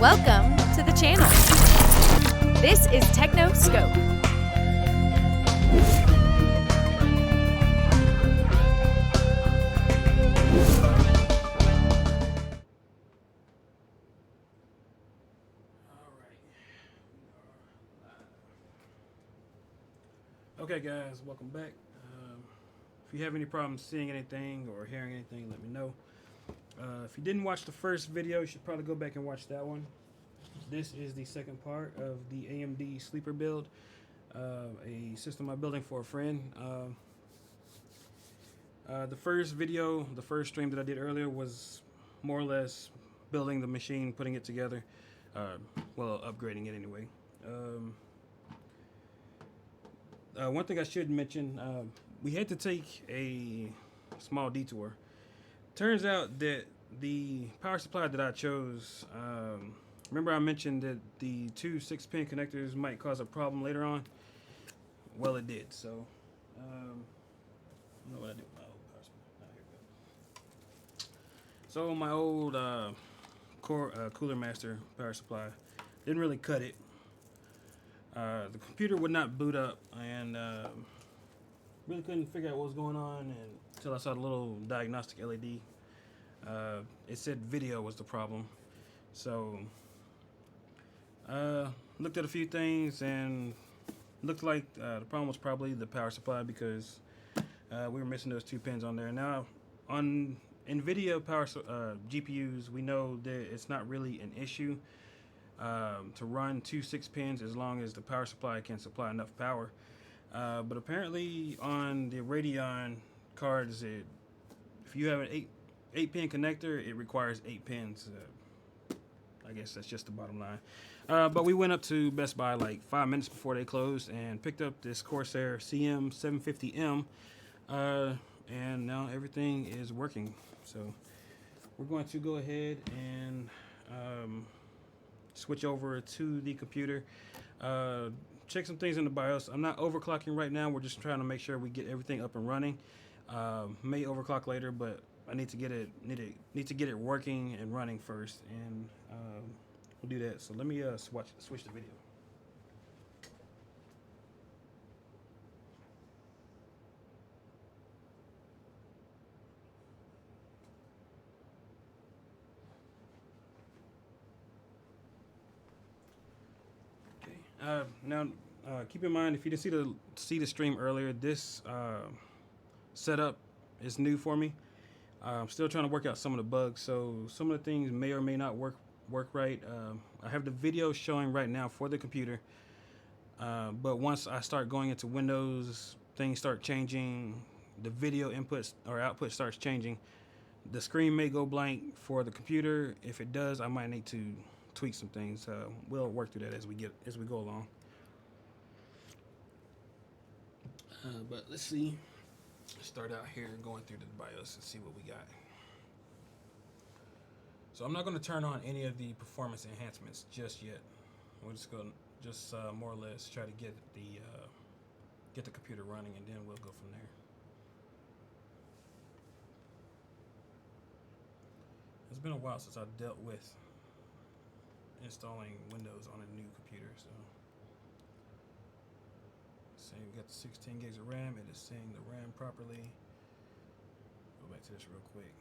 Welcome to the channel. This is Techno Scope. Okay guys, welcome back. If you have any problems seeing anything or hearing anything, let me know. If you didn't watch the first video, you should probably go back and watch that one. This is the second part of the AMD sleeper build, a system I'm building for a friend. The first video, the first stream that I did earlier was more or less building the machine, putting it together, well, upgrading it anyway. One thing I should mention, we had to take a small detour. Turns out that the power supply that I chose, remember I mentioned that the two 6-pin connectors might cause a problem later on? Well, it did. So, I don't know what I did with my old power supply. Here we go. So my old Cooler Master power supply didn't really cut it. The computer would not boot up, and really couldn't figure out what was going on until I saw the little diagnostic LED. It said video was the problem. So looked at a few things and looked like the problem was probably the power supply, because we were missing those 2 pins on there. Now on NVIDIA power GPUs, we know that it's not really an issue to run 2 6 pins as long as the power supply can supply enough power. But apparently on the Radeon cards, if you have an 8-pin connector, it requires 8 pins. I guess that's just the bottom line. But we went up to Best Buy like 5 minutes before they closed and picked up this Corsair CM750M, and now everything is working. So we're going to go ahead and switch over to the computer, check some things in the BIOS. I'm not overclocking right now. We're just trying to make sure we get everything up and running. May overclock later, but I need to get it working and running first, and we'll do that. So let me switch the video. Now, keep in mind, if you didn't see the stream earlier, this setup is new for me. I'm still trying to work out some of the bugs, so some of the things may or may not work right. I have the video showing right now for the computer, but once I start going into Windows, things start changing. The video inputs or output starts changing. The screen may go blank for the computer. If it does, I might need to tweak some things. We'll work through that as we go along. But let's see. Start out here going through the BIOS and see what we got. So I'm not going to turn on any of the performance enhancements just yet. We're just going to more or less try to get the computer running, and then we'll go from there. It's been a while since I dealt with installing Windows on a new computer. So saying we got the 16 gigs of RAM. It is saying the RAM properly. Go back to this real quick.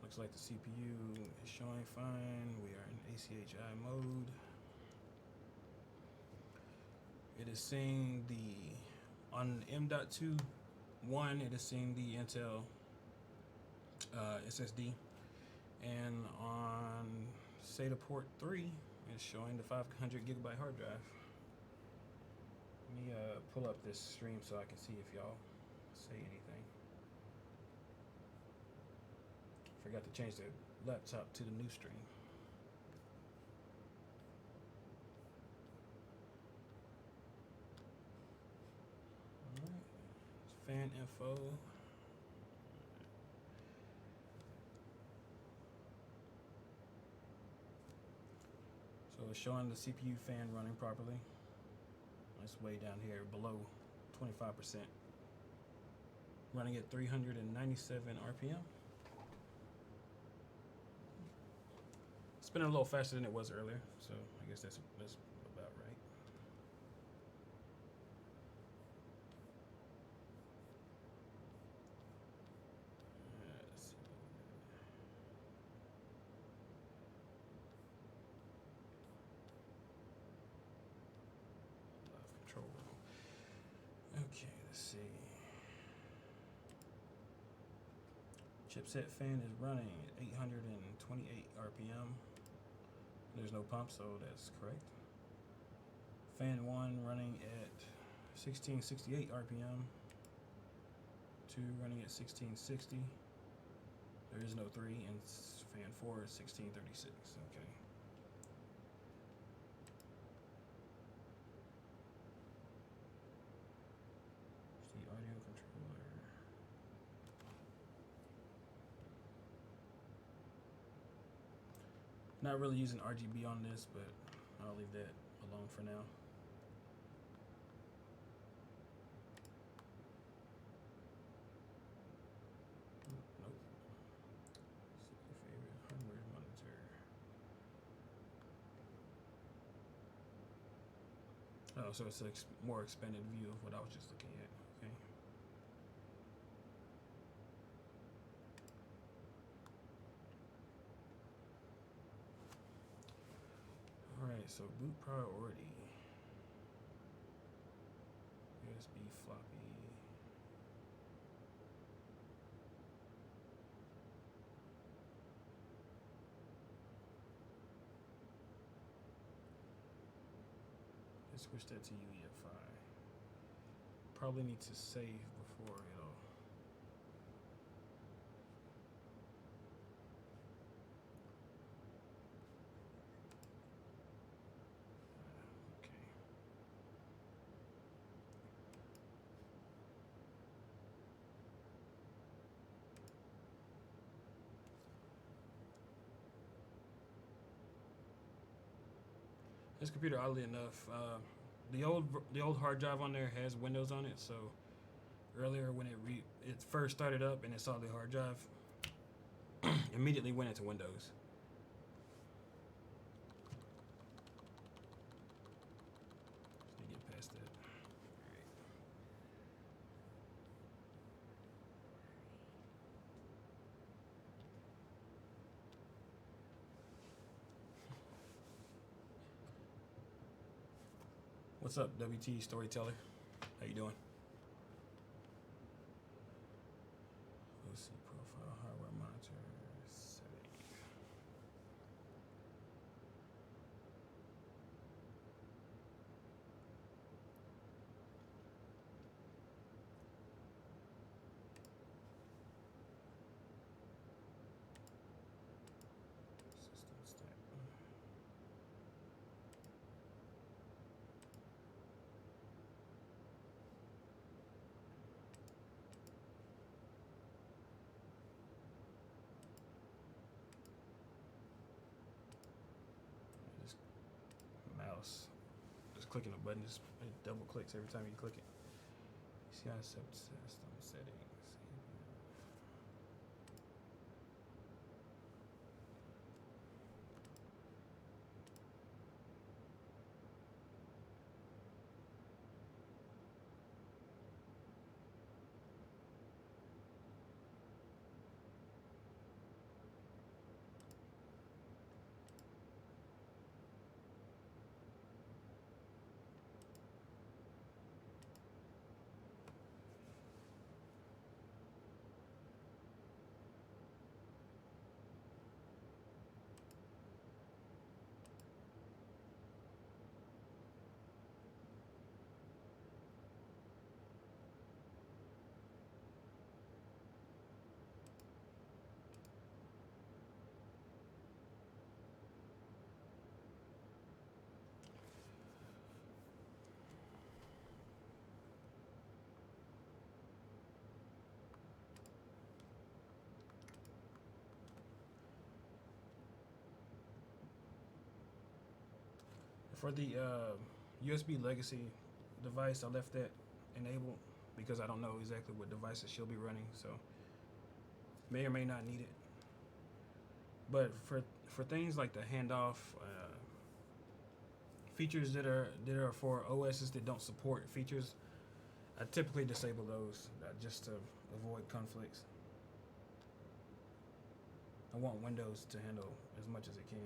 Looks like the CPU is showing fine. We are in ACHI mode. It is saying on M.2.1, it is saying the Intel SSD. And on SATA port 3, it's showing the 500 gigabyte hard drive. Let me pull up this stream so I can see if y'all say anything. Forgot to change the laptop to the new stream. Alright, fan info. So it's showing the CPU fan running properly. It's way down here below 25%. Running at 397 RPM. spinning a little faster than it was earlier, so I guess that's about right. Let's see. Live control. Okay, let's see. Chipset fan is running at 828 RPM. There's no pump, so that's correct. Fan 1 running at 1668 RPM. 2 running at 1660. There is no 3, and fan 4 is 1636. Okay. It's the audio controller. Not really using RGB on this, but I'll leave that alone for now. Nope. See your favorite hardware monitor. Oh, so it's a more expanded view of what I was just looking at. Okay. Alright, so boot priority. USB floppy. Let's switch that to UEFI. Probably need to save before it'll. Okay. This computer, oddly enough, the old hard drive on there has Windows on it. So earlier when it first started up and it saw the hard drive, immediately went into Windows. Just need to get past that. All right. What's up, WT Storyteller? How you doing? OC profile, hardware monitor, setting. System stack. Mouse, just clicking a button, just it double clicks every time you click it. See how system settings. For the USB legacy device, I left that enabled because I don't know exactly what devices she'll be running, so may or may not need it. But for things like the handoff features that are for OSs that don't support features, I typically disable those just to avoid conflicts. I want Windows to handle as much as it can.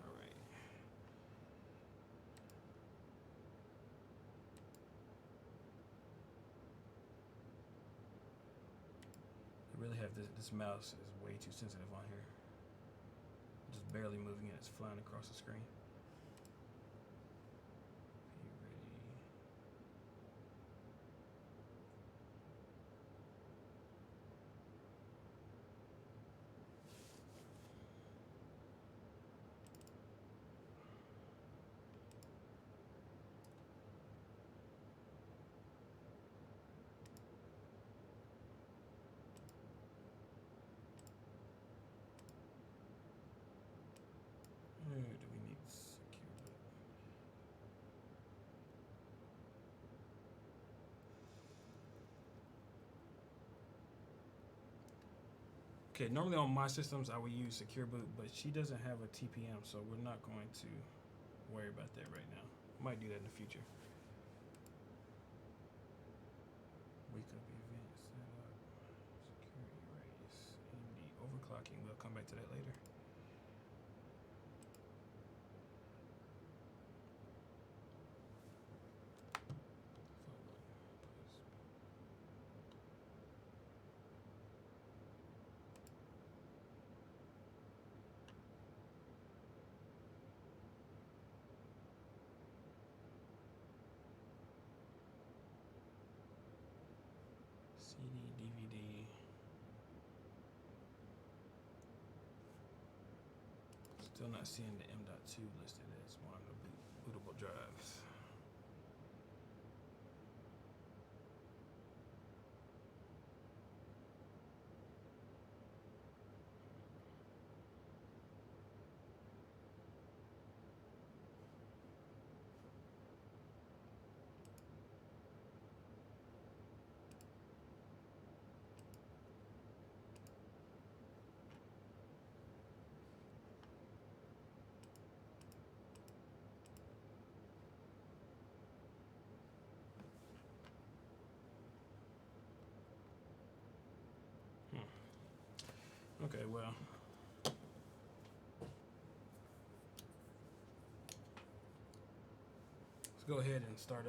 All right. I really have this mouse is way too sensitive on here. Just barely moving it, it's flying across the screen. Do we need secure boot? Okay, normally on my systems I would use secure boot, but she doesn't have a TPM, so we're not going to worry about that right now. Might do that in the future. Wake up event setup, security radius, AMD overclocking. We'll come back to that later. CD, DVD. Still not seeing the M.2 listed as one of the bootable drives. Okay, well, let's go ahead and start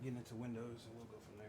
getting into Windows, and we'll go from there.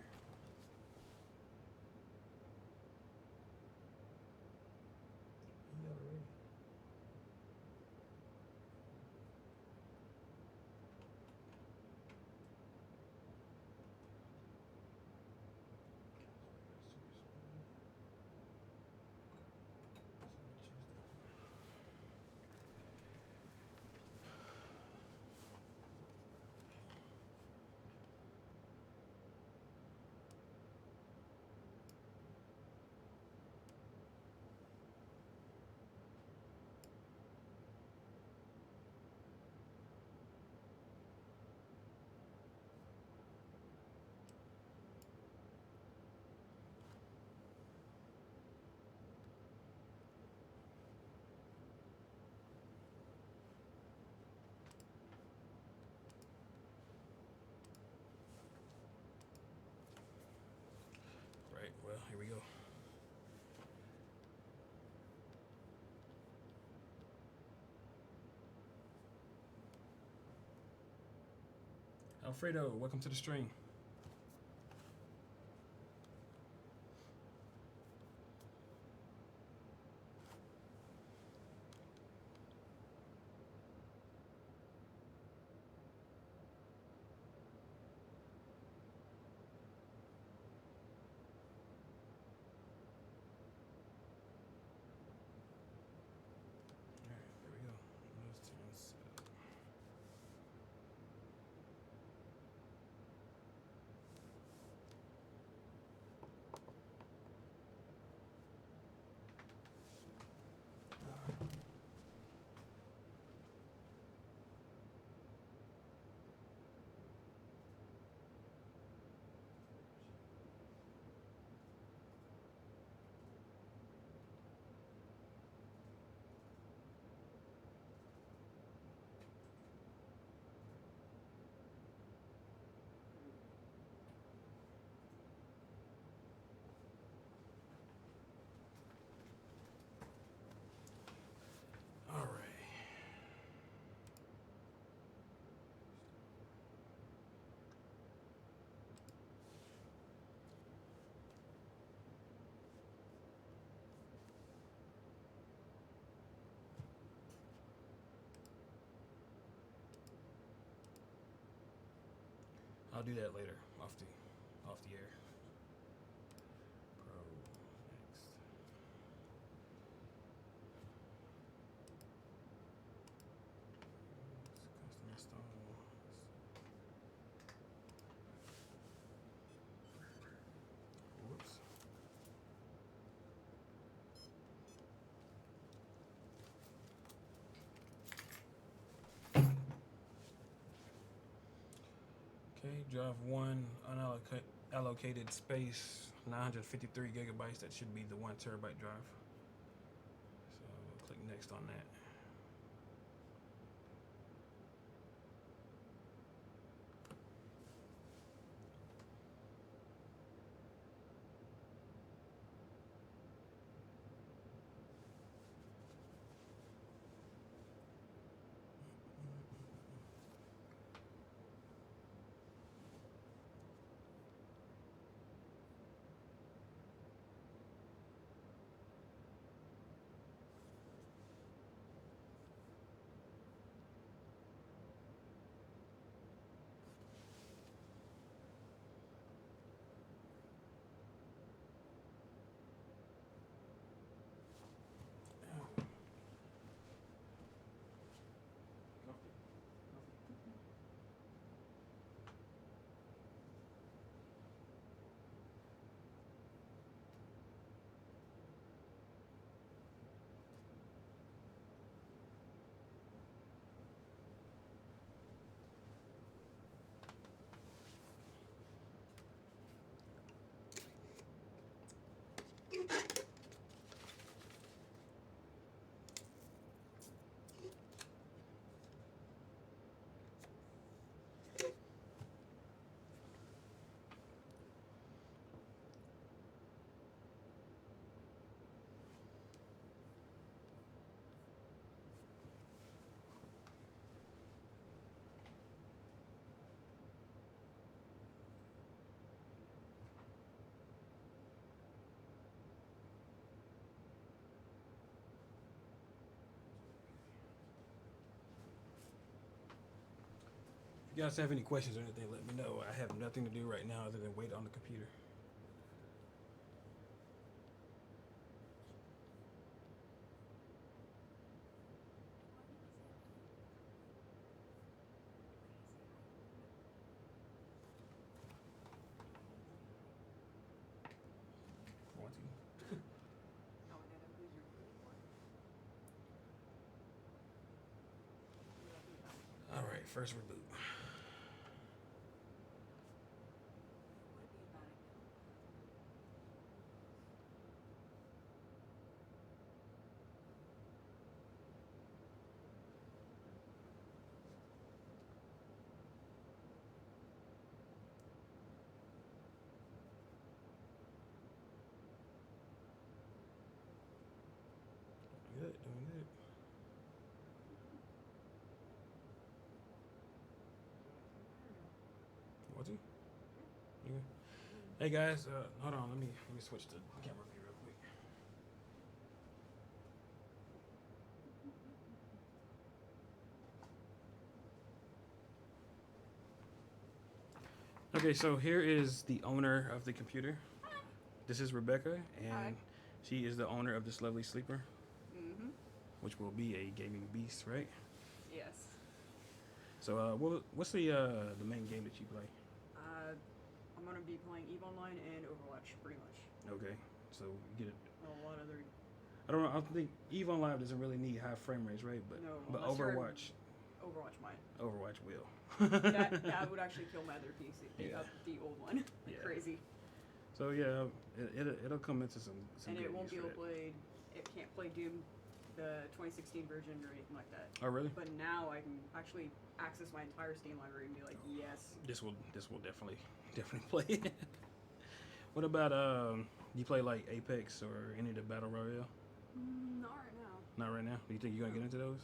Right, well, here we go. Alfredo, welcome to the stream. do that later off the air. Pro next. Custom install. Whoops. Okay, drive 1 unallocated space, 953 gigabytes. That should be the 1 terabyte drive. So we'll click next on that. If you guys have any questions or anything, let me know. I have nothing to do right now other than wait on the computer. Want to? All right, first reboot. Good, doing good. Want to? Okay. Hey guys, hold on. Let me switch the camera view real quick. Okay, so here is the owner of the computer. This is Rebecca, and Hi. she is the owner of this lovely sleeper, Mm-hmm. which will be a gaming beast, right? Yes. So, what's the main game that you play? I'm gonna be playing EVE Online and Overwatch, pretty much. Okay, so you get it. A lot of other. I don't know. I think EVE Online doesn't really need high frame rates, right? But No, but unless you're in- Overwatch Overwatch might. will. That would actually kill my other PC. Yeah. The old one. Like Yeah. crazy. So yeah, it'll come into some And good it won't use be for able to that. play. It can't play Doom, the 2016 version or anything like that. Oh really? But now I can actually access my entire Steam library and be like, yes. This will definitely play it. What about you play like Apex or any of the battle royale? Not right now. Not right now. Do you think you're gonna get into those?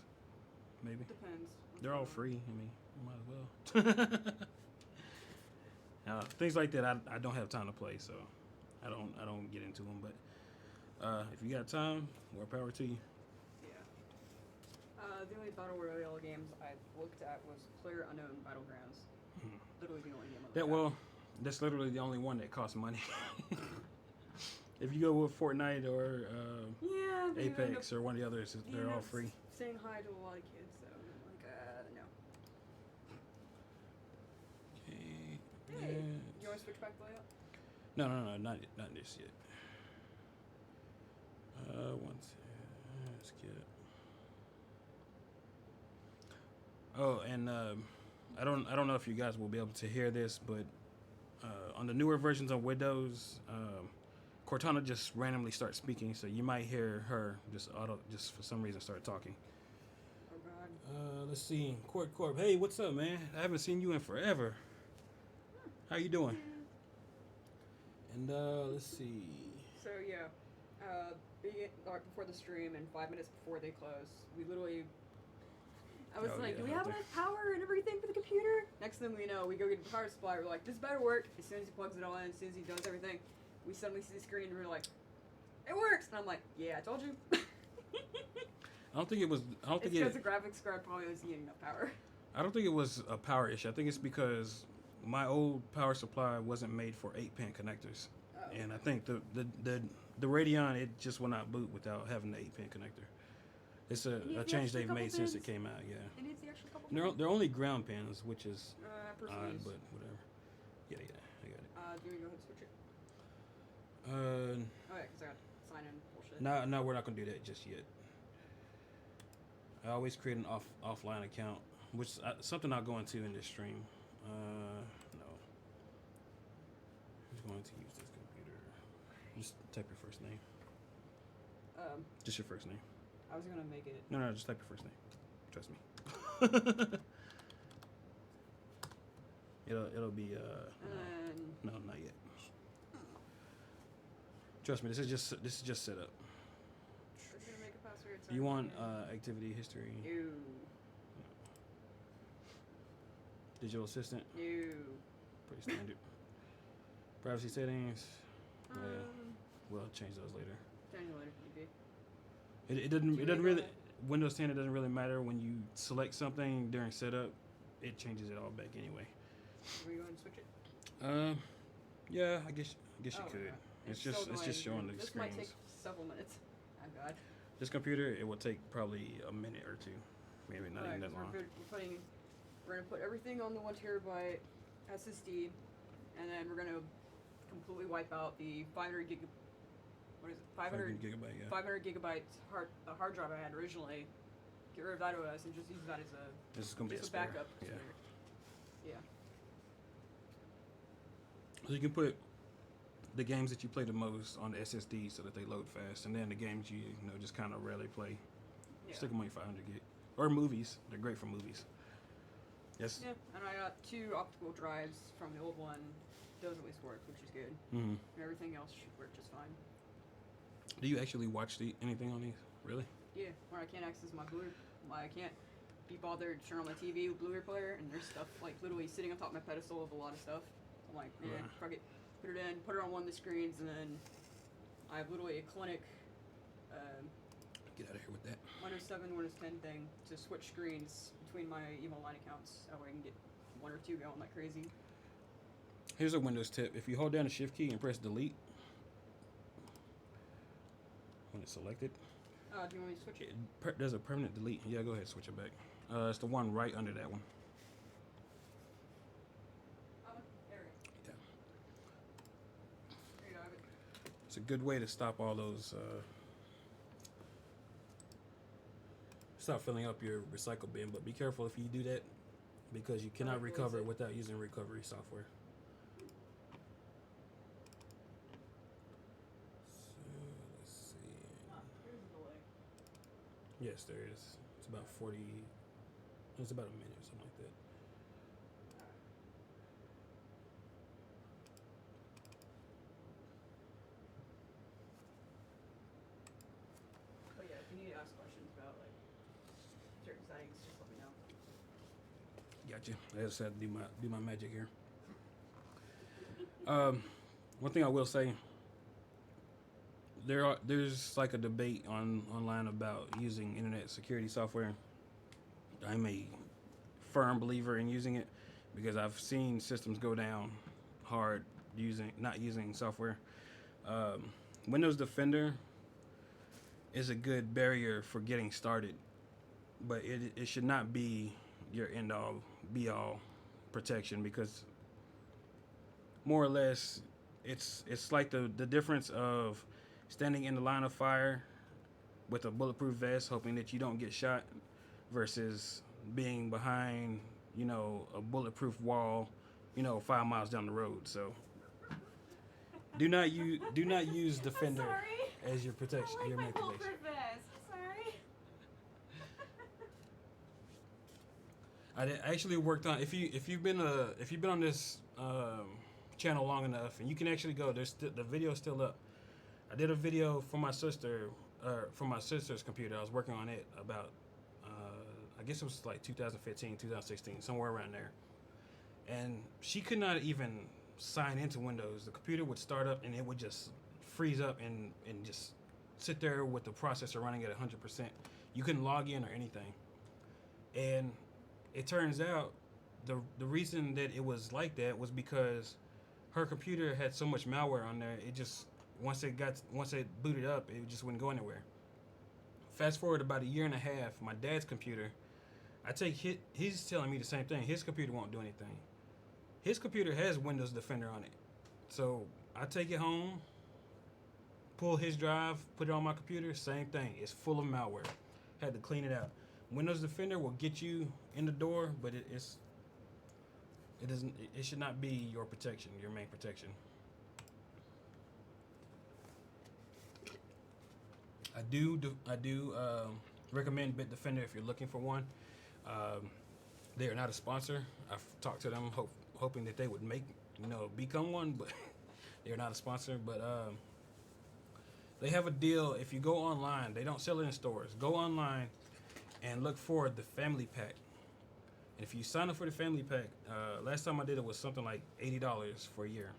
Maybe. Depends. They're all free. I mean, you might as well. Things like that, I don't have time to play, so I don't get into them. But if you got time, more power to you. Yeah. The only battle royale games I looked at was PlayerUnknown Battlegrounds. literally the only game on the That well, that's literally the only one that costs money. If you go with Fortnite or yeah, they end up- Apex or one of the others, they're all free. Saying hi to a lot of kids, so I'm like, no. Okay. Hey, yeah. you want to switch back the layout? No, not this yet. Let's get it. Oh, and I don't know if you guys will be able to hear this, but on the newer versions of Windows, Cortana just randomly starts speaking, so you might hear her just for some reason start talking. Oh God. Let's see, Corp. Hey, what's up, man? I haven't seen you in forever. How you doing? And let's see. So yeah, right before the stream and 5 minutes before they close, we literally. I was Oh, like, yeah, do we right have there. enough power and everything for the computer? Next thing we know, we go get the power supply. We're like, this better work. As soon as he plugs it all in, as soon as he does everything, we suddenly see the screen and we're like, it works. And I'm like, yeah, I told you. I don't think it was. I don't It's think because it. the graphics card probably wasn't getting enough power. I don't think it was a power issue. I think it's because my old power supply wasn't made for 8-pin connectors, Oh. and I think the Radeon, it just will not boot without having the 8-pin connector. It's It needs a the change extra they've couple made since it pins. came out. Yeah, It needs the extra couple. they're only ground pins, which is personally odd, use. but whatever. Yeah, I got it. Do we go ahead and switch it? Oh yeah, because I got sign in bullshit. No, we're not gonna do that just yet. I always create an offline account, which something I'll go into in this stream. No. Who's going to use this computer? Just type your first name. Just your first name. I was gonna make it. No, just type your first name. Trust me. it'll be no, not yet. Trust me, this is just set up. It's gonna make a password. So You I want can- activity history, Ew. digital assistant, Ew. pretty standard. Privacy settings. Yeah, Um, we'll change those later. January, maybe. It doesn't Do you really wanna- Windows 10, it doesn't really matter when you select something during setup. It changes it all back anyway. Are we going to switch it? Yeah, I guess you Oh, could. okay. It's so just annoying. showing the This might screens. take several minutes. Oh god. This computer, it will take probably a minute or two, maybe not even that long. We're gonna put everything on the 1 TB SSD, and then we're gonna completely wipe out the 500 gig. What is it? 500 gigabyte, yeah. 500 gigabytes hard drive I had originally. Get rid of that OS and just use that as a This is gonna be a just a spare. backup. Yeah. Yeah. So you can put the games that you play the most on the SSD so that they load fast, and then the games you just kind of rarely play, Yeah. stick them on your 500 gig. Or movies. They're great for movies. Yes. Yeah, and I got 2 optical drives from the old one. Those at least work, which is good. Mm-hmm. And everything else should work just fine. Do you actually watch anything on these? Really? Yeah, when I can't access my Blu-ray, I can't be bothered to turn on my TV with Blu-ray player, and there's stuff like literally sitting on top of my pedestal of a lot of stuff. I'm like, Right. fuck it, put it in, put it on one of the screens, and then I have literally a clinic Get out of here with that. Windows 7, Windows 10 thing to switch screens between my email line accounts. That way I can get 1 or 2 going like crazy. Here's a Windows tip. If you hold down the Shift key and press Delete when it's selected, Do you want me to switch it? there's a permanent delete. Yeah, go ahead, switch it back. It's the one right under that one. There we go. Yeah. There you go, I have it. It's a good way to stop all those. Stop filling up your recycle bin, but be careful if you do that because you cannot Alright, recover close it. without using recovery software. So let's see. Here's the delay. Yes, there is. It's about 40. It's about a minute or something like that. But yeah, if you need to ask questions about like certain settings, just let me know. Gotcha. I just had to do my magic here. One thing I will say, there's like a debate online about using internet security software. I'm a firm believer in using it because I've seen systems go down hard not using software. Windows Defender is a good barrier for getting started, but it should not be your end all be all protection, because more or less it's like the difference of standing in the line of fire with a bulletproof vest hoping that you don't get shot versus being behind, you know, a bulletproof wall, you know, 5 miles down the road. So do not use Defender as your protection, your main protection. I actually worked on, if you've been on this channel long enough, and you can actually go, the video's still up. I did a video for my sister, from my sister's computer. I was working on it about I guess it was like 2015, 2016, somewhere around there. And she could not even sign into Windows. The computer would start up and it would just freeze up and just sit there with the processor running at 100%. You couldn't log in or anything. And it turns out the reason that it was like that was because her computer had so much malware on there. It just, once it booted up, it just wouldn't go anywhere. Fast forward about a year and a half, my dad's computer, he's telling me the same thing. His computer won't do anything. His computer has Windows Defender on it. So I take it home, pull his drive, put it on my computer, same thing. It's full of malware. Had to clean it out. Windows Defender will get you in the door, but it should not be your protection, your main protection. I do recommend Bitdefender if you're looking for one. They are not a sponsor. I've talked to them hoping that they would become one, but they are not a sponsor. But they have a deal. If you go online, they don't sell it in stores. Go online and look for the family pack. And if you sign up for the family pack, last time I did it was something like $80 for a year.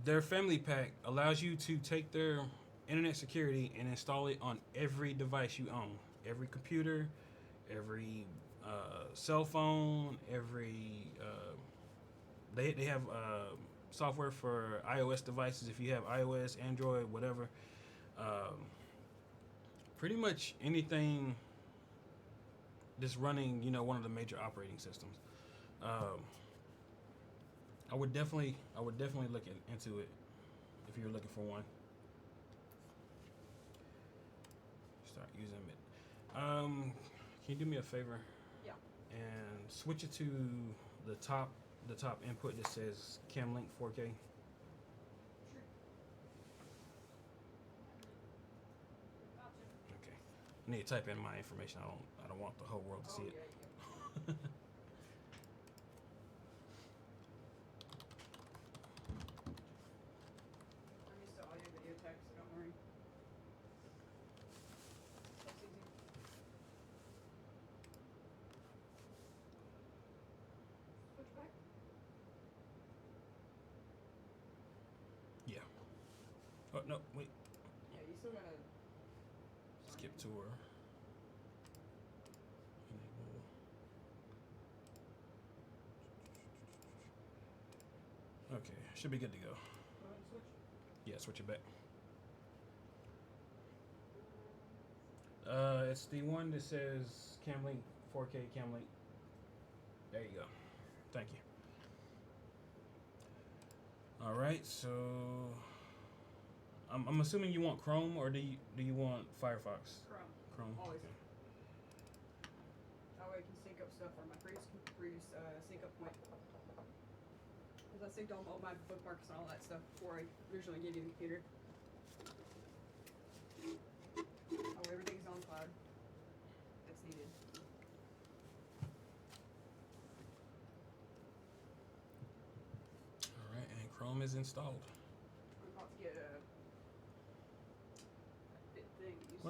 Their family pack allows you to take their internet security and install it on every device you own. Every computer, every cell phone, they have software for iOS devices. If you have iOS, Android, whatever, pretty much anything that's running, one of the major operating systems. I would definitely look into it if you're looking for one. Start using it. Can you do me a favor? Yeah. And switch it to the top input that says CamLink 4K. Sure. Okay. I need to type in my information. I don't want the whole world to see it. Yeah. I'm used to audio video text, so don't worry. That's easy. Switch back. Yeah. Oh no, wait. Yeah, you still gotta Skip tour. Enable. Okay, should be good to go. go ahead and switch. Yeah, switch it back. It's the one that says CamLink 4K CamLink. There you go. Thank you. All right, so I'm assuming you want Chrome, or do you want Firefox? Chrome. Always. Okay. That way I can sync up stuff on my previous sync up point. Because I synced all my bookmarks and all that stuff before I originally gave you the computer. That way everything's on cloud. That's needed. All right, and Chrome is installed. I'm about to get a bit thing. I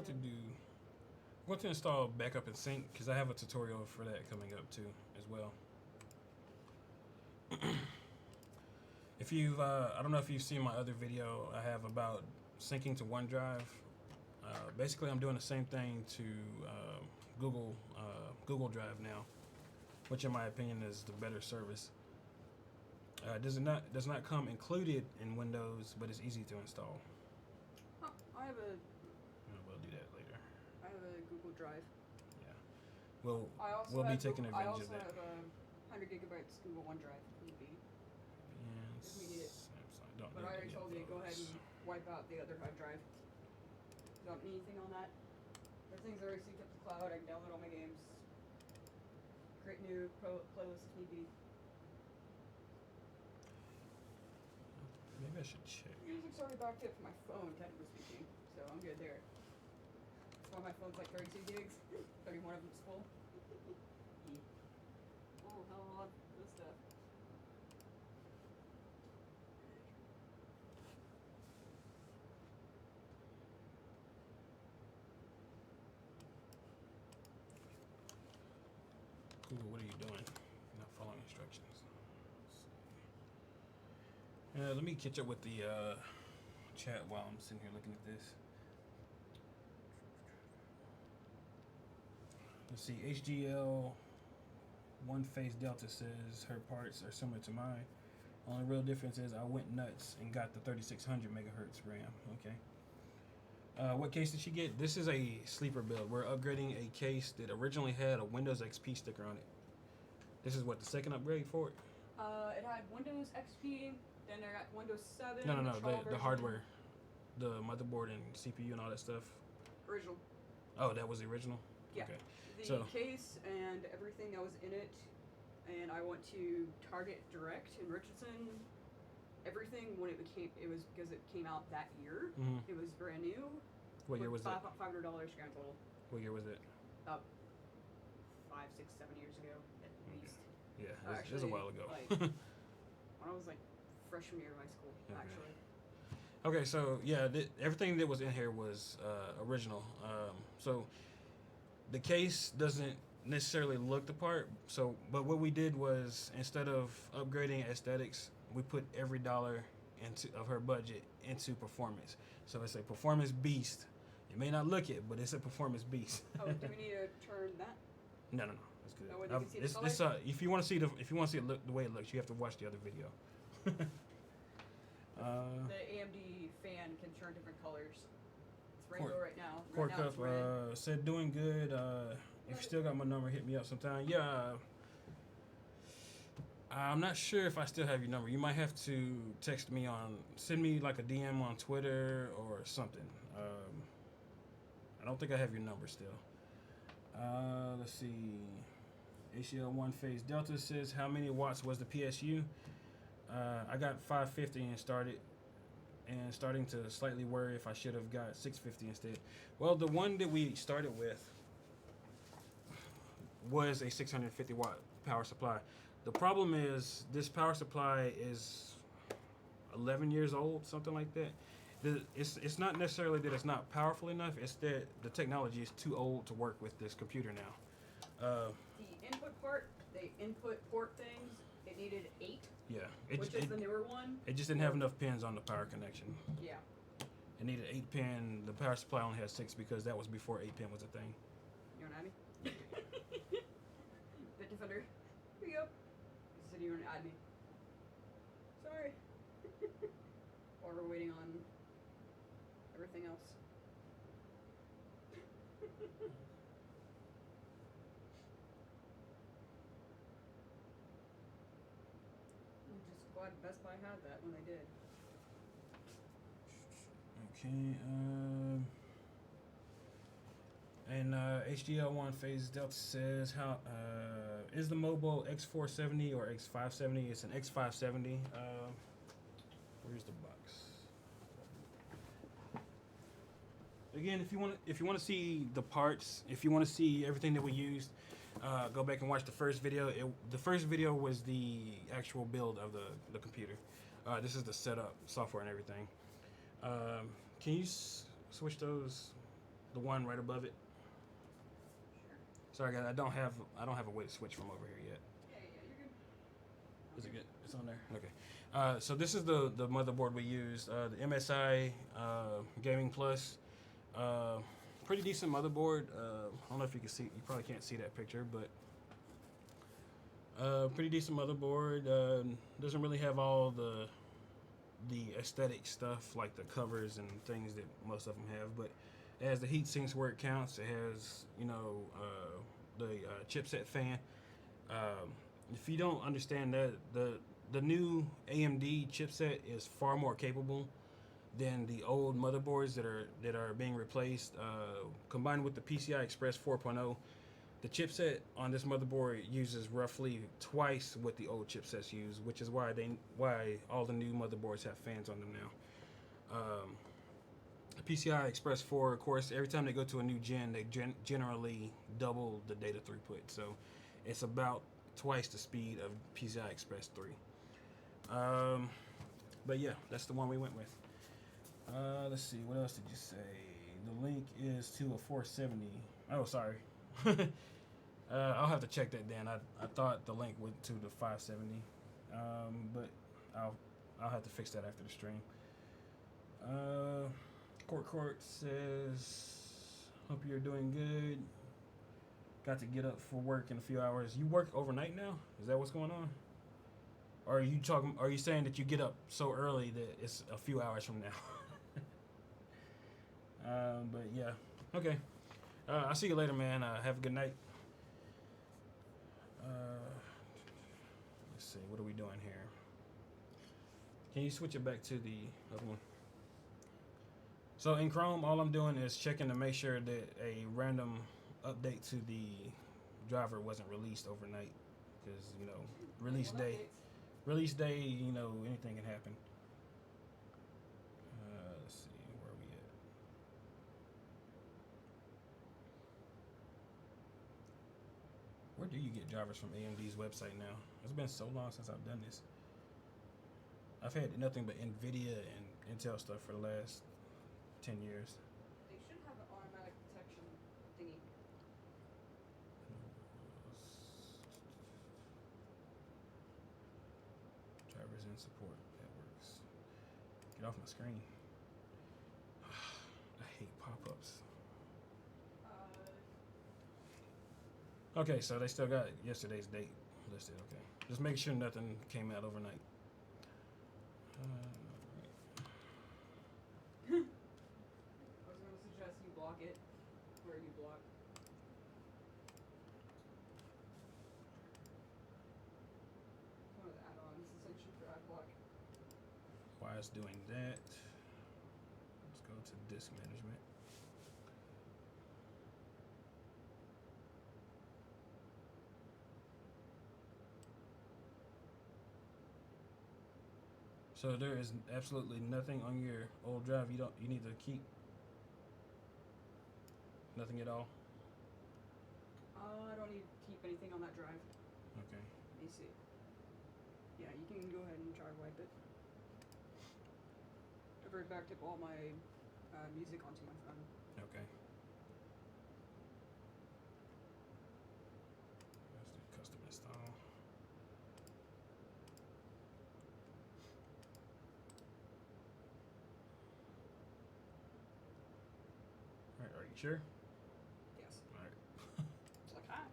want to install backup and sync because I have a tutorial for that coming up too as well. If you've, I don't know if you've seen my other video I have about syncing to OneDrive. Basically, I'm doing the same thing to Google Drive now. which in my opinion is the better service. Does not come included in Windows, but it's easy to install. Huh, I have a We'll do that later. I have a Google Drive. Yeah, we'll be taking advantage of that. I also have a 100 gigabytes Google OneDrive. If need be. And If we need it. Samsung, don't But need I already any told of you to go ahead those. and wipe out the other hard drive. Don't need anything on that. Everything's already synced up to the cloud. I can download all my games. Create new playlists if need be. Maybe I should check. Music's already backed up for my phone, technically speaking, so I'm good there. That's why my phone's like 32 gigs. 31 of them's full. Oh, hell of a lot of this stuff. Google, what are you doing? You're not following instructions. Let me catch up with the chat while I'm sitting here looking at this. Let's see, HGL One Phase Delta says her parts are similar to mine. Only real difference is I went nuts and got the 3600 megahertz RAM. Okay. What case did she get? This is a sleeper build. We're upgrading a case that originally had a Windows XP sticker on it. This is what, the second upgrade for it? It had Windows XP, then I got Windows 7. No, trial the version. hardware. The motherboard and CPU and all that stuff. Original. Oh, that was the original? Yeah. Okay. The So- case and everything that was in it, and I went to Target Direct in Richardson. Everything when it was because it came out that year. Mm-hmm. It was brand new. What year was it? $500 grand total. What year was it? About 5, 6, 7 years ago at least. Yeah, it was a while ago. Like, when I was like freshman year of high school, Okay. actually. Okay, so yeah, everything that was in here was original. So the case doesn't necessarily look the part. So, but what we did was instead of upgrading aesthetics, we put every dollar of her budget into performance. So it's a performance beast. It may not look it, but it's a performance beast. Oh, do we need to turn that? No, that's good. Oh, wait, you can see the It's, color? if you want to see it look the way it looks, you have to watch the other video. The AMD fan can turn different colors. It's rainbow right now. Core Right now Cup it's red. said doing good. If you still got my number, hit me up sometime. Yeah. I'm not sure if I still have your number. You might have to send me like a DM on Twitter or something. I don't think I have your number still. Let's see. ACL One Phase Delta says, how many watts was the PSU? I got 550 and starting to slightly worry if I should have got 650 instead. Well, the one that we started with was a 650 watt power supply. The problem is this power supply is 11 years old, something like that. It's not necessarily that it's not powerful enough, it's that the technology is too old to work with this computer now. The input port things, it needed 8, Yeah, which is the newer one. it just didn't have enough pins on the power connection. Yeah. It needed 8 pin. The power supply only had 6 because that was before 8 pin was a thing. You want to add me? Bit Defender. Here you go. You said you want to add me. Sorry. While we're waiting on everything else. I'm just glad Best Buy had that when they did. Okay. And HDL One Phase Delta says, how is the Mobo X470 or X570? It's an X570. Where's the box? Again, if you want to see the parts, if you want to see everything that we used, go back and watch the first video. The first video was the actual build of the computer. This is the setup, software, and everything. Can you switch those? The one right above it. Sure. Sorry, guys, I don't have a way to switch from over here yet. Yeah, you're good. Is it good? It's on there. Okay. So this is the motherboard we used. The MSI Gaming Plus. Pretty decent motherboard. I don't know if you can see. You probably can't see that picture, but Pretty decent motherboard. Doesn't really have all the aesthetic stuff like the covers and things that most of them have, but it has the heat sinks where it counts. It has, you know, the chipset fan. If you don't understand that, the new AMD chipset is far more capable than the old motherboards that are being replaced. Combined with the PCI Express 4.0, the chipset on this motherboard uses roughly twice what the old chipsets use, which is why all the new motherboards have fans on them now. The PCI Express 4, of course, every time they go to a new gen, they generally double the data throughput. So it's about twice the speed of PCI Express 3. But yeah, that's the one we went with. Let's see, what else did you say? The link is to a 470. Oh, sorry. I'll have to check that then. I thought the link went to the 570, but I'll have to fix that after the stream. Court says, hope you're doing good. Got to get up for work in a few hours. You work overnight now? Is that what's going on? Or are you saying that you get up so early that it's a few hours from now? But yeah, okay. I'll see you later, man. Have a good night. Let's see, what are we doing here? Can you switch it back to the other one? So in Chrome, all I'm doing is checking to make sure that a random update to the driver wasn't released overnight, because you know, release day, you know, anything can happen. Let's see, where are we at? Where do you get drivers from AMD's website now? It's been so long since I've done this. I've had nothing but NVIDIA and Intel stuff for the last 10 years. They should have an automatic detection thingy. Drivers in support. That works. Get off my screen. I hate pop-ups. Okay, so they still got yesterday's date listed. Okay, just make sure nothing came out overnight. I was going to suggest you block it where you block. One of the add-ons essentially for ad block. While it's doing that, let's go to disk management. So there is absolutely nothing on your old drive you need to keep? Nothing at all? I don't need to keep anything on that drive. Okay. Let me see. Yeah, you can go ahead and drive wipe it. I've already backed up all my music onto my phone. Okay. Let's do custom install. Alright, are you sure? Yes. Alright. It's like, hi.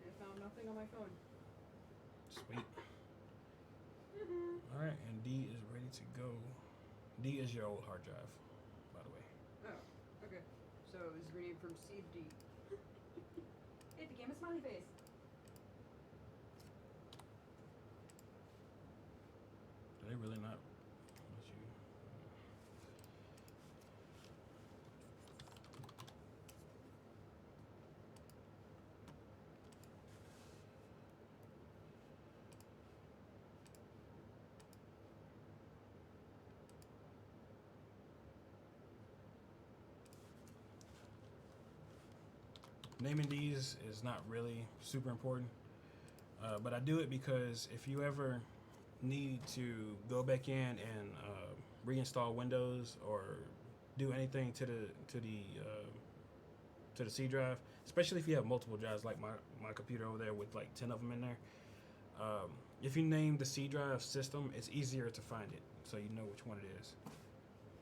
I found nothing on my phone. Sweet. Alright, and D is ready to go. D is your old hard drive, by the way. Oh, okay. So it was renamed from C to D. It became a smiley face. Do they really not let you? Naming these is not really super important, but I do it because if you ever need to go back in and reinstall Windows or do anything to the C drive, especially if you have multiple drives like my computer over there with like 10 of them in there. If you name the C drive system, it's easier to find it, so you know which one it is,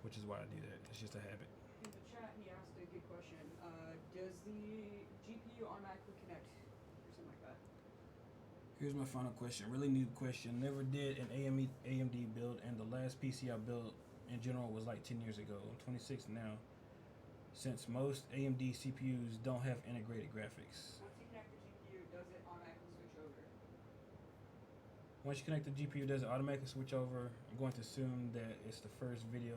which is why I do that. It's just a habit. In the chat, he asked a good question. Does the GPU automatically connect or something like that? Here's my final question. Really new question. Never did an AMD build, and the last PC I built in general was like 10 years ago. I'm 26 now. Since most AMD CPUs don't have integrated graphics. Once you connect the GPU, does it automatically switch over? Once you connect the GPU, does it automatically switch over? I'm going to assume that it's the first video,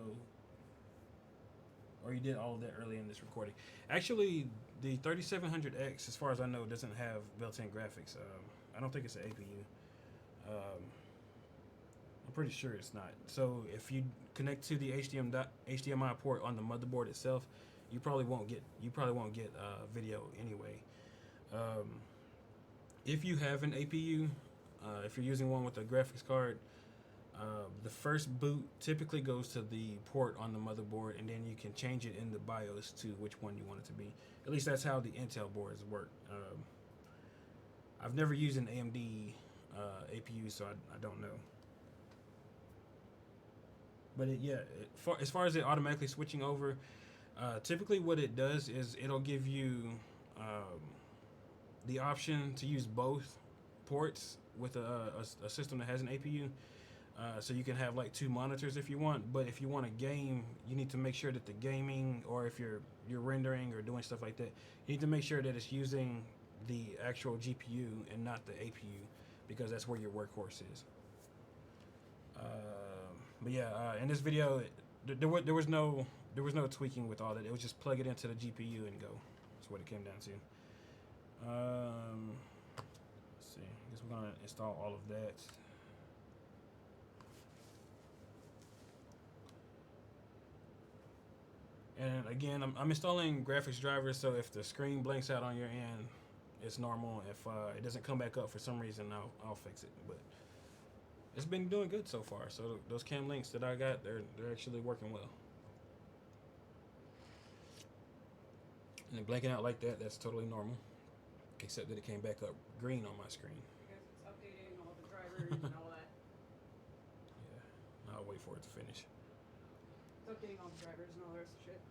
or you did all of that early in this recording. Actually, the 3700X, as far as I know, doesn't have built-in graphics. I don't think it's an APU. I'm pretty sure it's not. So if you connect to the HDMI port on the motherboard itself, you probably won't get video anyway. If you have an APU, if you're using one with a graphics card, the first boot typically goes to the port on the motherboard, and then you can change it in the BIOS to which one you want it to be. At least that's how the Intel boards work. I've never used an AMD APU, so I don't know. But as far as it automatically switching over, typically what it does is it'll give you the option to use both ports with a system that has an APU. So you can have like 2 monitors if you want, but if you want to game, you need to make sure that the gaming, or if you're rendering or doing stuff like that, you need to make sure that it's using the actual GPU and not the APU, because that's where your workhorse is. But yeah, in this video, there was no tweaking with all that. It was just plug it into the GPU and go. That's what it came down to. Let's see. I guess we're gonna install all of that. And again, I'm installing graphics drivers, so if the screen blanks out on your end, it's normal. If it doesn't come back up for some reason, I'll fix it. But it's been doing good so far. So those cam links that I got, they're actually working well. And then blanking out like that, that's totally normal. Except that it came back up green on my screen. Because it's updating all the drivers and all that. Yeah, I'll wait for it to finish. It's updating all the drivers and all the rest of the shit.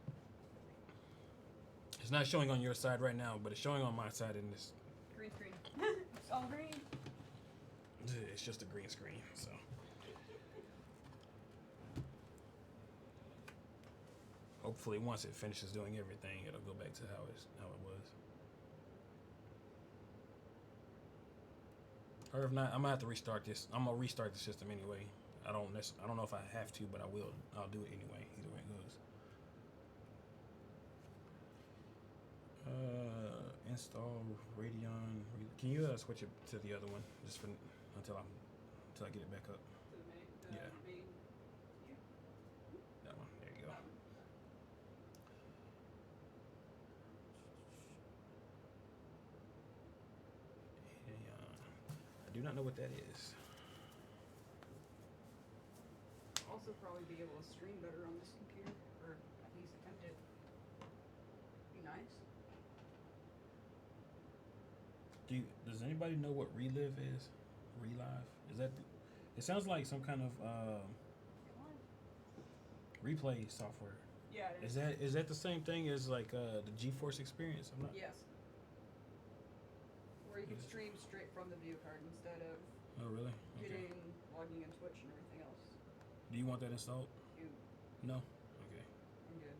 It's not showing on your side right now, but it's showing on my side in this. Green screen. It's all green. It's just a green screen, so. Hopefully, once it finishes doing everything, it'll go back to how it was. Or if not, I'm gonna have to restart this. I'm gonna restart the system anyway. I don't know if I have to, but I will. I'll do it anyway. Either way it goes. Install Radeon. Can you switch it to the other one just for until I get it back up? To the main, Yeah. main. That one. There you go. I do not know what that is. Also probably be able to stream better on this computer, or at least attempt it. Be nice. Does anybody know what Relive is? Relive? Is that? It sounds like some kind of Come on. replay software. Yeah, it is. Is that the same thing as like the GeForce experience? I'm not. Yes. Where you can stream straight from the video card instead of Oh really? Okay. logging in Twitch and everything else. Do you want that installed? You, No. Okay. I'm good.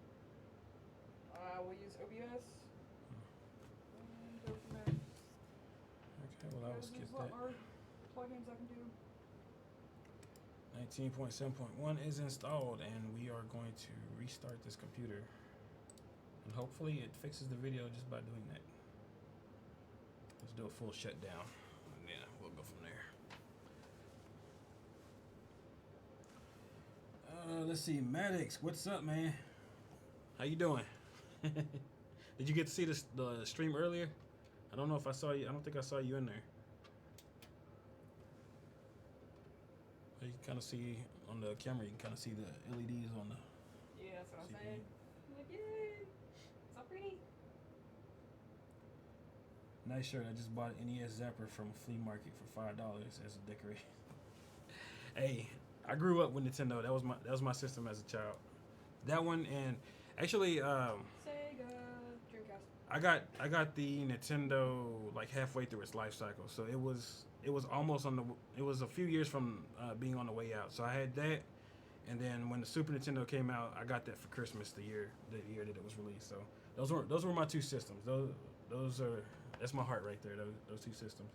We'll use OBS. And go from there. Okay. Well, I will skip There's a lot that. more plugins I can do. 19.7.1 is installed, and we are going to restart this computer. And hopefully it fixes the video just by doing that. Let's do a full shutdown, and then we'll go from there. Let's see, Maddox, what's up, man? How you doing? Did you get to see the stream earlier? I don't know if I saw you. I don't think I saw you in there. You can kind of see on the camera, you can kind of see the LEDs on the. Yeah, that's what I'm CPU. saying. I'm like, yay! So pretty. Nice shirt. I just bought an NES Zapper from a flea market for $5 as a decoration. Hey, I grew up with Nintendo. That was my system as a child. That one, and actually, Sega Dreamcast. I got the Nintendo like halfway through its life cycle, so it was almost on the. It was a few years from being on the way out. So I had that, and then when the Super Nintendo came out, I got that for Christmas the year that it was released. So those were my two systems. Those are that's my heart right there. Those two systems,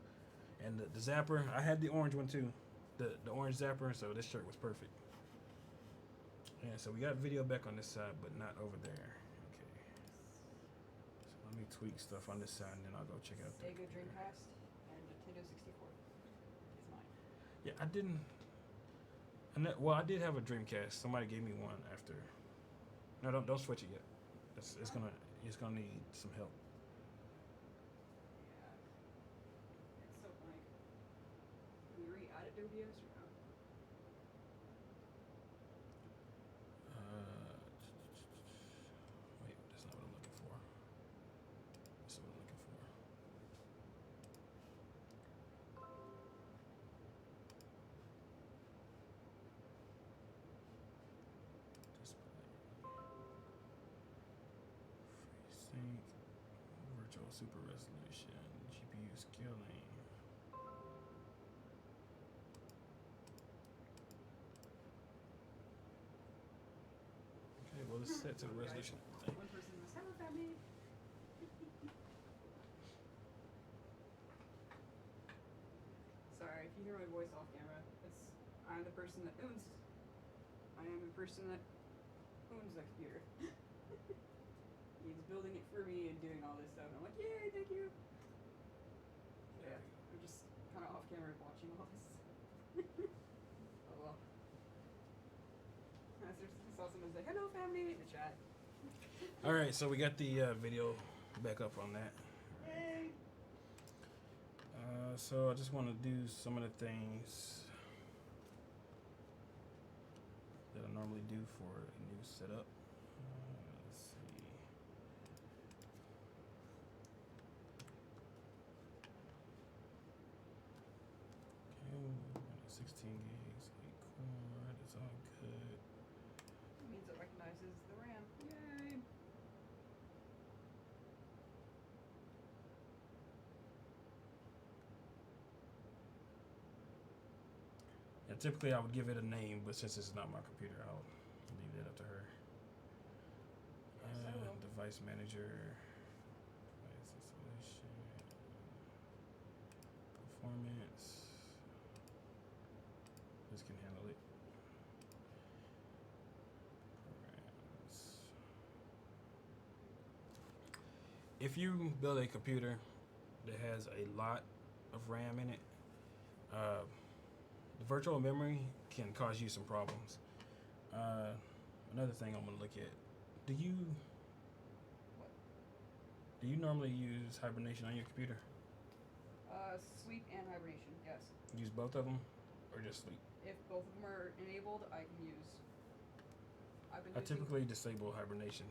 and the Zapper. I had the orange one too, the orange Zapper. So this shirt was perfect. Yeah, so we got video back on this side, but not over there. Okay. So let me tweak stuff on this side, and then I'll go check out Sega Dreamcast and Nintendo 64 is mine. Yeah, I didn't. Well, I did have a Dreamcast. Somebody gave me one after. No, don't switch it yet. It's gonna need some help. Yeah. It's so funny. Can you re-add it to OBS or no? Wait, that's not what I'm looking for. That's what I'm looking for. Display. FreeSync. Virtual super resolution. GPU scaling. Okay, well it's set to the resolution. One person was, hello family. Sorry if you hear my voice off camera. I'm the person that owns. I am the person that owns the computer. He's building it for me and doing all this stuff. And I'm like, yay, thank you. Yeah, I'm just kind of off camera watching all this. Oh well. I saw someone say, hello family in the chat. All right, so we got the video back up on that. Yay! So I just want to do some of the things that I normally do for a new setup. Let's see. Okay, 16 gigs, 8 core. That's all good. It means it recognizes the RAM. Yay! Yeah, typically I would give it a name, but since it's not my computer, I'll leave that up to her. Yes, I will. Device manager, device installation, performance. This can handle it. Programs. If you build a computer that has a lot of RAM in it, the virtual memory can cause you some problems. Another thing I'm gonna look at. Do you normally use hibernation on your computer? Sleep and hibernation, yes. Use both of them, or just sleep? If both of them are enabled, I can use. I've been I using- typically disable hibernation,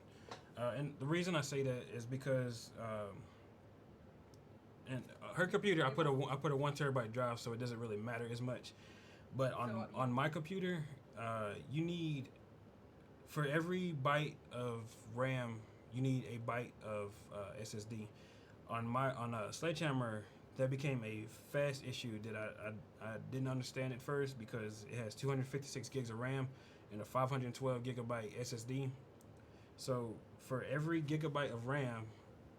and the reason I say that is because and her computer, I put a 1 terabyte drive, so it doesn't really matter as much. But on my computer, you need, for every byte of RAM, you need a byte of SSD. On a Sledgehammer, that became a fast issue that I didn't understand at first, because it has 256 gigs of RAM and a 512 gigabyte SSD. So for every gigabyte of RAM,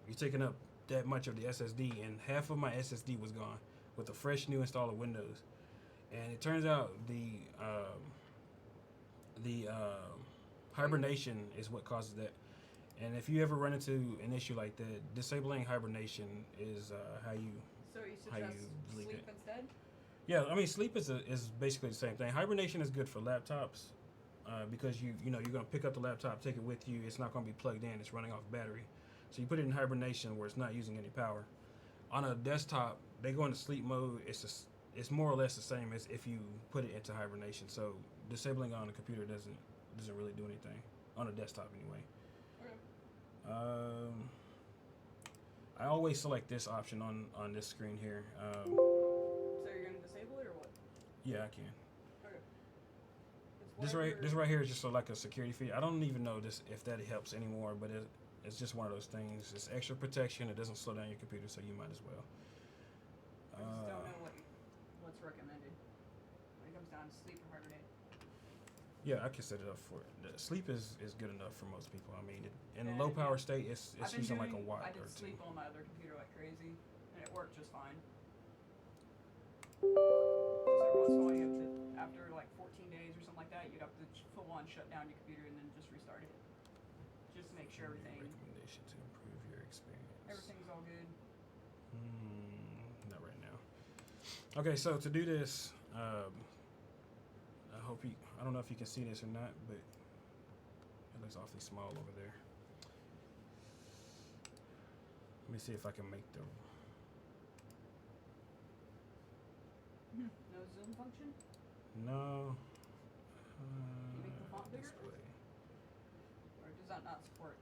you're taking up that much of the SSD, and half of my SSD was gone with a fresh new install of Windows. And it turns out the hibernation is what causes that. And if you ever run into an issue like that, disabling hibernation is how you So you how suggest you delete sleep it. instead? Yeah, I mean, sleep is basically the same thing. Hibernation is good for laptops because you're gonna pick up the laptop, take it with you. It's not gonna be plugged in. It's running off battery. So you put it in hibernation where it's not using any power. On a desktop, they go into sleep mode. It's more or less the same as if you put it into hibernation. So disabling on a computer doesn't really do anything on a desktop anyway. Okay. I always select this option on this screen here. So you're gonna disable it or what? Yeah, I can. Okay. This right here is just like a security feature. I don't even know if that helps anymore, but it's just one of those things. It's extra protection. It doesn't slow down your computer, so you might as well. I just don't know what's recommended when it comes down to sleep or hibernate. Yeah, I can set it up for it. The sleep is good enough for most people. I mean, in Yeah, low power state, it's I've been using like a doing- watt I or did two. sleep on my other computer like crazy, and it worked just fine. Just every once in a while, you have to, after like 14 days or something like that, you'd have to full on shut down your computer and then just restart it, just to make sure Recommendation to improve your experience. everything's all good. Not right now. Okay, so to do this, I don't know if you can see this or not, but it looks awfully small over there. Let me see if I can make the. No zoom function? No. You make the font bigger? Display. Or does that not support?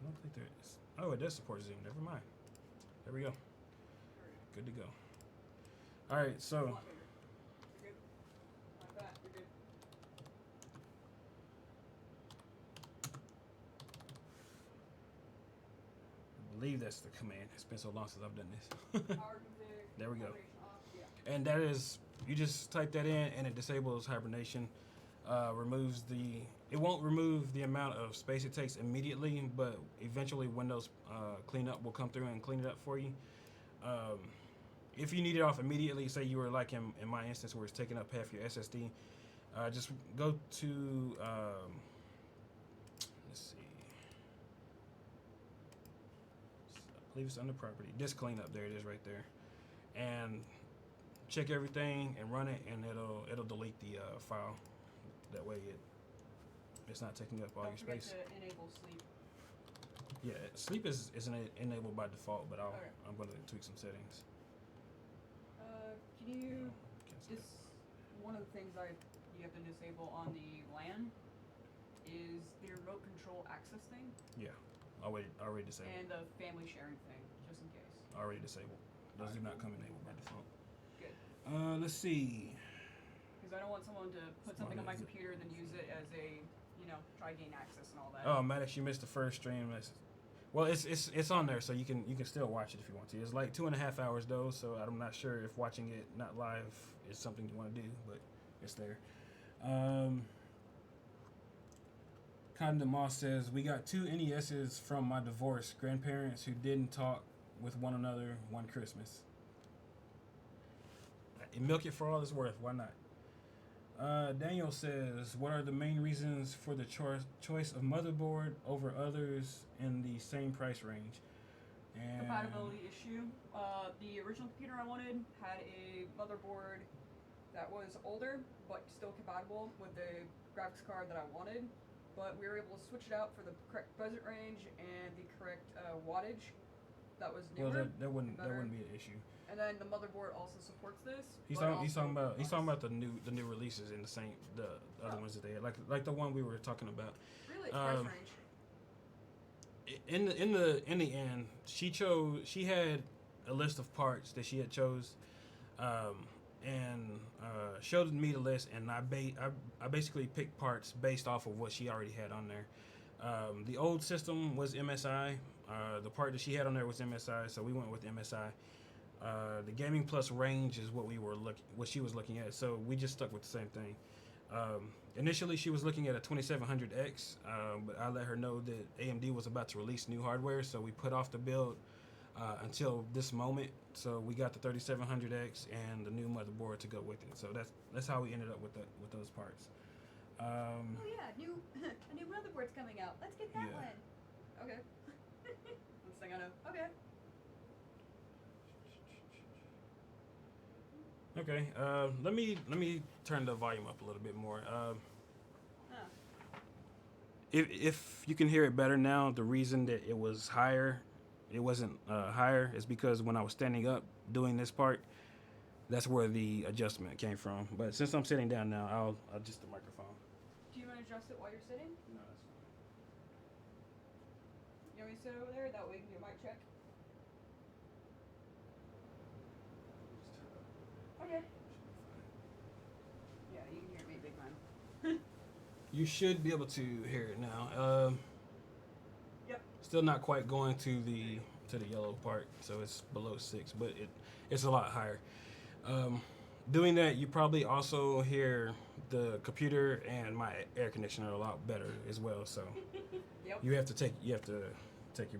I don't think there is. Oh, it does support zoom. Never mind. There we go. Good to go. All right, A so. lot bigger. You're good. Like that, you're good. I believe that's the command. It's been so long since I've done this. Power config, There we go. hibernation off, yeah. And that is, you just type that in and it disables hibernation. Removes it won't remove the amount of space it takes immediately, but eventually Windows cleanup will come through and clean it up for you. If you need it off immediately, say you were like in my instance where it's taking up half your SSD, just go to, let's see, I believe it's under property, disk cleanup, there it is right there. And check everything and run it, and it'll delete the file. That way it's not taking up all Don't your forget space. to enable sleep. Yeah, sleep is enabled by default, but Okay. I'm going to tweak some settings. Can you Cancel This one of the things you have to disable on the LAN is the remote control access thing that. Yeah, already disabled. and the family sharing thing, just in case. Already disabled. Those do not come enabled by default. Good. Let's see. Because I don't want someone to put something on my Smart. computer and then use it as a, try gain access and all that. Oh, Maddox, you missed the first stream. Well, it's on there, so you can still watch it if you want to. It's like 2.5 hours though, so I'm not sure if watching it not live is something you want to do, but it's there. Condom Moss says, we got 2 NESs from my divorced grandparents who didn't talk with one another one Christmas. Milk it for all it's worth. Why not? Daniel says, what are the main reasons for the choice of motherboard over others in the same price range? And Compatibility issue. The original computer I wanted had a motherboard that was older, but still compatible with the graphics card that I wanted. But we were able to switch it out for the correct budget range and the correct wattage. That was newer. well, that wouldn't better. be an issue. And then the motherboard also supports this. He's but talking also about the new releases in the other ones that they had, like the one we were talking about. Really, it's price range. In the end, she had a list of parts that she had chose, and showed me the list, and I basically picked parts based off of what she already had on there. The old system was MSI. The part that she had on there was MSI, so we went with MSI. The Gaming Plus range is what she was looking at, so we just stuck with the same thing. Initially, she was looking at a 2700X, but I let her know that AMD was about to release new hardware, so we put off the build until this moment. So we got the 3700X and the new motherboard to go with it. So that's how we ended up with those parts. Oh yeah, a new motherboard's coming out. Let's get that Yeah. one. Okay. This thing I know. Okay. Okay, let me turn the volume up a little bit more. If you can hear it better now, the reason that it was higher, it wasn't higher, is because when I was standing up doing this part, that's where the adjustment came from. But since I'm sitting down now, I'll adjust the microphone. Do you want to adjust it while you're sitting? No, that's fine. You want me to sit over there? That way you can do a mic check. Okay. Yeah, you can hear me big man. You should be able to hear it now. Yep. Still not quite going to the yellow part, so it's below 6, but it's a lot higher. Doing that, you probably also hear the computer and my air conditioner a lot better as well. So Yep. you have to take your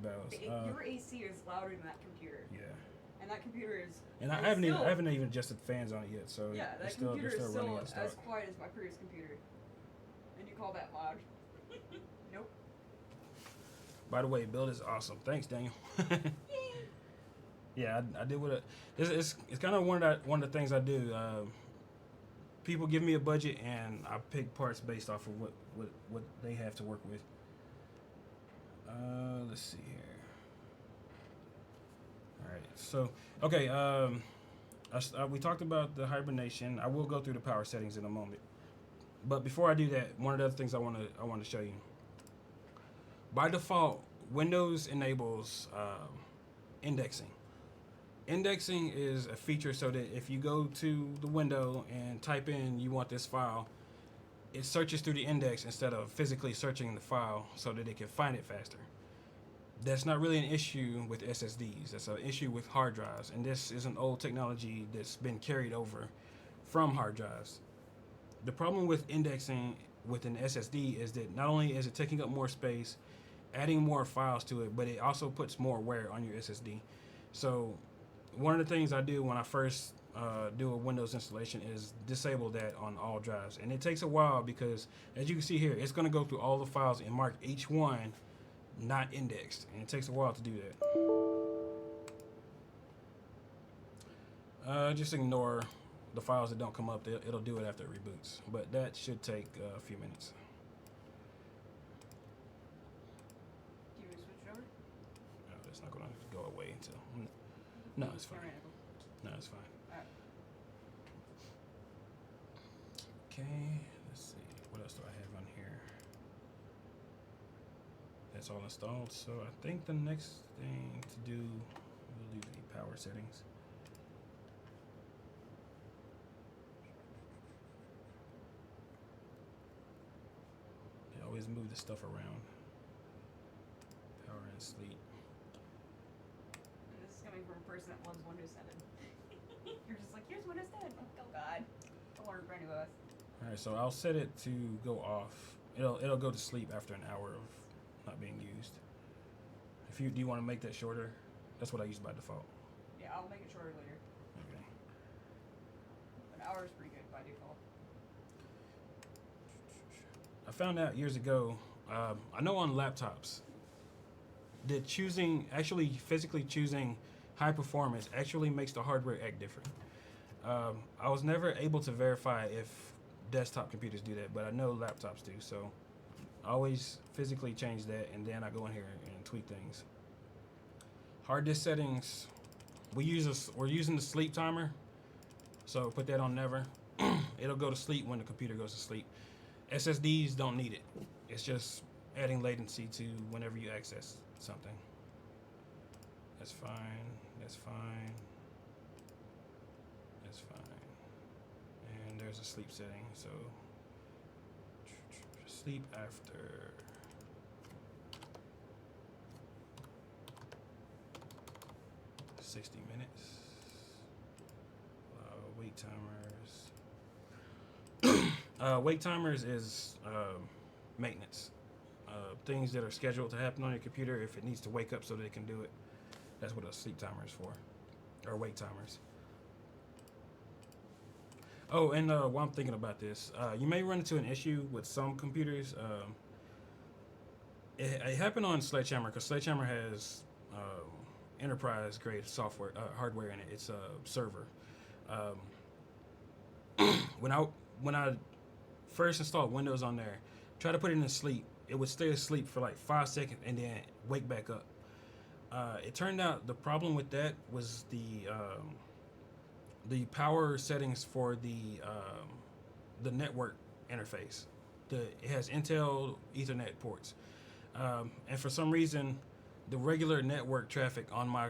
bows. Your AC is louder than that computer. Yeah. And that computer is. And I haven't even adjusted fans on it yet, so Yeah, that it's still, computer they're is still running still at as stock. quiet as my previous computer. And you call that loud? Nope. By the way, build is awesome. Thanks, Daniel. Yeah, I did what it's kind of one of the things I do. People give me a budget and I pick parts based off of what they have to work with. Let's see here. All right, so okay. We talked about the hibernation. I will go through the power settings in a moment. But before I do that, one of the other things I want to show you. By default, Windows enables indexing. Indexing is a feature so that if you go to the window and type in you want this file, it searches through the index instead of physically searching the file so that it can find it faster. That's not really an issue with SSDs. That's an issue with hard drives. And this is an old technology that's been carried over from hard drives. The problem with indexing with an SSD is that not only is it taking up more space, adding more files to it, but it also puts more wear on your SSD. So one of the things I do when I first do a Windows installation is disable that on all drives. And it takes a while because, as you can see here, it's going to go through all the files and mark each one not indexed. And it takes a while to do that. Just ignore the files that don't come up. It'll do it after it reboots. But that should take a few minutes. Do you want to switch it over? No, that's not going to go away until... No, it's fine. No, it's fine. Alright. Okay, let's see. What else do I have on here? That's all installed. So I think the next thing to do, we'll do the power settings. They always move the stuff around. Power and sleep. This is coming from a person that loves Windows 7. You're just like, here's Windows 10. Oh god. Don't order brand new OS. Alright, so I'll set it to go off. It'll go to sleep after an hour of not being used. Do you want to make that shorter? That's what I use by default. Yeah, I'll make it shorter later. Okay. An hour is pretty good by default. I found out years ago, I know on laptops, that physically choosing high performance actually makes the hardware act different. I was never able to verify if desktop computers do that, but I know laptops do, so I always physically change that and then I go in here and tweak things. Hard disk settings, we're using the sleep timer, so put that on never. It'll go to sleep when the computer goes to sleep. SSDs don't need it. It's just adding latency to whenever you access something. That's fine. That's fine. That's fine. And there's a sleep setting. So sleep after 60 minutes. Wait timers. Wait timers is maintenance. Things that are scheduled to happen on your computer if it needs to wake up so that it can do it. That's what a sleep timer is for, or wait timers. Oh, and while I'm thinking about this, you may run into an issue with some computers. It happened on Sledgehammer because Sledgehammer has enterprise grade software, hardware in it. It's a server. When I first installed Windows on there, try to put it in sleep, it would stay asleep for like 5 seconds and then wake back up. It turned out the problem with that was the the power settings for the network interface. It has Intel Ethernet ports, and for some reason, the regular network traffic on my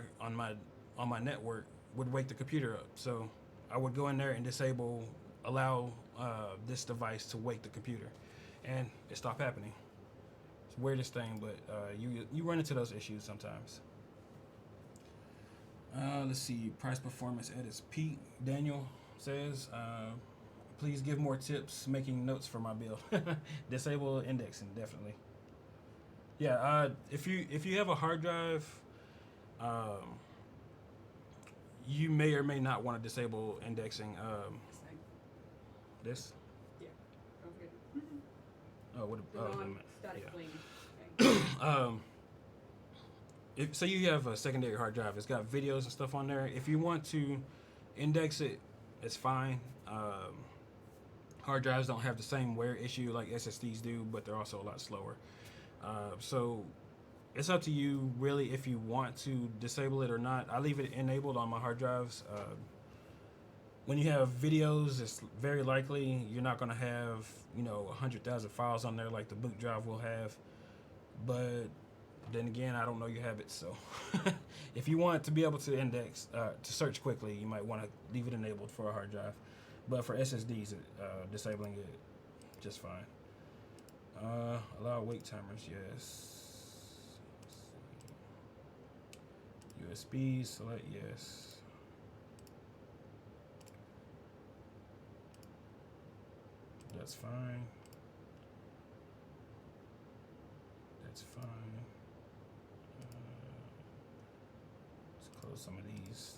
network would wake the computer up. So I would go in there and allow this device to wake the computer, and it stopped happening. It's the weirdest thing, but you run into those issues sometimes. Let's see, price performance at its peak. Daniel says, please give more tips making notes for my build. Disable indexing, definitely. Yeah, if you have a hard drive, you may or may not want to disable indexing. This? Yeah. Don't forget. Oh, what? Non-static yeah. flame. If say you have a secondary hard drive, it's got videos and stuff on there. If you want to index it, it's fine. Hard drives don't have the same wear issue like SSDs do, but they're also a lot slower. So it's up to you really if you want to disable it or not. I leave it enabled on my hard drives. When you have videos, it's very likely you're not going to have 100,000 files on there like the boot drive will have. But then again, I don't know your habits, so if you want to be able to index to search quickly, you might want to leave it enabled for a hard drive. But for SSDs, disabling it just fine. Allow wait timers, yes. USB select, yes. That's fine. That's fine. Let's close some of these.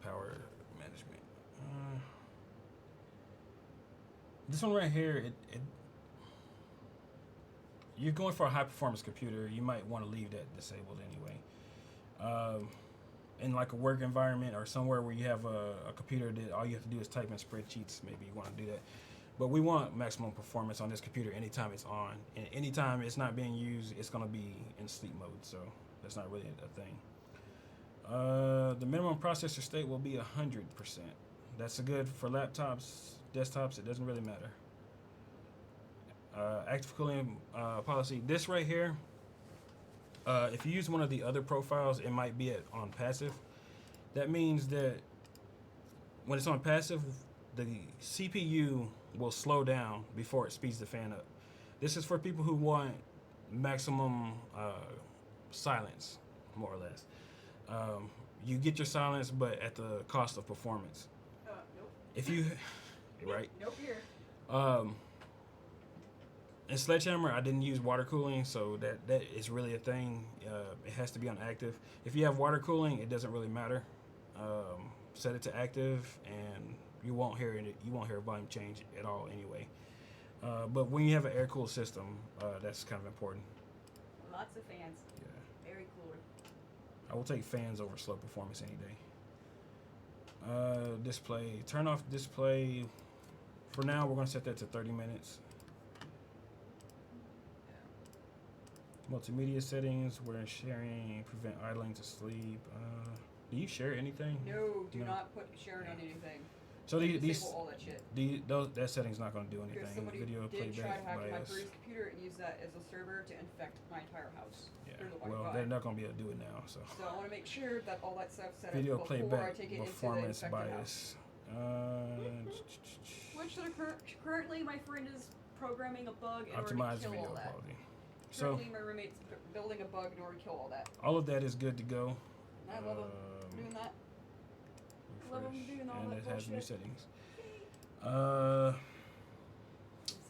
Power management. This one right here, you're going for a high performance computer, you might want to leave that disabled anyway. In like a work environment or somewhere where you have a computer that all you have to do is type in spreadsheets, maybe you want to do that. But we want maximum performance on this computer anytime it's on. And anytime it's not being used, it's going to be in sleep mode, so that's not really a thing. The minimum processor state will be 100%. That's good for laptops, desktops, it doesn't really matter. Active cooling policy. This right here, if you use one of the other profiles, it might be on passive. That means that when it's on passive, the CPU will slow down before it speeds the fan up. This is for people who want maximum silence, more or less. You get your silence, but at the cost of performance. Nope. If you, right? Nope, here. In Sledgehammer, I didn't use water cooling, so that is really a thing. It has to be on active. If you have water cooling, it doesn't really matter. Set it to active, and you won't hear it. You won't hear volume change at all anyway. But when you have an air-cooled system, that's kind of important. Lots of fans. Yeah. Very cool. I will take fans over slow performance any day. Display. Turn off display. For now, we're going to set that to 30 minutes. Multimedia settings. We're sharing. Prevent idling to sleep. Do you share anything? No, do not put sharing on anything. So these all that shit. That setting's not going to do anything. Because somebody Video did try to playback hack my bias. previous computer and use that as a server to infect my entire house. Yeah. Through the Well, Wi-Fi. they're not going to be able to do it now. So. So I want to make sure that all that stuff's set Video up before I playback take it performance into the infected bias. Which currently my friend is programming a bug in Optimize order to kill video all that. quality. So Currently my roommate's building a bug in order to kill all that. all of that is good to go. And I love him doing that. Love him Refresh. doing all And that it has new bullshit. settings.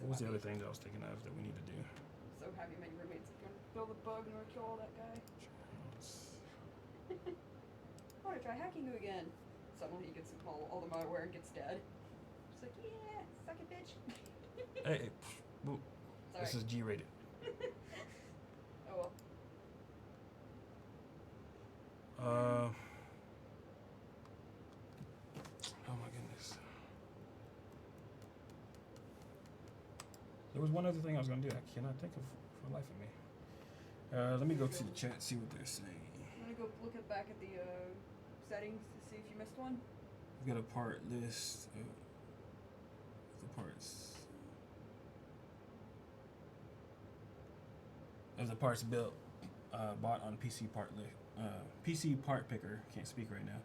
What was the other thing that I was thinking of that we need to do? So happy my roommate's gonna build a bug in order to kill all that guy. I want to try hacking you again. Suddenly he gets all the malware and gets dead. It's like, yeah, suck it, bitch. Hey, whoop. Sorry. This is G-rated. Oh well. Oh my goodness. There was one other thing I was gonna do. I cannot think of for the life Let me go to the chat, see what they're saying. I'm gonna go look back at the settings to see if you missed one. We've got a part list of the parts. Of the parts built, bought on PC PC part picker. Can't speak right now.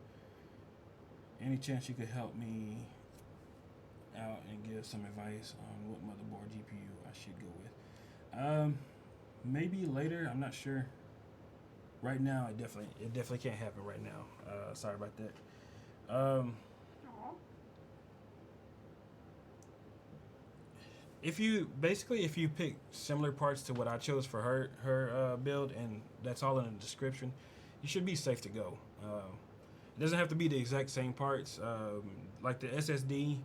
Any chance you could help me out and give some advice on what motherboard GPU I should go with? Maybe later. I'm not sure. Right now, it definitely can't happen right now. Sorry about that. Aww. If you pick similar parts to what I chose for her build, and that's all in the description, you should be safe to go. It doesn't have to be the exact same parts. Like the SSD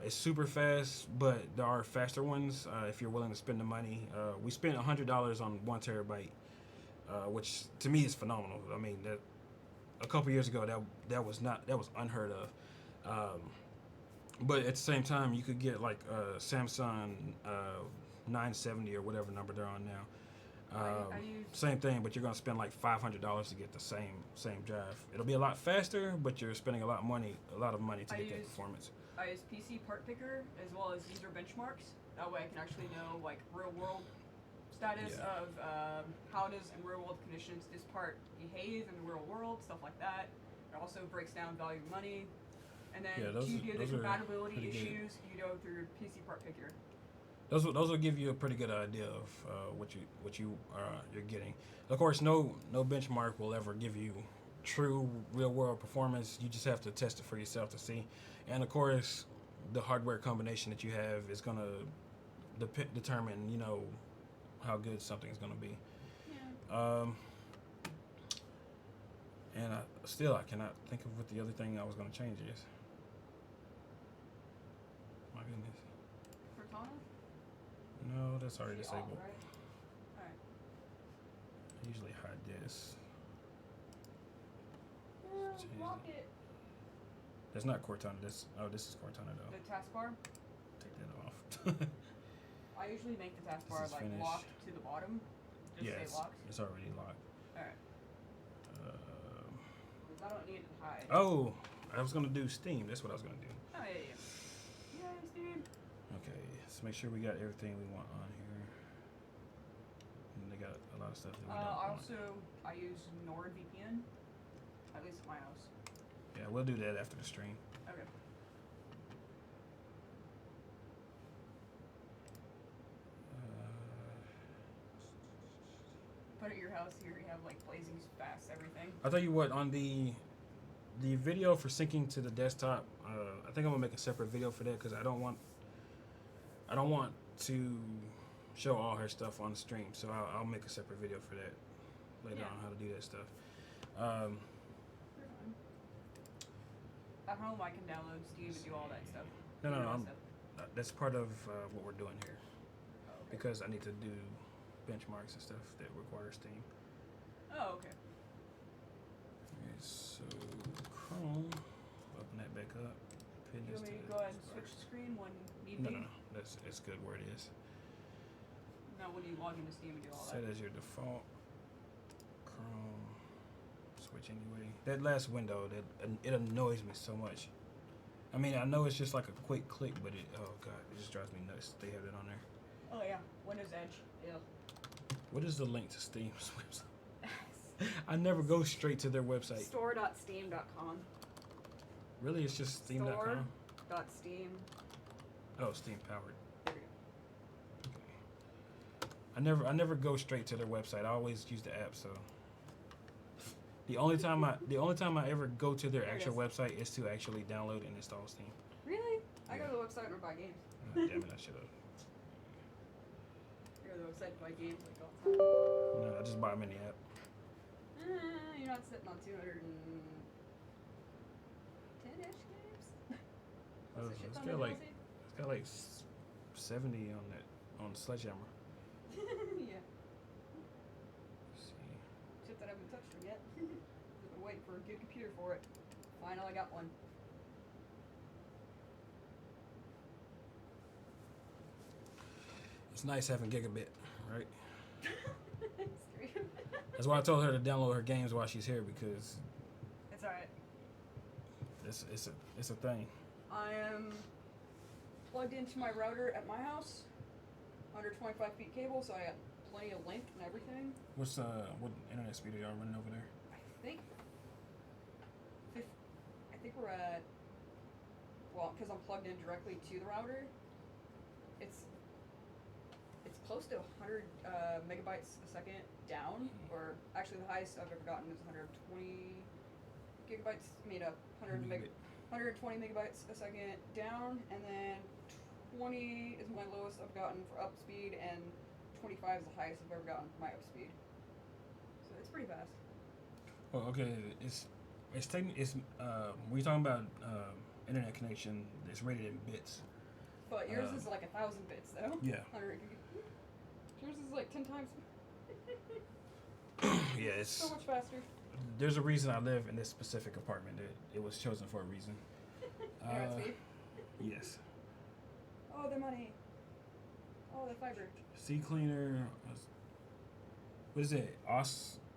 is super fast, but there are faster ones if you're willing to spend the money. We spent $100 on 1 terabyte, which to me is phenomenal. I mean, that a couple years ago that was unheard of. But at the same time, you could get like a Samsung 970 or whatever number they're on now. Same thing, but you're gonna spend like $500 to get the same drive. It'll be a lot faster, but you're spending a lot of money to get that performance. I use PC part picker as well as user benchmarks. That way, I can actually know like real world status of how does in real world conditions this part behave in the real world, stuff like that. It also breaks down value of money. And then to do the compatibility issues, you go through PC part picker. Those will give you a pretty good idea of what you're getting. Of course, no benchmark will ever give you true real world performance. You just have to test it for yourself to see. And of course, the hardware combination that you have is gonna determine how good something's gonna be. Yeah. And I cannot think of what the other thing I was gonna change is. My goodness. Cortana? No, that's already disabled. Right? Alright. I usually hide this. Lock it. That's not Cortana. This is Cortana though. The taskbar? Take that off. I usually make the taskbar like finished. locked to the bottom. Just Yeah, say locked. it's already locked. Alright. I don't need to hide. Oh, I was gonna do Steam. That's what I was gonna do. Oh yeah. Yeah, Steam. Okay, let's make sure we got everything we want on here. And they got a lot of stuff that we don't want. I use NordVPN. At least at my house. Yeah, we'll do that after the stream. Okay. But at your house here, you have like blazing fast everything. I'll tell you what, on the video for syncing to the desktop, I think I'm gonna make a separate video for that because I don't want to show all her stuff on the stream. So I'll make a separate video for that later on how to do that stuff. At home, I can download Steam and do all that stuff. No, that's part of what we're doing here. Oh, okay. Because I need to do benchmarks and stuff that require Steam. Oh, okay. Okay, so Chrome, open that back up. Pin You this want me to to go ahead and switch the screen when need No, be? it's good where it is. No, when you log into Steam and do all Set that. as your default. Chrome. Switch anyway. That last window, it annoys me so much. I mean, I know it's just like a quick click, but it just drives me nuts. They have it on there. Oh yeah, Windows Edge. Yeah. What is the link to Steam's website? I never go straight to their website. Store.steam.com. Really, it's just Steam.com? Store.steam. Oh, Steam powered. There we go. Okay. I never go straight to their website. I always use the app. So the only time I ever go to their actual website is to actually download and install Steam. Really? I go to the website and buy games. Oh, damn it! I should have. I go to the website and buy games like all the time. No, I just buy them in the app. You're not sitting on 210-ish games? That's a shit ton of DLC? It's got like 70 on Sledgehammer. Yeah. Let's see. Shit that I haven't touched them yet. I've been waiting for a good computer for it. Finally got one. It's nice having gigabit, right? That's why I told her to download her games while she's here because It's alright. it's a thing. I am plugged into my router at my house, under 25 feet cable, so I got plenty of link and everything. What internet speed are y'all running over there? I think we're at, well, because I'm plugged in directly to the router, it's close to 100 megabytes a second down, or actually the highest I've ever gotten is 120 gigabytes, made up 120 megabytes a second down, and then 20 is my lowest I've gotten for up speed, and 25 is the highest I've ever gotten for my up speed. So it's pretty fast. Well, okay, we're talking about internet connection. It's rated in bits. But yours is like 1,000 bits though. Yeah. 100. Yours is like 10 times. Yeah, it's so much faster. There's a reason I live in this specific apartment. It was chosen for a reason. Speed? Yes. Oh, the money. Oh, the fiber. C Cleaner. What is it?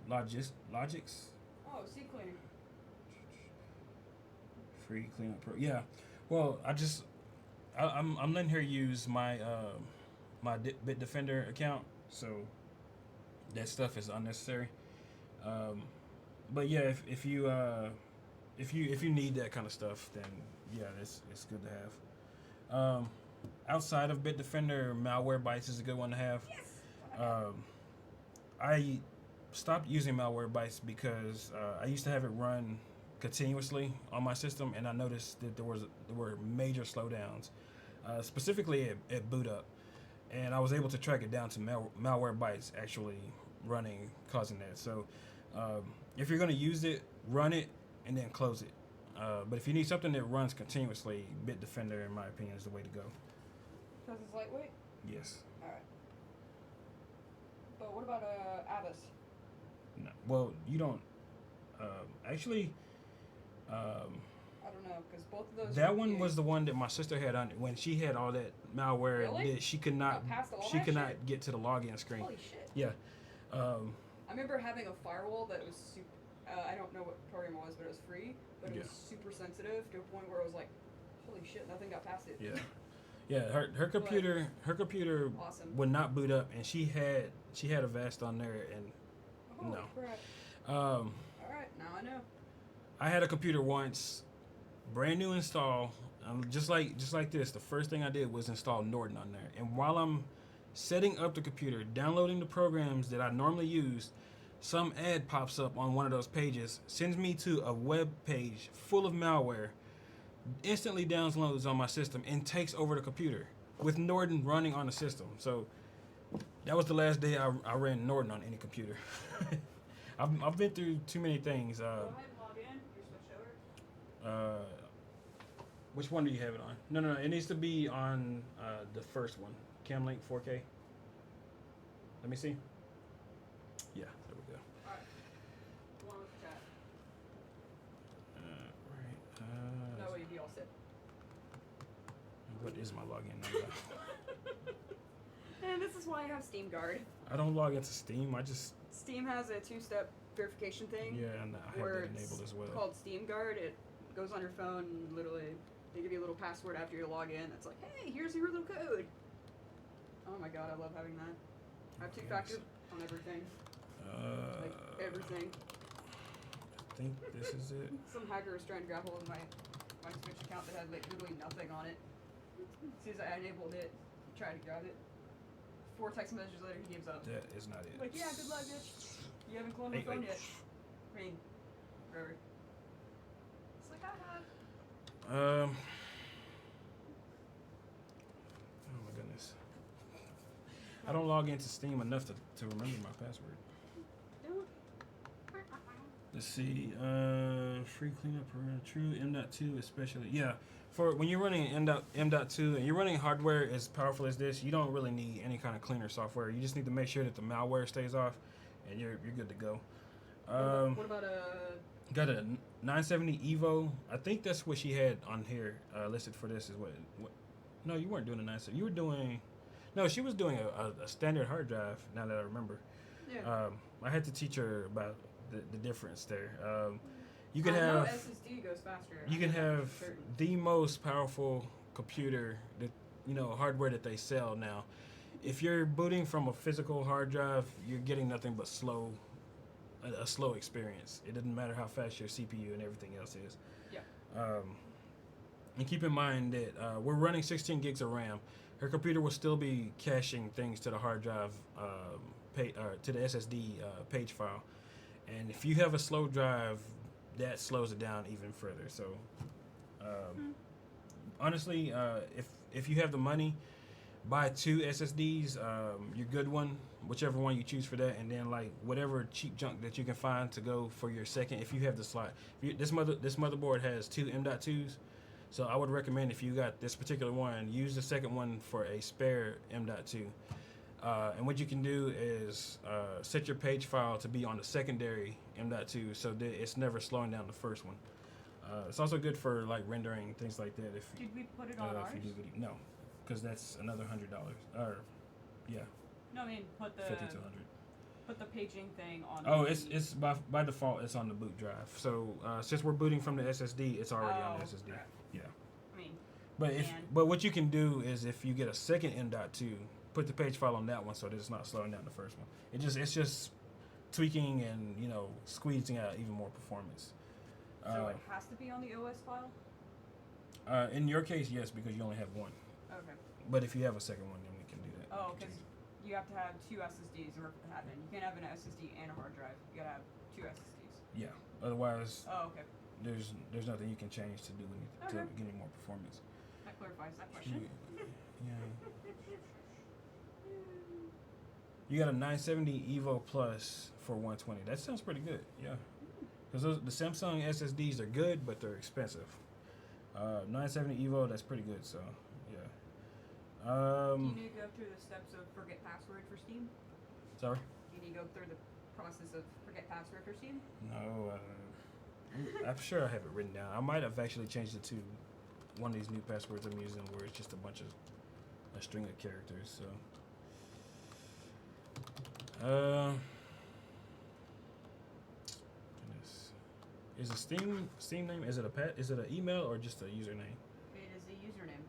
Logics? Oh, C Cleaner. Free cleanup pro. Yeah. Well, I'm letting her use my my Bitdefender account, so that stuff is unnecessary. But yeah, if you need that kind of stuff, then yeah, it's good to have. Outside of Bitdefender, Malwarebytes is a good one to have. Yes. I stopped using Malwarebytes because I used to have it run continuously on my system, and I noticed that there were major slowdowns, specifically at boot up, and I was able to track it down to Malwarebytes actually running, causing that. So if you're going to use it, run it and then close it. But if you need something that runs continuously, Bitdefender, in my opinion, is the way to go. Because it's lightweight? Yes. Alright. But what about Abbas? No. Well, you don't. Actually, I don't know, because both of those. That one was the one that my sister had on when she had all that malware. Really? That she could not. She could not get to the login screen. Holy shit. Yeah. I remember having a firewall that was super. I don't know what program it was, but it was free. But it was super sensitive to a point where it was like, holy shit, nothing got past it. Yeah. Yeah. Her computer awesome. would not boot up, and she had a Vast on there, and Holy no. crap. All right, now I know. I had a computer once, brand new install, just like this. The first thing I did was install Norton on there, and while I'm setting up the computer, downloading the programs that I normally use, some ad pops up on one of those pages, sends me to a web page full of malware, instantly downloads on my system, and takes over the computer with Norton running on the system. So that was the last day I ran Norton on any computer. I've been through too many things. Go ahead and log in. You're switched over. Which one do you have it on? No. It needs to be on the first one. Camlink 4K. Let me see. Yeah, there we go. Alright. Go on with the chat. Right. That way you'd be all set. What is my login number? And this is why I have Steam Guard. I don't log into Steam. Steam has a two-step verification thing. Yeah, and I have that enabled as well. It's called Steam Guard. It goes on your phone, and literally, they give you a little password after you log in. It's like, hey, here's your little code. Oh my god, I love having that. I have two-factor on everything. Like, everything. I think this is it. Some hacker was trying to grab hold of my Switch account that had like literally nothing on it. As soon as I enabled it, he tried to grab it. 4 text messages later, he gives up. That is not it. Like, yeah, good luck, bitch. You haven't cloned my phone yet. I mean, forever. It's like, haha. Oh my goodness. I don't log into Steam enough to remember my password. Don't. Let's see. Free cleanup program. True M.2 especially. Yeah. For when you're running M.2 and you're running hardware as powerful as this, you don't really need any kind of cleaner software. You just need to make sure that the malware stays off, and you're good to go. What about got a 970 Evo. I think that's what she had on here listed for this. Is what? No, you weren't doing a 970. You were doing. No, she was doing a standard hard drive. Now that I remember. Yeah. I had to teach her about the difference there. You can I know have SSD goes faster. you I can know that have for certain. the most powerful computer that hardware that they sell now. If you're booting from a physical hard drive, you're getting nothing but a slow experience. It doesn't matter how fast your CPU and everything else is. Yeah. And keep in mind that we're running 16 gigs of RAM. Her computer will still be caching things to the hard drive, to the SSD page file. And if you have a slow drive, that slows it down even further. So, honestly, if you have the money, buy 2 SSDs, your good one, whichever one you choose for that, and then like whatever cheap junk that you can find to go for your second. If you have the slot, this motherboard has 2 M.2s, so I would recommend if you got this particular one, use the second one for a spare M.2. And what you can do is set your page file to be on the secondary M.2, so that it's never slowing down the first one. It's also good for like rendering things like that. If Did we put it on ours? if you do video, no, because that's another $100. Or yeah, No, I mean put the 50 to 100. Put the paging thing on. Oh, it's by default it's on the boot drive. So since we're booting from the SSD, it's already on the SSD. Right. Yeah. I mean, But what you can do is if you get a second M.2, put the page file on that one so that it's not slowing down the first one. It's just tweaking and squeezing out even more performance. so it has to be on the OS file. In your case, yes, because you only have one. Okay. But if you have a second one, then we can do that. Oh, We can because change it. you have to have 2 SSDs in order for it to happen. You can't have an SSD and a hard drive. You gotta have 2 SSDs. Yeah. Otherwise, Oh, okay. there's nothing you can change to do to Okay. get any more performance. That clarifies that question. Yeah. You got a 970 Evo Plus for 120. That sounds pretty good. Yeah. Because the Samsung SSDs are good, but they're expensive. 970 Evo, that's pretty good. So, yeah. Do you need to go through the steps of forget password for Steam? Sorry. Do you need to go through the process of forget password for Steam? No. I'm sure I have it written down. I might have actually changed it to one of these new passwords I'm using, where it's just a string of characters. So. Goodness. Is a Steam name? Is it Is it an email or just a username? It is a username.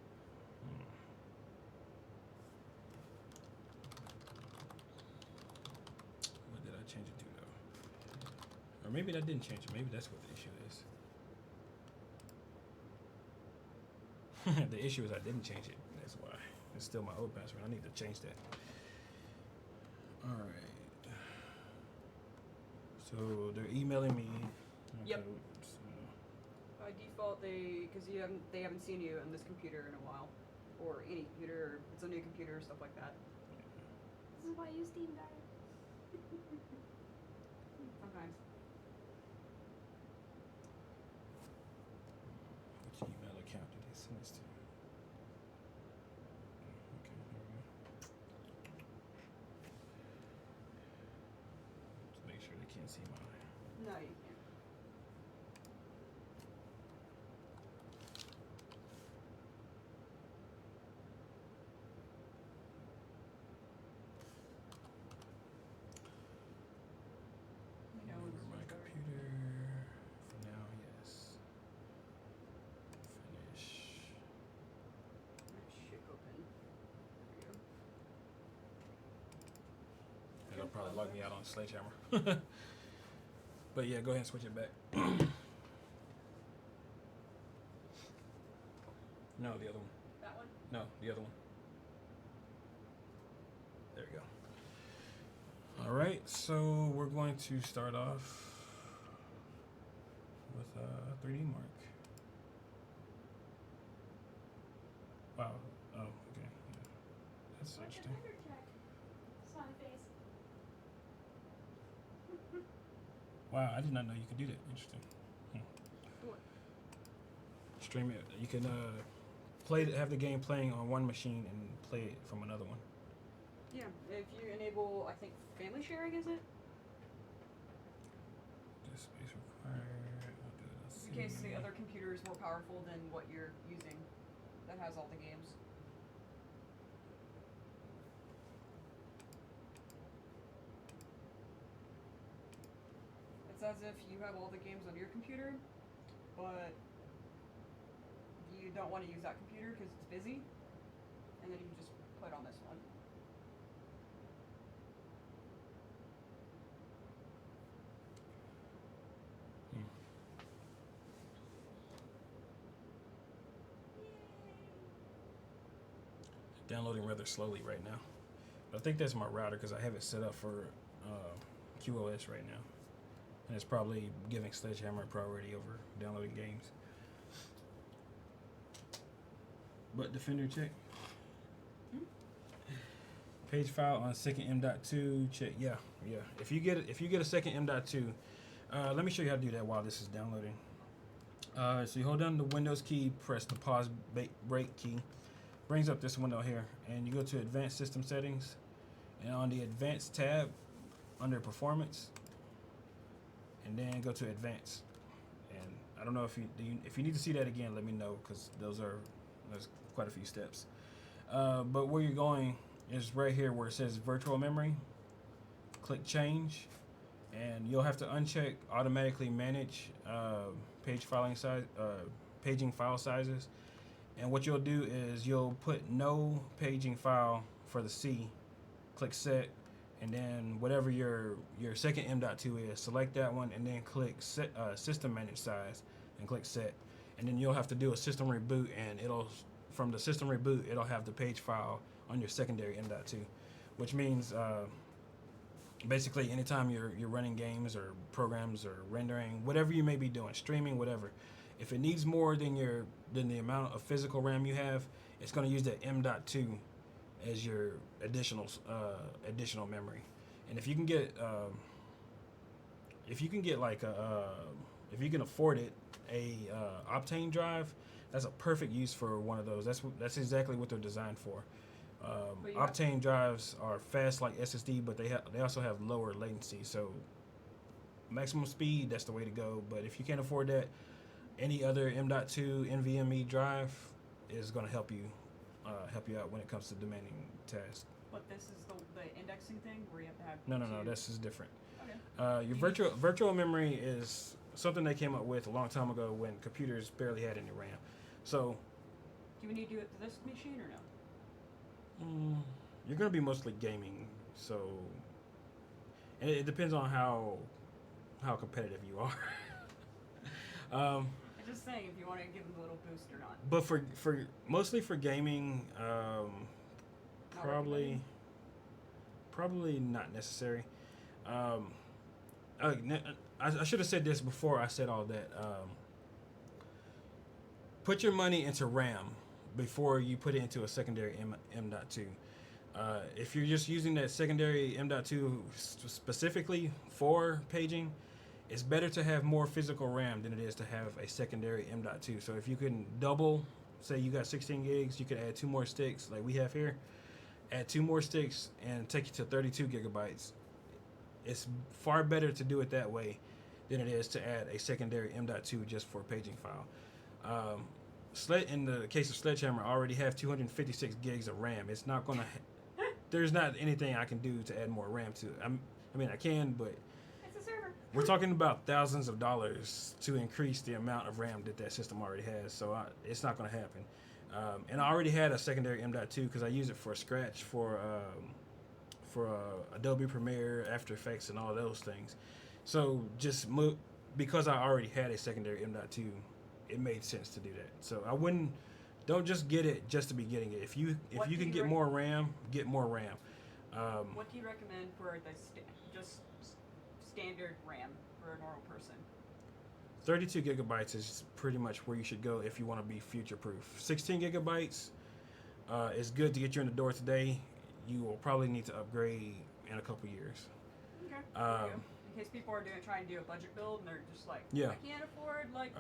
What did I change it to though? Or maybe I didn't change it. Maybe that's what the issue is. The issue is I didn't change it. That's why. It's still my old password. I need to change that. Alright. So they're emailing me. Yep. So, By default, they haven't seen you on this computer in a while, or any computer. Or it's a new computer, stuff like that. This is why you Steam guys. Sometimes. which email account did they send this to? Okay, here we go. Just make sure they can't see mine. No, you can't. You know, Over it's my very- computer. For now, yes. Finish. That shit open. There we go. It'll probably log me out on Sledgehammer. But yeah, go ahead and switch it back. No, the other one. That one? No, the other one. There we go. All right, so we're going to start off with a 3D mark. Wow. Oh, okay. Yeah. That's interesting. Wow, I did not know you could do that. Interesting. What? Stream it. You can have the game playing on one machine and play it from another one. Yeah, if you enable, I think, family sharing, is it? This space required. I'll do it. In case the other computer is more powerful than what you're using that has all the games. as if you have all the games on your computer, but you don't want to use that computer because it's busy, and then you just put on this one. Downloading rather slowly right now. I think that's my router because I have it set up for QoS right now. And it's probably giving Sledgehammer priority over downloading games. But Defender check. Page file on second M.2 check. Yeah. If you get a second M.2, let me show you how to do that while this is downloading. So you hold down the Windows key, press the pause break key. Brings up this window here, and you go to Advanced System Settings, and on the Advanced tab under Performance, and then go to Advanced. And I don't know if you need to see that again, let me know, because there's quite a few steps. But where you're going is right here where it says Virtual Memory. Click Change, and you'll have to uncheck Automatically Manage paging file sizes. And what you'll do is you'll put no paging file for the C, click Set, and then whatever your second M.2 is, select that one, and then click set, System Manage Size, and click Set. And then you'll have to do a system reboot, and from the system reboot, it'll have the page file on your secondary M.2, which means basically anytime you're running games or programs or rendering, whatever you may be doing, streaming, whatever. If it needs more than the amount of physical RAM you have, it's going to use that M.2 as your additional memory. And if you can get if you can afford it, a Optane drive, that's a perfect use for one of those. That's exactly what they're designed for. Optane drives are fast like SSD, but they also have lower latency. So maximum speed, that's the way to go. But if you can't afford that, any other M.2 NVMe drive is going to help you out when it comes to demanding tasks. But this is the indexing thing where you have to have No, this is different. Okay. Your virtual memory is something they came up with a long time ago when computers barely had any RAM. So do we need to do it to this machine or no? You're going to be mostly gaming, so and it depends on how competitive you are. I'm just saying if you want to give them a little boost or not. But for mostly for gaming, probably not necessary. I should have said this before I said all that. Put your money into RAM before you put it into a secondary M.2. If you're just using that secondary M.2 specifically for paging, it's better to have more physical RAM than it is to have a secondary M.2. So if you can double, say you got 16 gigs, you could add 2 more sticks like we have here. Add 2 more sticks and take it to 32 gigabytes. It's far better to do it that way than it is to add a secondary M.2 just for a paging file. In the case of Sledgehammer, I already have 256 gigs of RAM. It's not going to... There's not anything I can do to add more RAM to it. I mean, I can, but... We're talking about thousands of dollars to increase the amount of RAM that system already has, so it's not going to happen. And I already had a secondary M.2 because I use it for Scratch, for Adobe Premiere, After Effects, and all those things. So because I already had a secondary M.2, it made sense to do that. So don't just get it just to be getting it. If you can get more RAM, get more RAM. What do you recommend for just standard RAM for a normal person? 32 gigabytes is pretty much where you should go if you want to be future proof. 16 gigabytes is good to get you in the door today. You will probably need to upgrade in a couple years. Okay. In case people are trying to do a budget build and they're just like, yeah, I can't afford like.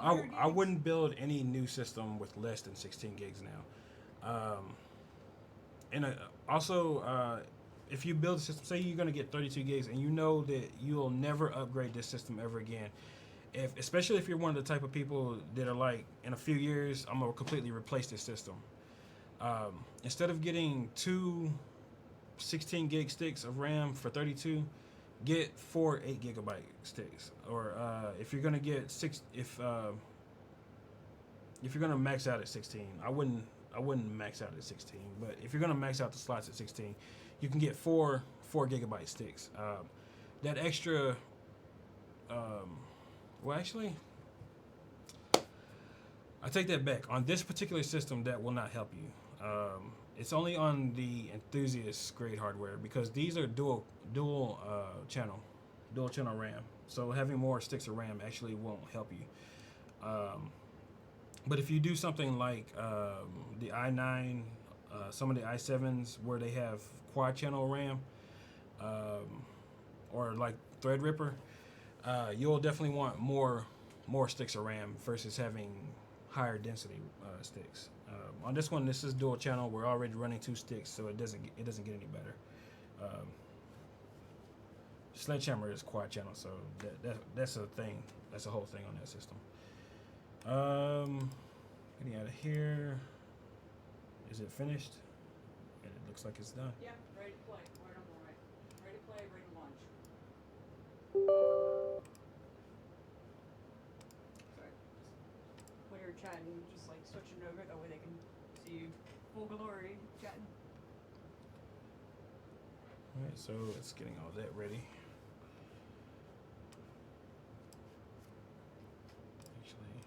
I wouldn't build any new system with less than 16 gigs now. Also, if you build a system, say you're going to get 32 gigs and you know that you'll never upgrade this system ever again. Especially if you're one of the type of people that are like, in a few years, I'm going to completely replace this system. Instead of getting 2 16 gig sticks of RAM for 32, get 4 8 GB sticks, or if you're gonna get if you're gonna max out at 16, I wouldn't max out at 16, but if you're gonna max out the slots at 16, you can get 4 4 GB sticks. That extra, well, actually, I take that back. On this particular system, that will not help you. It's only on the enthusiast grade hardware, because these are dual channel RAM. So having more sticks of RAM actually won't help you. But if you do something like the i9, some of the i7s where they have quad channel RAM, or like Threadripper, you'll definitely want more sticks of RAM versus having higher density sticks. On this one, this is dual channel. We're already running 2 sticks, so it doesn't get any better. Sledgehammer is quad channel, so that's a thing. That's a whole thing on that system. Getting out of here. Is it finished? And it looks like it's done. Yeah, ready to play. Word on the right. Ready to play, ready to launch. Sorry. When you're chatting, just like switching over, that way they can see you full glory chatting. Alright, so it's getting all that ready. Actually,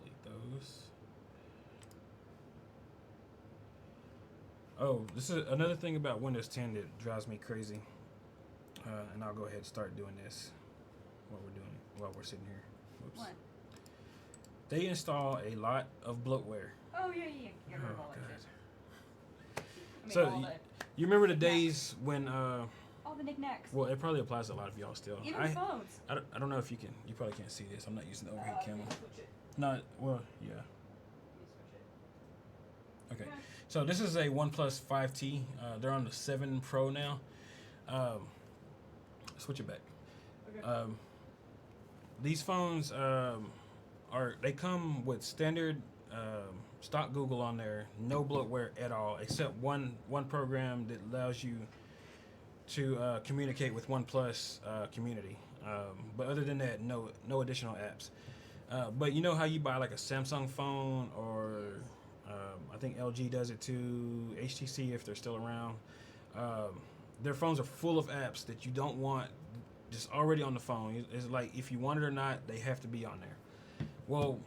delete those. Oh, this is another thing about Windows 10 that drives me crazy. And I'll go ahead and start doing this while we're sitting here. Whoops. What? They install a lot of bloatware. Oh, yeah. Get rid of all that God. shit. I mean, So all you remember the days when all the knickknacks. well, it probably applies to a lot of y'all still. Even phones. I don't know if you probably can't see this. I'm not using the overhead camera. Switch it. Not well, yeah. Let me switch it. Okay. Yeah. So this is a OnePlus 5T. They're on the 7 Pro now. Switch it back. Okay. These phones they come with standard stock Google on there, no bloatware at all, except one program that allows you to communicate with OnePlus community. But other than that, no additional apps. But you know how you buy like a Samsung phone, or I think LG does it too, HTC if they're still around. Their phones are full of apps that you don't want just already on the phone. It's like if you want it or not, they have to be on there. Well,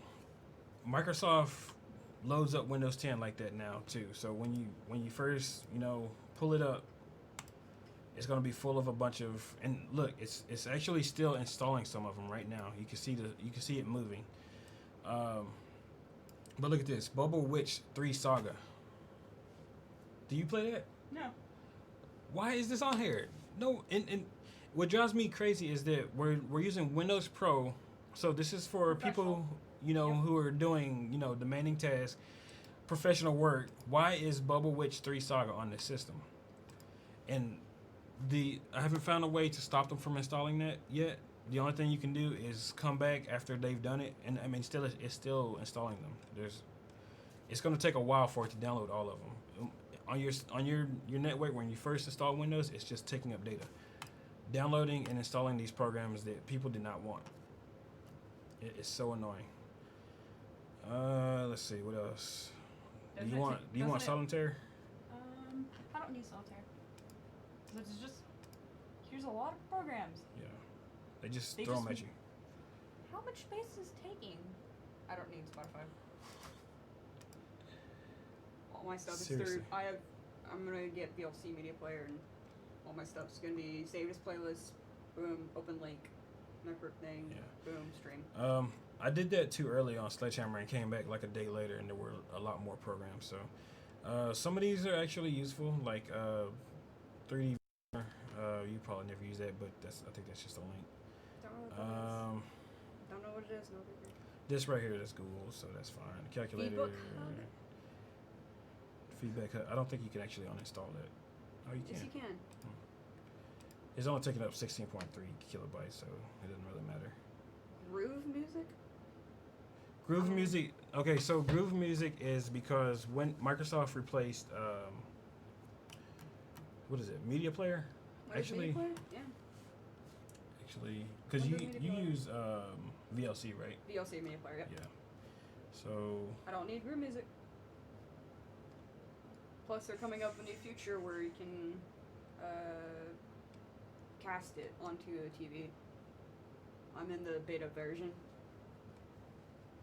Microsoft loads up Windows 10 like that now too. So when you first pull it up, it's gonna be full of a bunch of, and look, it's actually still installing some of them right now. You can see it moving. But look at this, Bubble Witch 3 Saga. Do you play that? No. Why is this on here? No, and what drives me crazy is that we're using Windows Pro, so this is for people who are doing demanding tasks, professional work. Why is Bubble Witch 3 Saga on this system? And I haven't found a way to stop them from installing that yet. The only thing you can do is come back after they've done it, and I mean, it's still installing them. It's going to take a while for it to download all of them. On your network, when you first install Windows, it's just taking up data, downloading and installing these programs that people did not want. It's so annoying. Let's see what else. Do you want Solitaire? I don't need Solitaire. Here's a lot of programs. Yeah, they just throw them at you. How much space is taking? I don't need Spotify. All my stuff is Seriously. through. I'm gonna get VLC media player, and all my stuff's gonna be saved as playlist. Boom, open link, network thing. Yeah. Boom, stream. I did that too early on Sledgehammer and came back like a day later, and there were a lot more programs. So some of these are actually useful, like 3D. You probably never use that, but I think that's just a link. Don't know what it is. No biggie. This right here, that's Google, so that's fine. Calculator, Ebook Hub? Feedback Hub. I don't think you can actually uninstall that. Oh, you can. Yes, you can. It's only taking up 16.3 kilobytes, so it doesn't really matter. Groove music. Groove Music. Okay, so Groove Music is because when Microsoft replaced what is it? Media player? What is media player? Yeah. Actually, because you use VLC, right? VLC media player. Yep. Yeah. So. I don't need room music. Plus, they're coming up in the future where you can cast it onto a TV. I'm in the beta version.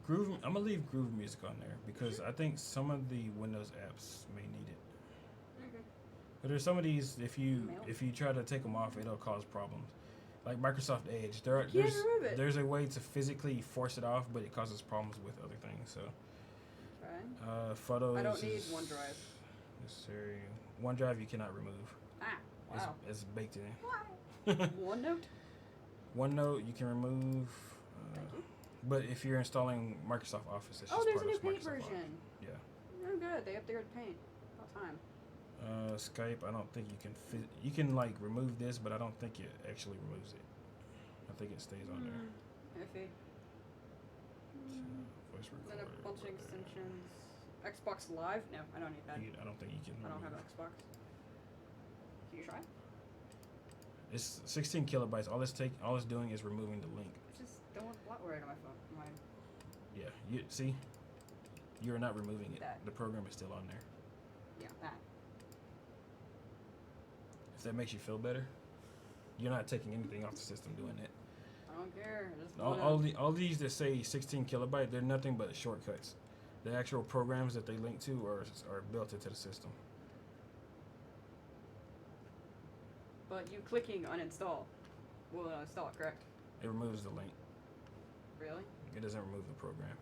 Groove. I'm gonna leave Groove Music on there because I think some of the Windows apps may need it. Okay. But there's some of these. If you try to take them off, it'll cause problems. Like Microsoft Edge, there's a way to physically force it off, but it causes problems with other things. So. Okay. Photos. I don't need OneDrive. Necessary. OneDrive you cannot remove. Ah. Wow. It's baked in. Why? OneNote. OneNote you can remove. Thank you. But if you're installing Microsoft Office, it's just there's part a new of Paint Microsoft version. Office. Yeah. Oh, good. They updated Paint. About time. Skype, I don't think you can. You can like remove this, but I don't think it actually removes it. I think it stays on there. Iffy. Voice Then recorder. a bunch of extensions. Xbox Live? No, I don't need that. I don't think you can. I don't have an Xbox. Can you try? It's 16 kilobytes. All it's doing is removing the link. I just don't want bloatware on my phone. Yeah, you see, you're not removing it. That. The program is still on there. Yeah, that. If that makes you feel better, you're not taking anything off the system doing it. I don't care. Just All these that say 16 kilobyte, they're nothing but shortcuts. The actual programs that they link to are built into the system. But you clicking uninstall will install it, correct? It removes the link. Really? It doesn't remove the program.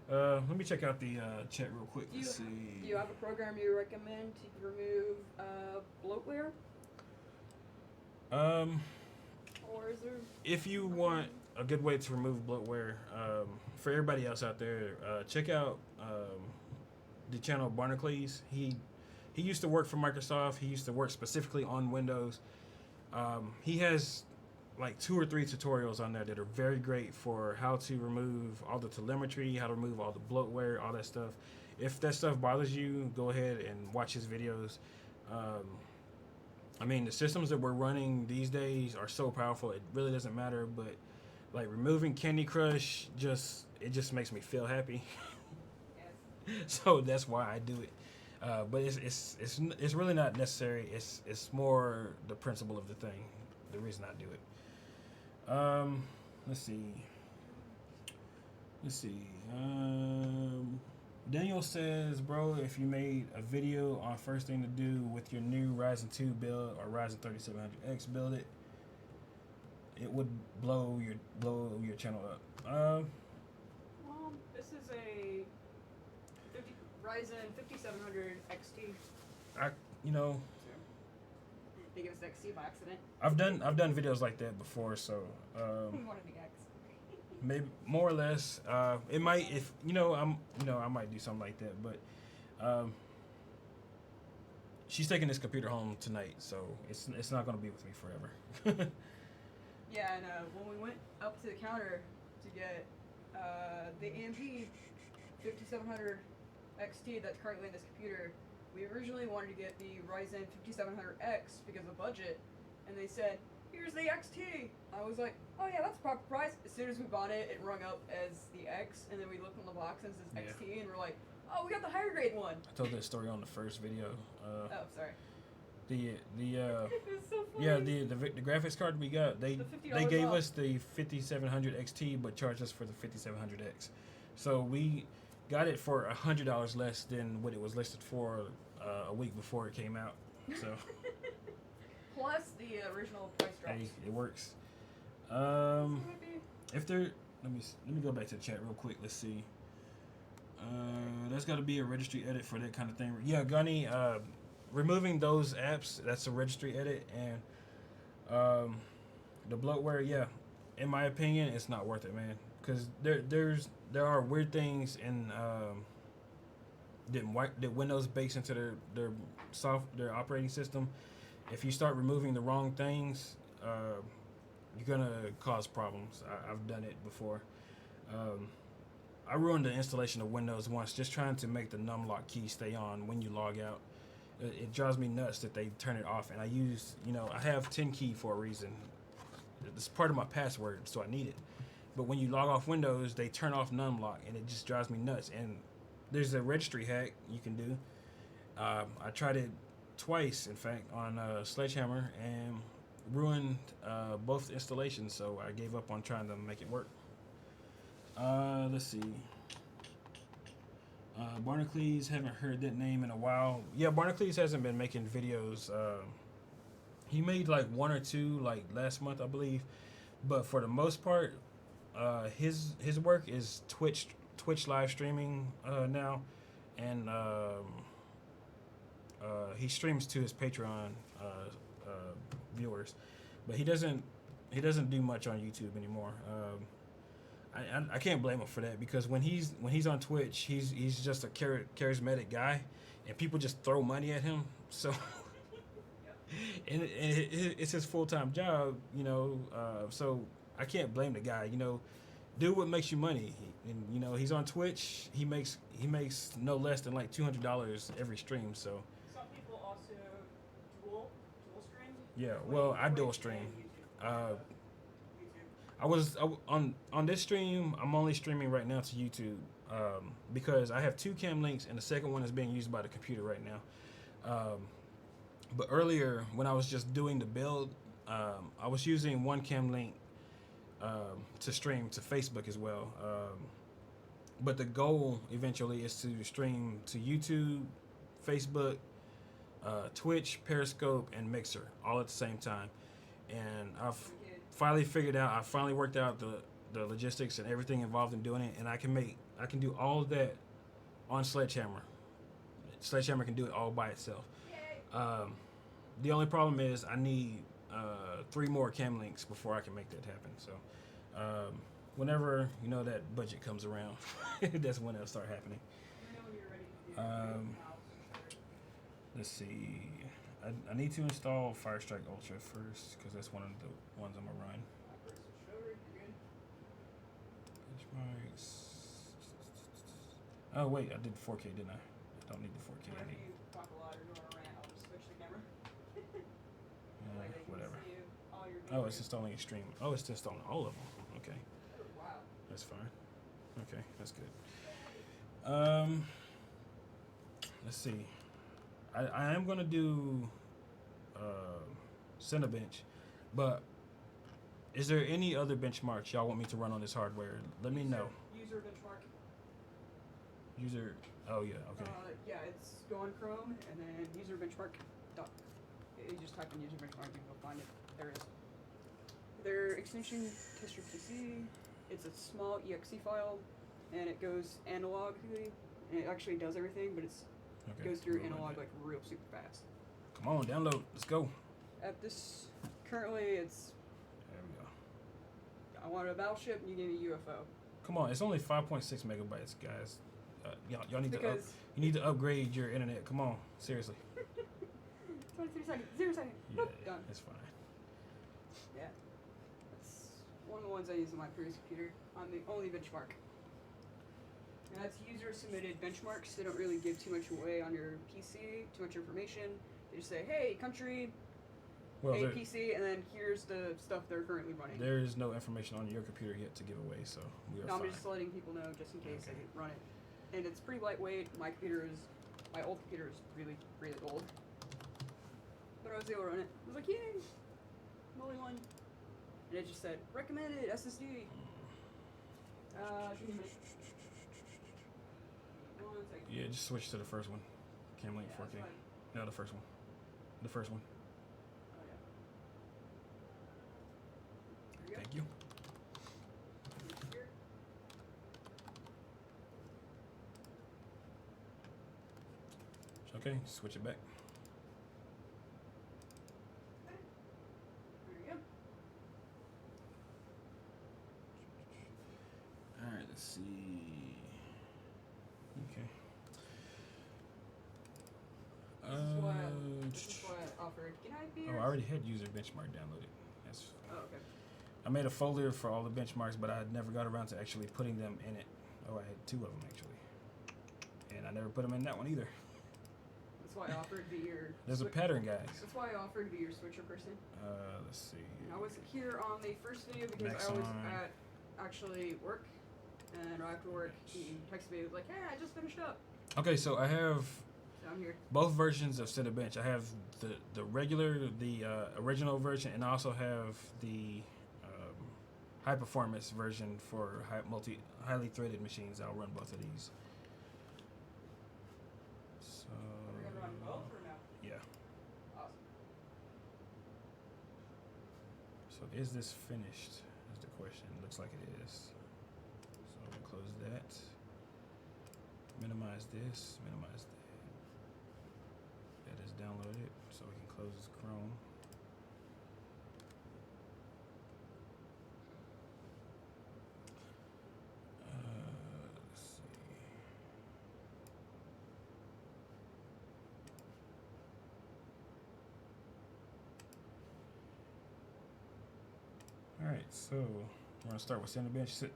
Let me check out the chat real quick. Let's see. Do you have a program you recommend to remove bloatware? Or is there? If you want a good way to remove bloatware, for everybody else out there, check out the channel Barnacles. He used to work for Microsoft. He used to work specifically on Windows. He has like 2 or 3 tutorials on there that are very great for how to remove all the telemetry, how to remove all the bloatware, all that stuff. If that stuff bothers you, go ahead and watch his videos. I mean, the systems that we're running these days are so powerful, it really doesn't matter, but like removing Candy Crush, it just makes me feel happy. Yes. So that's why I do it. But it's really not necessary. It's more the principle of the thing, the reason I do it. Let's see. Daniel says, bro, if you made a video on first thing to do with your new Ryzen 2 build or Ryzen 3700X build, it would blow your channel up. Well, this is a Ryzen 5700 XT. Think it was XT by accident. I've done videos like that before, so One of the X. maybe more or less. It might, if I might do something like that, but she's taking this computer home tonight, so it's not gonna be with me forever. Yeah, and when we went up to the counter to get the AMD 5700 XT that's currently in this computer, we originally wanted to get the Ryzen 5700X because of budget, and they said, here's the XT. I was like, oh yeah, that's proper price. As soon as we bought it, it rung up as the X, and then we looked on the box and it says XT, and we're like, oh, we got the higher grade one. I told that story on the first video. Oh, sorry. The It's so funny. yeah, the graphics card we got, they gave off. us the 5700 XT but charged us for the 5700X. So we got it for $100 less than what it was listed for a week before it came out. So plus the original price drops. hey, it works. If there, let me go back to the chat real quick. Let's see. That's got to be a registry edit for that kind of thing. Yeah, Gunny. Removing those apps, that's a registry edit, and the bloatware, yeah, in my opinion, it's not worth it, man. Because there are weird things in that Windows bakes into their operating system. If you start removing the wrong things, you're gonna cause problems. I've done it before. I ruined the installation of Windows once just trying to make the numlock key stay on when you log out. it drives me nuts that they turn it off. And I use, you know, I have 10 key for a reason. It's part of my password, so I need it. But when you log off Windows, they turn off num-lock, and it just drives me nuts. And there's a registry hack you can do. I tried it twice, in fact, on Sledgehammer, and ruined both installations, so I gave up on trying to make it work. Let's see. Barnacles, haven't heard that name in a while. Yeah, Barnacles hasn't been making videos. He made like 1 or 2 like last month, I believe. But for the most part, his work is Twitch live streaming now, and he streams to his Patreon viewers, but he doesn't do much on YouTube anymore. I can't blame him for that, because when he's on Twitch, he's just a charismatic guy, and people just throw money at him. So, and it's his full-time job, you know. So I can't blame the guy. You know, do what makes you money. And you know, he's on Twitch. He makes no less than like $200 every stream. So. Some people also dual stream. Yeah. Well, I dual stream. I was on this stream. I'm only streaming right now to YouTube because I have 2 cam links, and the second one is being used by the computer right now. But earlier, when I was just doing the build, I was using one cam link to stream to Facebook as well. But the goal eventually is to stream to YouTube, Facebook, Twitch, Periscope, and Mixer all at the same time. And I've finally figured out, I finally worked out the logistics and everything involved in doing it, and I can do all of that on Sledgehammer. Sledgehammer can do it all by itself. The only problem is I need 3 more cam links before I can make that happen. So whenever, you know, that budget comes around, that's when it'll start happening. Let's see. I need to install Firestrike Ultra first, because that's one of the ones I'm gonna run. Benchmarks. Oh wait, I did 4K, didn't I? I don't need the 4K. I need. Whatever. Oh, it's installing Extreme. Oh, it's installing all of them. Okay. That's fine. Okay, that's good. Let's see. I am gonna do Cinebench, but is there any other benchmarks y'all want me to run on this hardware? Let me know. User benchmark. User. Oh yeah. Okay. Yeah, it's go on Chrome and then user benchmark. You just type in user benchmark, you will find it. There it is. Their extension test your PC. It's a small exe file, and it goes analogically, and it actually does everything, but it goes through analog like real super fast. Come on, download. Let's go. At this, currently it's. There we go. I wanted a battleship, and you gave me a UFO. Come on, it's only 5.6 megabytes, guys. Y'all need you need to upgrade your internet. Come on, seriously. 23 seconds. 0 seconds. Yeah, done. It's fine. Yeah. That's one of the ones I use on my previous computer. I'm the only benchmark. And that's user submitted benchmarks. They don't really give too much away on your PC, too much information. They just say, hey, country, hey, PC, and then here's the stuff they're currently running. There is no information on your computer yet to give away, so we are fine. I'm just letting people know just in case they run it. And it's pretty lightweight. My old computer is really, really old. But I was able to run it. I was like, yay! I'm only one. And it just said, recommended SSD. Yeah, just switch to the first one. Cam Link 4K. No, the first one. The first one. Oh, yeah. Thank you. Okay, switch it back. Alright, let's see. Okay. This is what I offered. Can I be I already had user benchmark downloaded. That's. Oh, okay. I made a folder for all the benchmarks, but I never got around to actually putting them in it. Oh, I had 2 of them actually, and I never put them in that one either. That's why I offered to be your. There's a pattern, guys. That's why I offered to be your switcher person. Let's see. I was here on the first video because I was at actually work, and right after work he texted me like, "Hey, I just finished up." Okay, so I have I'm here. both versions of Cinebench. I have the regular, the original version, and I also have the high performance version for highly threaded machines. I'll run both of these. So Are we gonna run both or no? yeah. Awesome. So is this finished? Is the question. Looks like it is. So we'll close that. Minimize this. Minimize that. That is downloaded, so we can close this Chrome. Let's see. All right, so we're gonna start with Cinebench.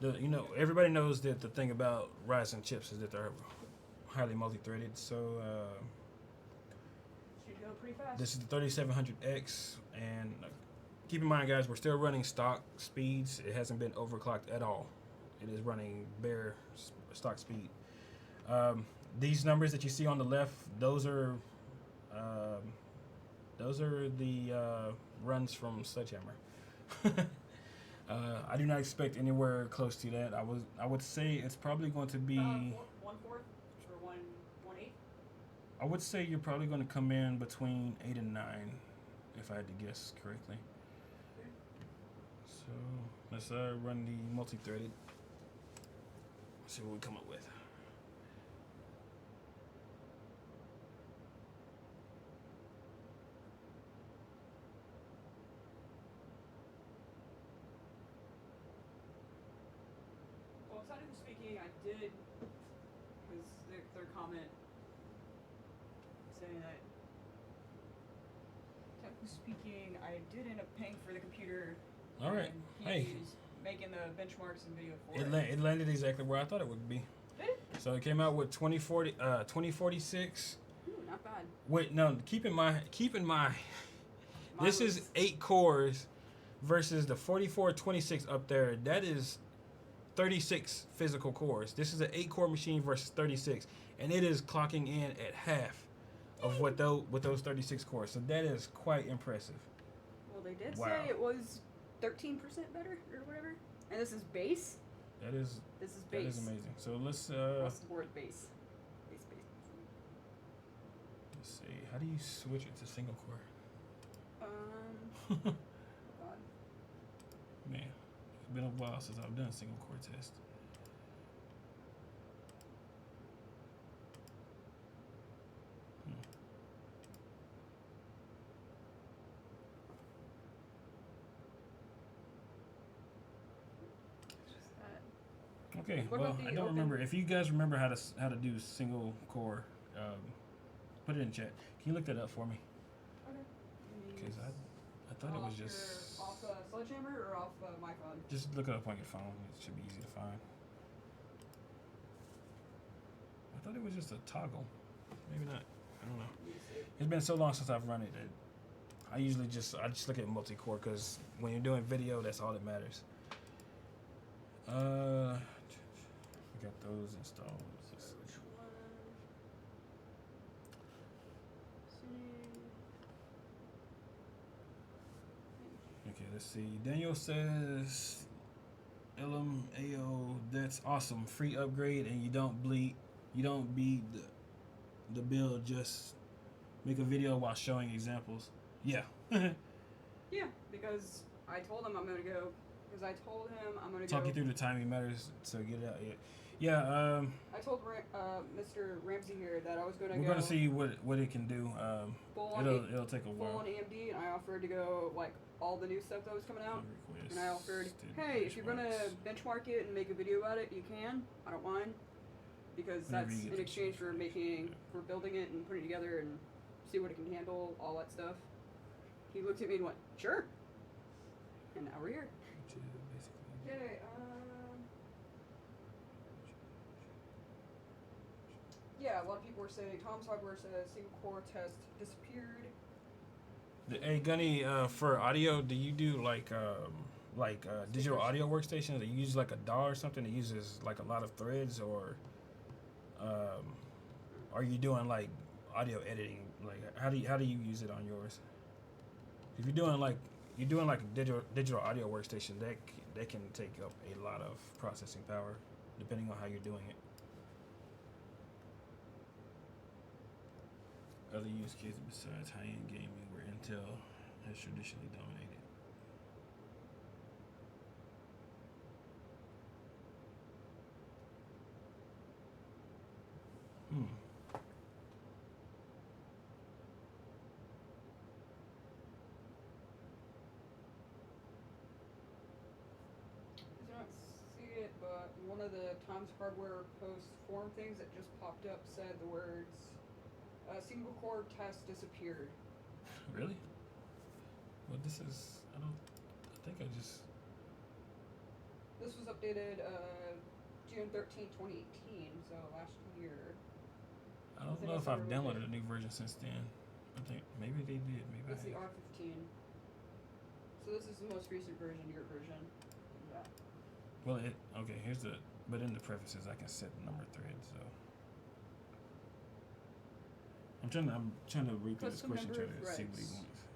You know, everybody knows that the thing about Ryzen chips is that they're highly multi-threaded. So Should go pretty fast. this is the 3700X, and keep in mind, guys, we're still running stock speeds. It hasn't been overclocked at all. It is running bare stock speed. These numbers that you see on the left, those are the runs from Sledgehammer. I do not expect anywhere close to that. I would say it's probably going to be 1/4 or 1/8. I would say you're probably going to come in between 8 and 9, if I had to guess correctly. Okay. So let's run the multi-threaded. See what we come up with. Well, technically speaking, I did, because their comment saying that, technically speaking, I did end up paying for the computer. All right. And Hey. he's making the benchmarks and video for It landed exactly where I thought it would be. Did it? So it came out with 2046. Ooh, not bad. Wait, no. Keep in mind. Mine This was- is 8 cores versus the 4426 up there. That is 36 physical cores. This is an 8-core machine versus 36, and it is clocking in at half of what those 36 cores. So that is quite impressive. Well, they did Wow. say it was 13% better or whatever. And this is base. That is This is that base. is amazing. So let's Across the board base. Base. let's see. How do you switch it to single core? God. Man, it's been a while since I've done a single core test. Just that. Okay, What well, about the I don't open- remember. If you guys remember how to do single core, put it in chat. Can you look that up for me? Okay. Because I thought it was just off Sledgehammer or off my phone. just look it up on your phone. It should be easy to find. I thought it was just a toggle. Maybe not. I don't know. It's been so long since I've run it that I just look at multi-core because when you're doing video, that's all that matters. We got those installed. Okay, let's see. Daniel says, LMAO, that's awesome. Free upgrade, and you don't beat the build. Just make a video while showing examples. Yeah. Yeah, because I told him I'm gonna go. Talk you through the timing matters, so get it out. Yeah. I told Mr. Ramsey here that I was gonna We're go. gonna see what it can do. Full on It'll take a full while. on AMD, and I offered to go like all the new stuff that was coming out. And I offered, hey, if you're gonna benchmark it and make a video about it, you can. I don't mind, because Whenever that's you get in the exchange for chance. for building it and putting it together and see what it can handle, all that stuff. He looked at me and went, sure. And now we're here. Okay. Yeah, yeah, a lot of people were saying Tom's Hardware says single core test disappeared. Hey Gunny, for audio, do you do like digital audio workstations? Do you use like a DAW or something that uses like a lot of threads, or are you doing like audio editing? Like how do you use it on yours? If you're doing like a digital audio workstation, that can take up a lot of processing power, depending on how you're doing it. Other use cases besides high-end gaming where Intel has traditionally dominated. I do not see it, but one of the Tom's Hardware post forum things that just popped up said the words single core test disappeared. Really? Well, this is I think I just. This was updated June 13, 2018, so last year. I don't know if I've downloaded a new version since then. I think maybe they did. Maybe It's I the have. R15. So this is the most recent version, your version. Yeah. Well, okay. Here's the. But in the prefaces, I can set the number of threads. So I'm trying to read through this Custom question, number try of to see what he threads. wants.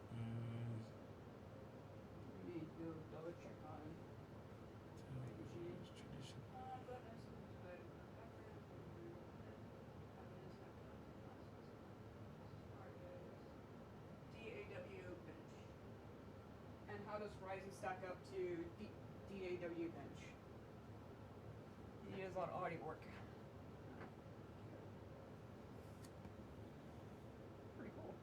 Let me do a double check on machine. Tradition. DAW bench. And how does Ryzen stack up to DAW bench? He does a lot of audio work. Pretty cool.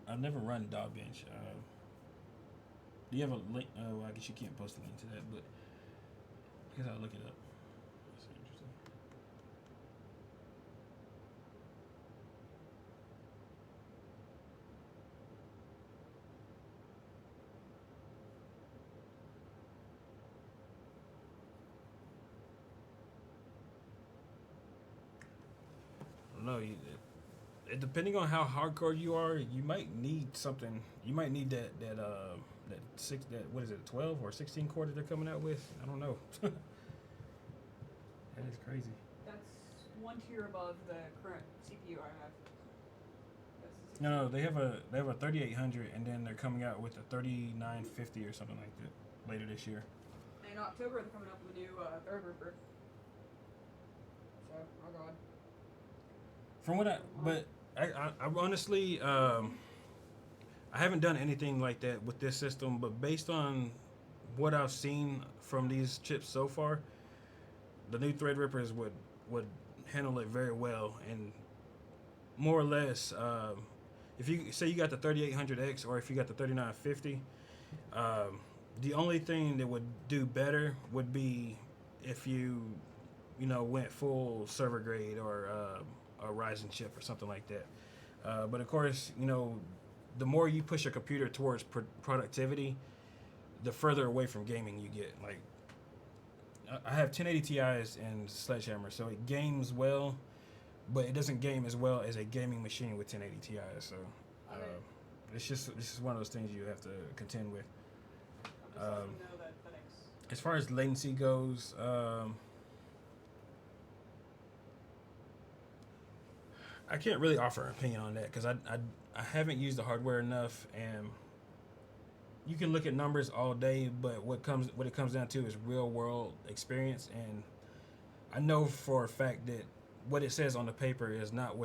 I've never run DAW Bench. Do you have a link? Well, I guess you can't post a link to that, but I guess I'll look it up. That's interesting. No, depending on how hardcore you are, you might need something. You might need that what is it, 12 or 16 core that they're coming out with? I don't know. That is crazy. That's one tier above the current CPU I have. That's the No, they have a 3800, and then they're coming out with a 3950 or something like that later this year. In October, they're coming up with a new Threadripper. So, oh god. From what I honestly, I haven't done anything like that with this system, but based on what I've seen from these chips so far, the new Threadrippers would handle it very well, and more or less, if you say you got the 3800X or if you got the 3950, the only thing that would do better would be if you went full server grade or a Ryzen chip or something like that. But of course, the more you push your computer towards productivity, the further away from gaming you get. Like, I have 1080 Ti's and Sledgehammer, so it games well, but it doesn't game as well as a gaming machine with 1080 Ti's. So it's just one of those things you have to contend with. As far as latency goes, I can't really offer an opinion on that because I haven't used the hardware enough, and you can look at numbers all day, but what it comes down to is real world experience, and I know for a fact that what it says on the paper is not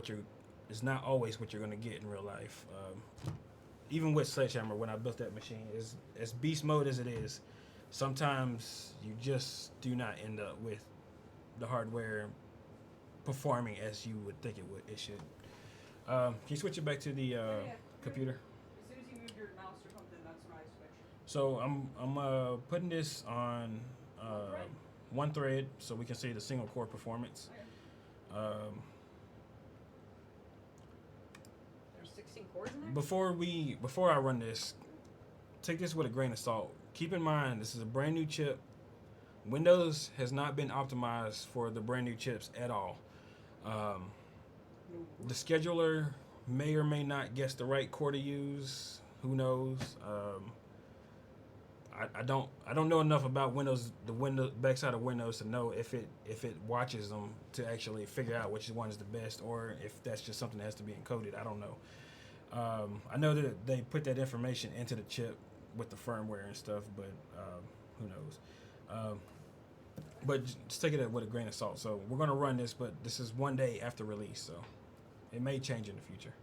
always what you're going to get in real life. Even with Sledgehammer, when I built that machine, as beast mode as it is, sometimes you just do not end up with the hardware performing as you would think it should. Can you switch it back to the computer? As soon as you move your mouse or something, that's when I switch. So I'm putting this on one thread so we can see the single core performance. Okay. There's 16 cores in there? Before I run this, take this with a grain of salt keep in mind, this is a brand new chip. Windows has not been optimized for the brand new chips at all. The scheduler may or may not guess the right core to use. Who knows? I don't know enough about Windows, the backside of Windows, to know if it watches them to actually figure out which one is the best, or if that's just something that has to be encoded. I don't know. I know that they put that information into the chip with the firmware and stuff, but who knows? But just take it with a grain of salt. So we're gonna run this, but this is one day after release, so it may change in the future.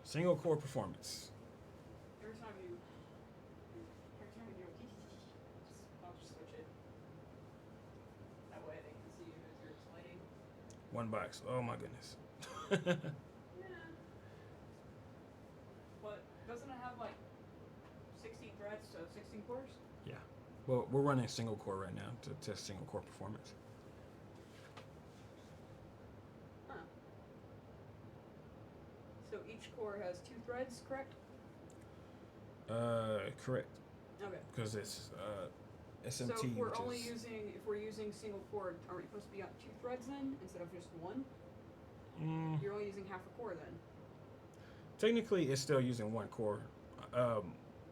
Single core performance. Every time you I'll just switch it. That way they can see you as you're explaining. One box. Oh my goodness. Yeah. But doesn't it have like 16 threads, so 16 cores? Yeah. Well, we're running single core right now to test single core performance. Huh. So each core has 2 threads, correct? Correct. Okay. Because it's SMT. So if we're which is, if we're using single core, are we supposed to be on 2 threads then instead of just 1? You're only using half a core then. Technically, it's still using one core.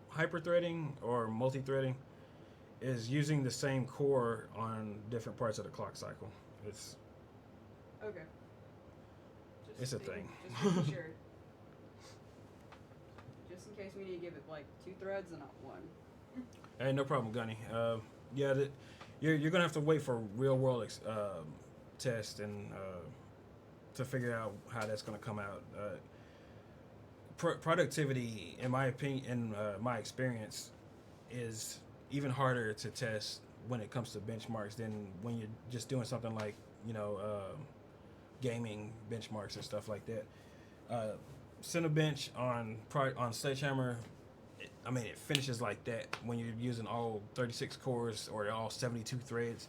Hyper-threading or multi-threading is using the same core on different parts of the clock cycle. It's Okay. It's a thing. Just making sure. Just in case we need to give it like 2 threads and not 1. Hey, no problem, Gunny. Yeah, you're gonna have to wait for real world test and to figure out how that's gonna come out. Productivity, in my opinion, in my experience, is even harder to test when it comes to benchmarks than when you're just doing something like, you know, gaming benchmarks and stuff like that. Cinebench on Sledgehammer, I mean, it finishes like that when you're using all 36 cores or all 72 threads.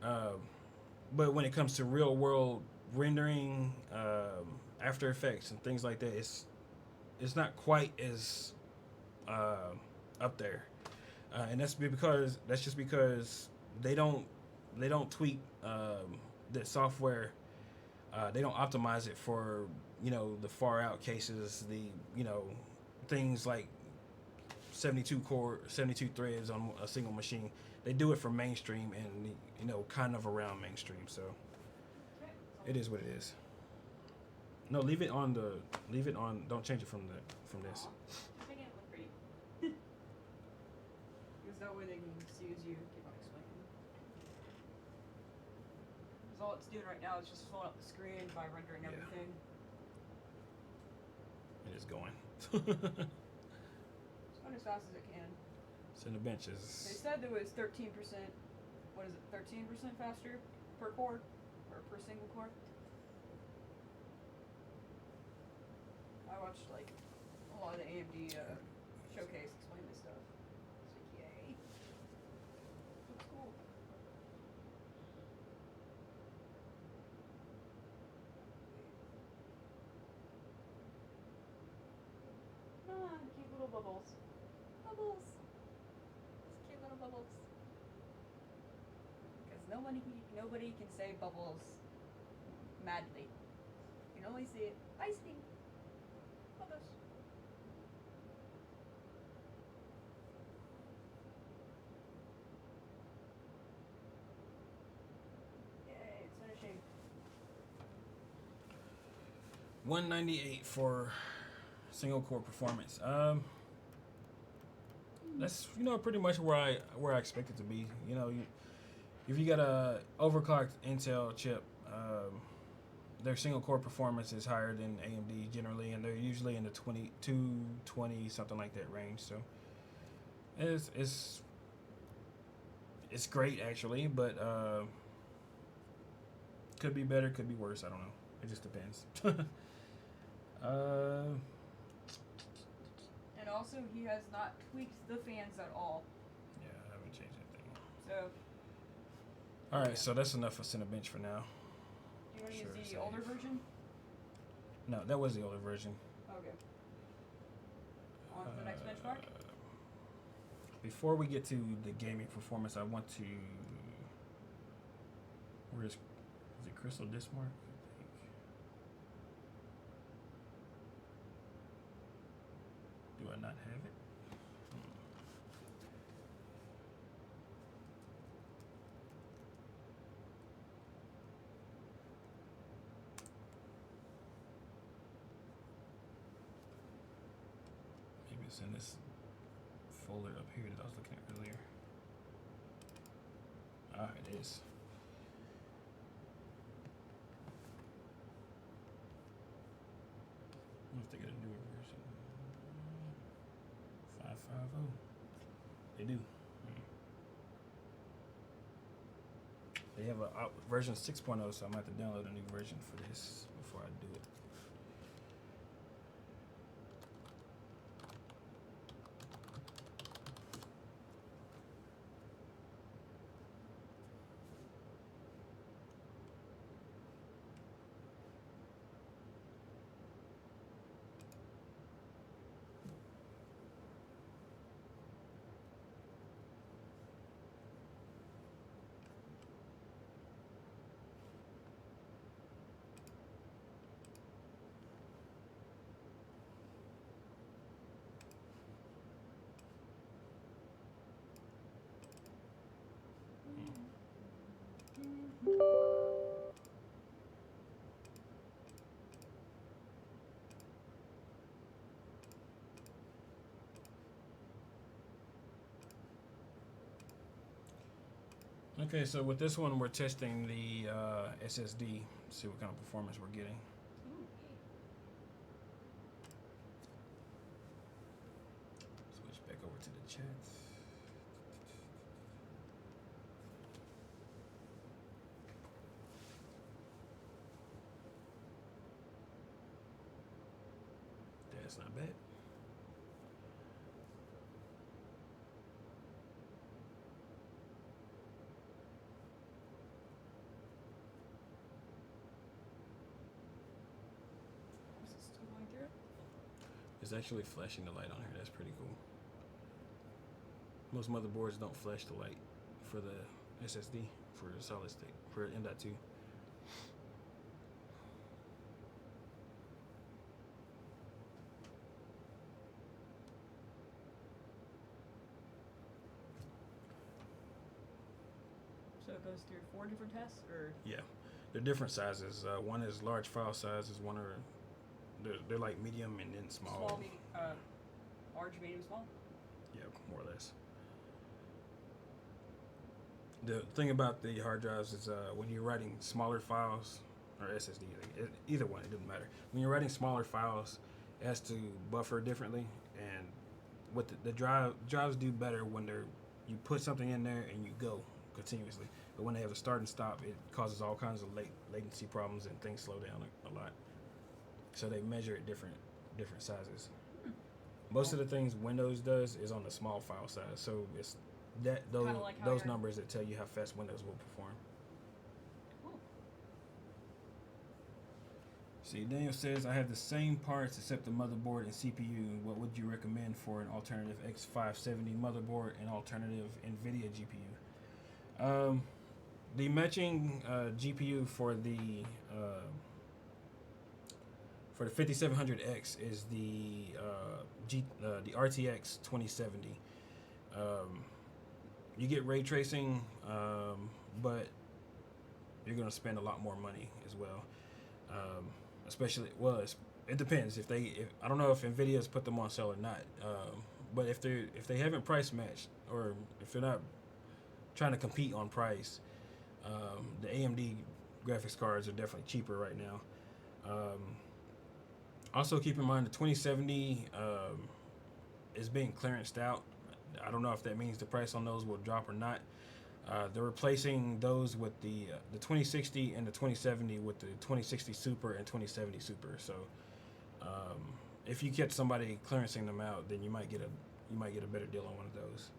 But when it comes to real world rendering, After Effects and things like that, it's not quite as up there, and that's just because they don't tweak the software. They don't optimize it for, you know, the far out cases, the, you know, things like 72 threads on a single machine. They do it for mainstream and, you know, kind of around mainstream. So it is what it is. No, leave it on. Don't change it from this. Just making it look pretty. Because that way they can see as you keep on explaining. Because all it's doing right now is just filling up the screen by rendering everything. It is going. It's going as fast as it can. Cinebench They is. said there was 13%. What is it? 13% faster per core or per single core. I watched like a lot of the AMD showcase explain this stuff. It's like, yay. Looks cool. Ah, cute little bubbles. Bubbles. Just cute little bubbles. Because nobody can say bubbles madly. You can only see it icing. Bubbles. Yay, it's finishing. 198 for single core performance. That's, you know, pretty much where I expect it to be. You know, if you got a overclocked Intel chip, their single core performance is higher than AMD generally, and they're usually in the 220 something like that range. So it's great actually, but could be better, could be worse. I don't know. It just depends. And also, he has not tweaked the fans at all. Yeah, I haven't changed anything. So. All right, so that's enough for Cinebench for now. Do you want to Sure, use the save. older version? No, that was the older version. Okay. On to the next benchmark? before we get to the gaming performance, I want to. Where is it? Crystal Dismark? I think. Do I not have it? Maybe it's in this folder up here that I was looking at earlier. Ah, it is. I wonder if they get a newer version. 550. They do. They have a version 6.0, so I'm going to have to download a new version for this before I do it. Okay, so with this one, we're testing the SSD, see what kind of performance we're getting. Switch back over to the chat. That's not bad. It's actually flashing the light on here. That's pretty cool. Most motherboards don't flash the light for the SSD, for the solid state, for M.2. So it goes through 4 different tests, or? Yeah, they're different sizes. One is large file sizes. One are they're like medium and then small. Small, medium, large, medium, small. Yeah, more or less. The thing about the hard drives is when you're writing smaller files, or SSD, either one, it doesn't matter. When you're writing smaller files, it has to buffer differently, and what the drives do better when you put something in there and you go continuously. But when they have a start and stop, it causes all kinds of latency problems and things slow down a lot. So they measure at different sizes. Most of the things Windows does is on the small file size, so it's those numbers that tell you how fast Windows will perform. Cool. See, Daniel says, I have the same parts except the motherboard and CPU. What would you recommend for an alternative X570 motherboard and alternative NVIDIA GPU? The matching GPU for the 5700X is the RTX 2070. You get ray tracing, but you're gonna spend a lot more money as well. It depends. If I don't know if NVIDIA's put them on sale or not. But if they haven't price matched, or if they're not trying to compete on price, the AMD graphics cards are definitely cheaper right now. Also, keep in mind the 2070 is being clearanced out. I don't know if that means the price on those will drop or not. They're replacing those with the 2060 and the 2070 with the 2060 Super and 2070 Super. So, if you catch somebody clearancing them out, then you might get a better deal on one of those.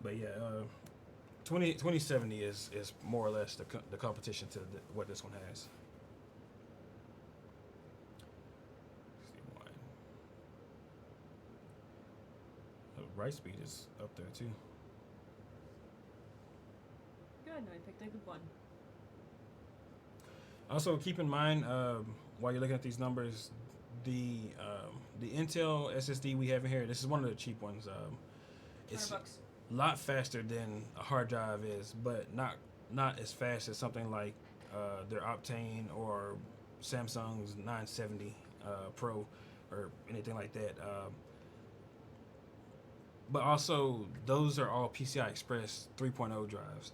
But yeah, 2070 is more or less the competition to what this one has. write speed is up there too. Good, I picked a good one. Also, keep in mind while you're looking at these numbers, the Intel SSD we have in here. This is one of the cheap ones. It's $100. a lot faster than a hard drive is, but not as fast as something like their Optane or Samsung's 970 Pro or anything like that. But also, those are all PCI Express 3.0 drives.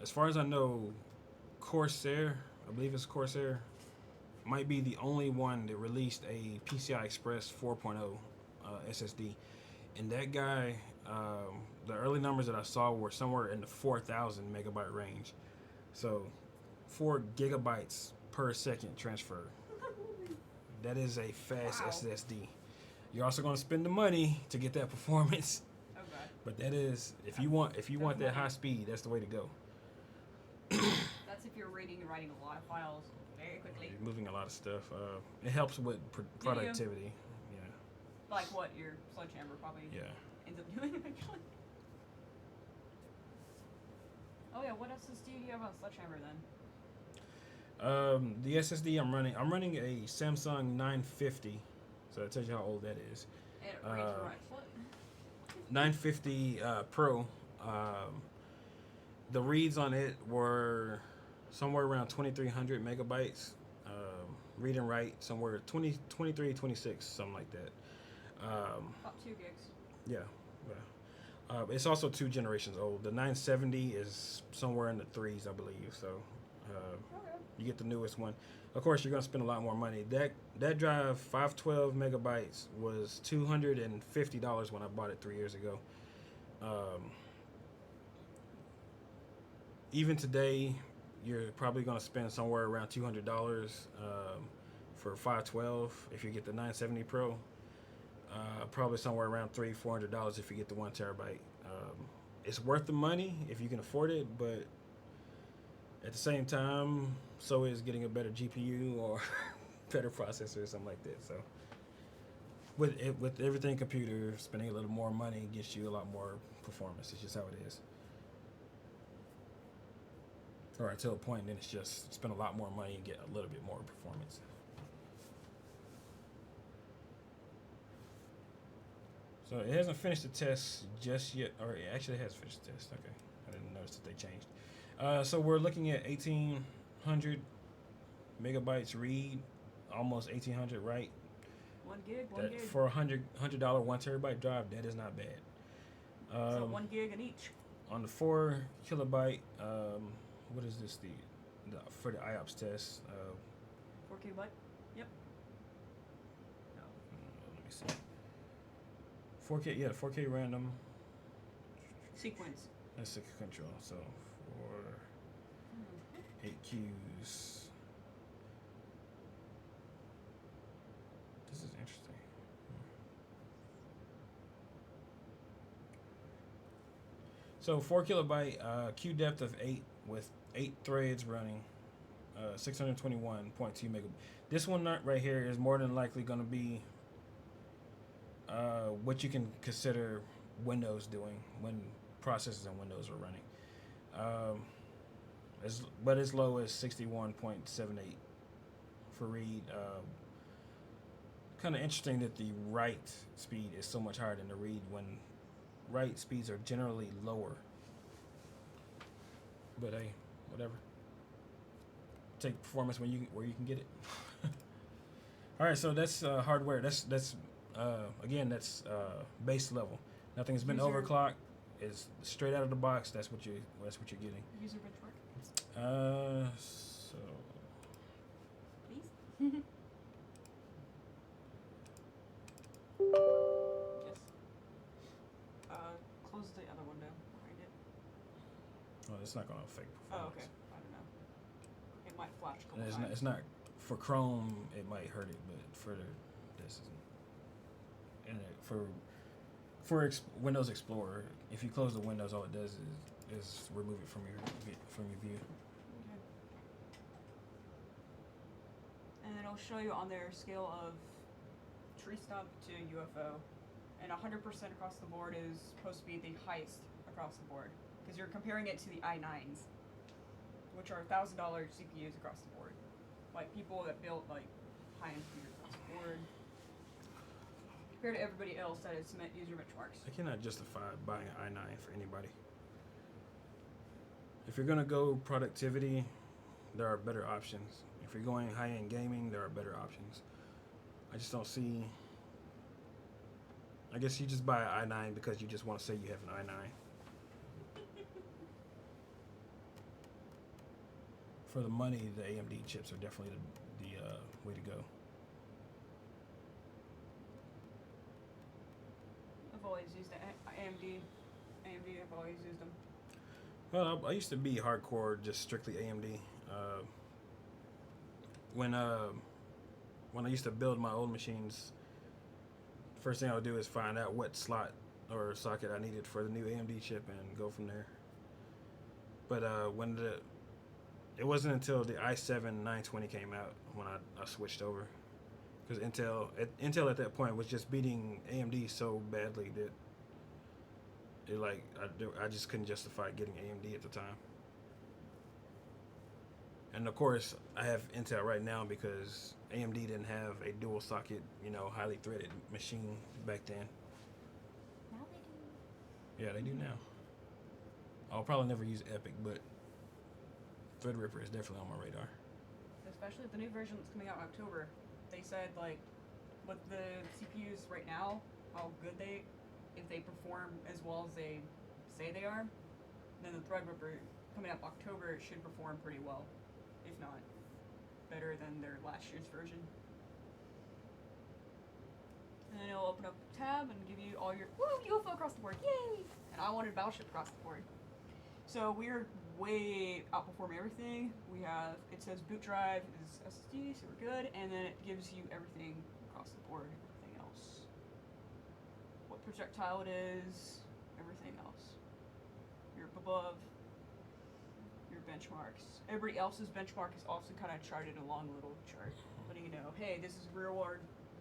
As far as I know, Corsair, I believe it's Corsair, might be the only one that released a PCI Express 4.0 SSD. And that guy, the early numbers that I saw were somewhere in the 4,000 megabyte range. So 4 gigabytes per second transfer. That is a fast SSD. You're also going to spend the money to get that performance. Oh god. But that is, if you want that high speed, that's the way to go. That's if you're reading and writing a lot of files very quickly. You're moving a lot of stuff. It helps with productivity. Yeah. Like what your sledgehammer probably ends up doing eventually. Oh yeah, what SSD do you have on sledgehammer then? The SSD I'm running a Samsung 950, so that tells you how old that is. And it reads and writes what? 950 Pro. The reads on it were somewhere around 2,300 megabytes. Read and write somewhere 23, 26, something like that. About 2 gigs. Yeah. It's also 2 generations old. The 970 is somewhere in the 3s, I believe. So you get the newest one. Of course, you're going to spend a lot more money. That drive, 512 megabytes, was $250 when I bought it 3 years ago. Even today, you're probably going to spend somewhere around $200 for 512 if you get the 970 Pro. Probably somewhere around $300-400 if you get the 1 terabyte. It's worth the money if you can afford it, but at the same time, so is getting a better GPU or better processor or something like that. So with everything computer, spending a little more money gets you a lot more performance. It's just how it is. Or until a point, then it's just spend a lot more money and get a little bit more performance. So it hasn't finished the test just yet, or it actually has finished the test. Okay, I didn't notice that they changed. So we're looking at 1,800 megabytes read, almost 1,800 write. 1 gig, gig. For a $100 1 terabyte drive, that is not bad. So 1 gig in each. On the 4 kilobyte, what is this? The for the IOPS test. 4 kilobyte. Yep. No. Let me see. 4K, yeah, 4K random. Sequence. That's the control. So 8 Qs. This is interesting. So 4 kilobyte Q depth of 8 with 8 threads running, 621.2 megabytes. This one right here is more than likely going to be what you can consider Windows doing when processes in Windows are running. But as low as 61.78 for read. Kind of interesting that the write speed is so much higher than the read when write speeds are generally lower. But hey, whatever. Take performance where you can get it. All right, so that's hardware. That's again, that's base level. Nothing's been overclocked. It's straight out of the box. That's what you're getting. User benchmark. So Please. Yes. Close the other window behind it. well, it's not going to affect Oh, performance. okay. I don't know. It might flash a couple And times. it's not for Chrome. It might hurt it, but for this isn't. And for Windows Explorer, if you close the windows, all it does is remove it from your view. Okay. And then it'll show you on their scale of tree stump to UFO, and 100% across the board is supposed to be the highest across the board, because you're comparing it to the i9s, which are $1,000 CPUs across the board. Like people that built like high-end computers across the board, compared to everybody else that has met user benchmarks. I cannot justify buying an i9 for anybody. If you're gonna go productivity, there are better options. If you're going high-end gaming, there are better options. I just don't see. I guess you just buy an i9 because you just want to say you have an i9. For the money, the AMD chips are definitely the way to go. I've always used AMD. I've always used them. Well, I used to be hardcore, just strictly AMD. When I used to build my old machines, first thing I would do is find out what slot or socket I needed for the new AMD chip and go from there. But it wasn't until the i7 920 came out when I switched over, because Intel at that point was just beating AMD so badly that I just couldn't justify getting AMD at the time. And of course, I have Intel right now because AMD didn't have a dual socket, highly threaded machine back then. Now they do. Yeah, they do now. I'll probably never use Epic, but Threadripper is definitely on my radar. Especially with the new version that's coming out in October. They said, like, with the CPUs right now, how good if they perform as well as they say they are, then the Threadripper coming up October should perform pretty well, if not better than their last year's version. And then it'll open up a tab and give you all your UFO across the board, yay! And I wanted Battleship across the board. So we're way outperforming everything. It says boot drive is SSD, so we're good, and then it gives you everything across the board, everything else. What projectile it is, everything else. Your above, your benchmarks. Everybody else's benchmark is also kind of charted along a little chart, letting you know, hey, this is real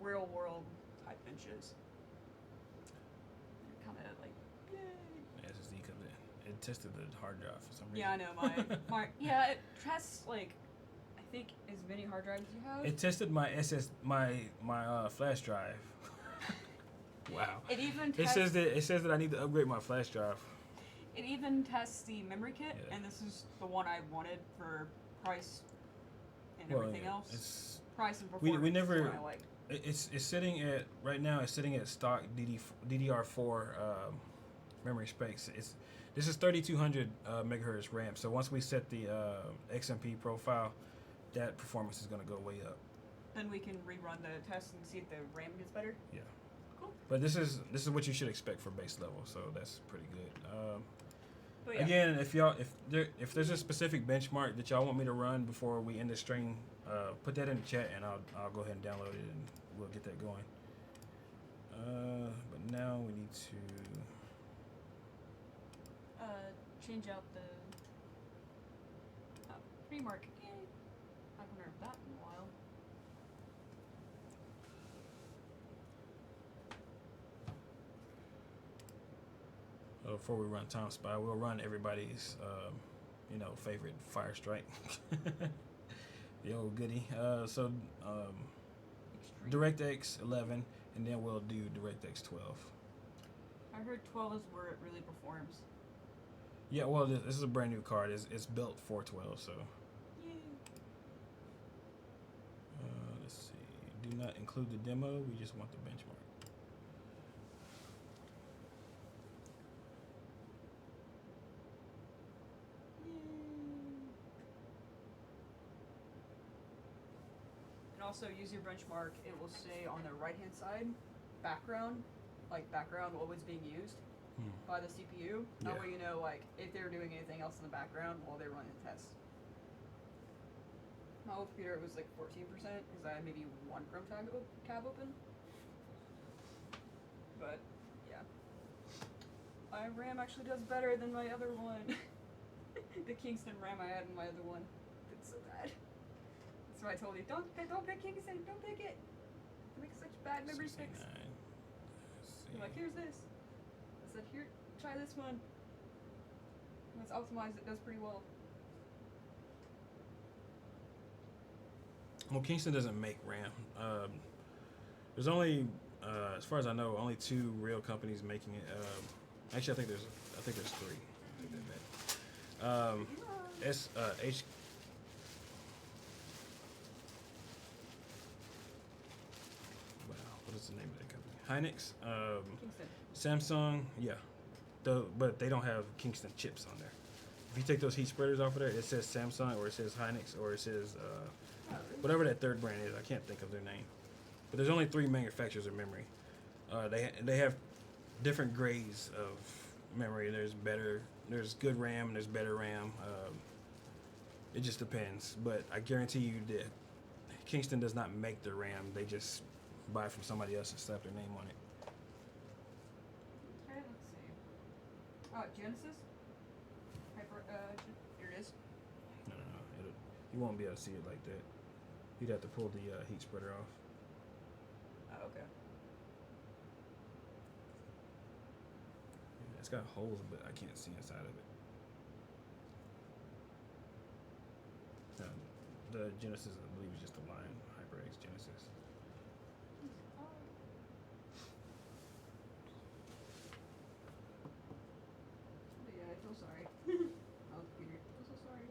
world type benches. Kind of like, yay. SSD comes in. It tested the hard drive for some reason. Yeah, I know my it tests like I think as many hard drives as you have. It tested my my flash drive. Wow. It even tests, it says that I need to upgrade my flash drive. It even tests the memory kit, Yeah. and this is the one I wanted for price and everything else. It's, Price and performance. we never. Is what I like. It's sitting at right now. It's sitting at stock DDR4 memory specs. This is 3200 megahertz RAM. So once we set the XMP profile, that performance is going to go way up. Then we can rerun the test and see if the RAM gets better. Yeah. Cool. But this is what you should expect for base level. So that's pretty good. But yeah. Again, if there's a specific benchmark that y'all want me to run before we end the stream, put that in the chat and I'll go ahead and download it and we'll get that going. But now we need to change out the pre-mark. Yay! I haven't heard that in a while. before we run Time Spy, we'll run everybody's favorite Fire Strike. The old goodie. DirectX 11, and then we'll do DirectX 12. I heard 12 is where it really performs. Yeah, well, this is a brand new card. It's built for 12, so. Yay. Let's see. Do not include the demo. We just want the benchmark. And also use your benchmark. It will say on the right hand side, background what was being used by the CPU. That way you know if they're doing anything else in the background while they're running the test. My old computer was like 14% because I had maybe one Chrome tab open. But yeah, my RAM actually does better than my other one. The Kingston RAM I had in my other one. It's so bad. That's why I told you don't pick Kingston. Don't pick it. It makes such bad memory sticks. like, here's this. I said, here, try this one. When it's optimized, it does pretty well. Well, Kingston doesn't make RAM. There's only, as far as I know, only 2 real companies making it. Actually, I think there's 3. I take that back. Wow, what is the name of that company? Hynix. Kingston. Samsung. Yeah, but they don't have Kingston chips on there. If you take those heat spreaders off of there, it says Samsung or it says Hynix or it says whatever that third brand is. I can't think of their name. But there's only 3 manufacturers of memory. They have different grades of memory. There's good RAM, and there's better RAM. It just depends. But I guarantee you that Kingston does not make the RAM. They just buy from somebody else and slap their name on it. Okay, let's see. Genesis. Here it is. No. You won't be able to see it like that. You'd have to pull the heat spreader off. Oh, okay. Yeah, it's got holes, but I can't see inside of it. The Genesis, I believe, is just a line. HyperX Genesis. Yeah, I feel sorry. Oh, Peter, I'm so sorry.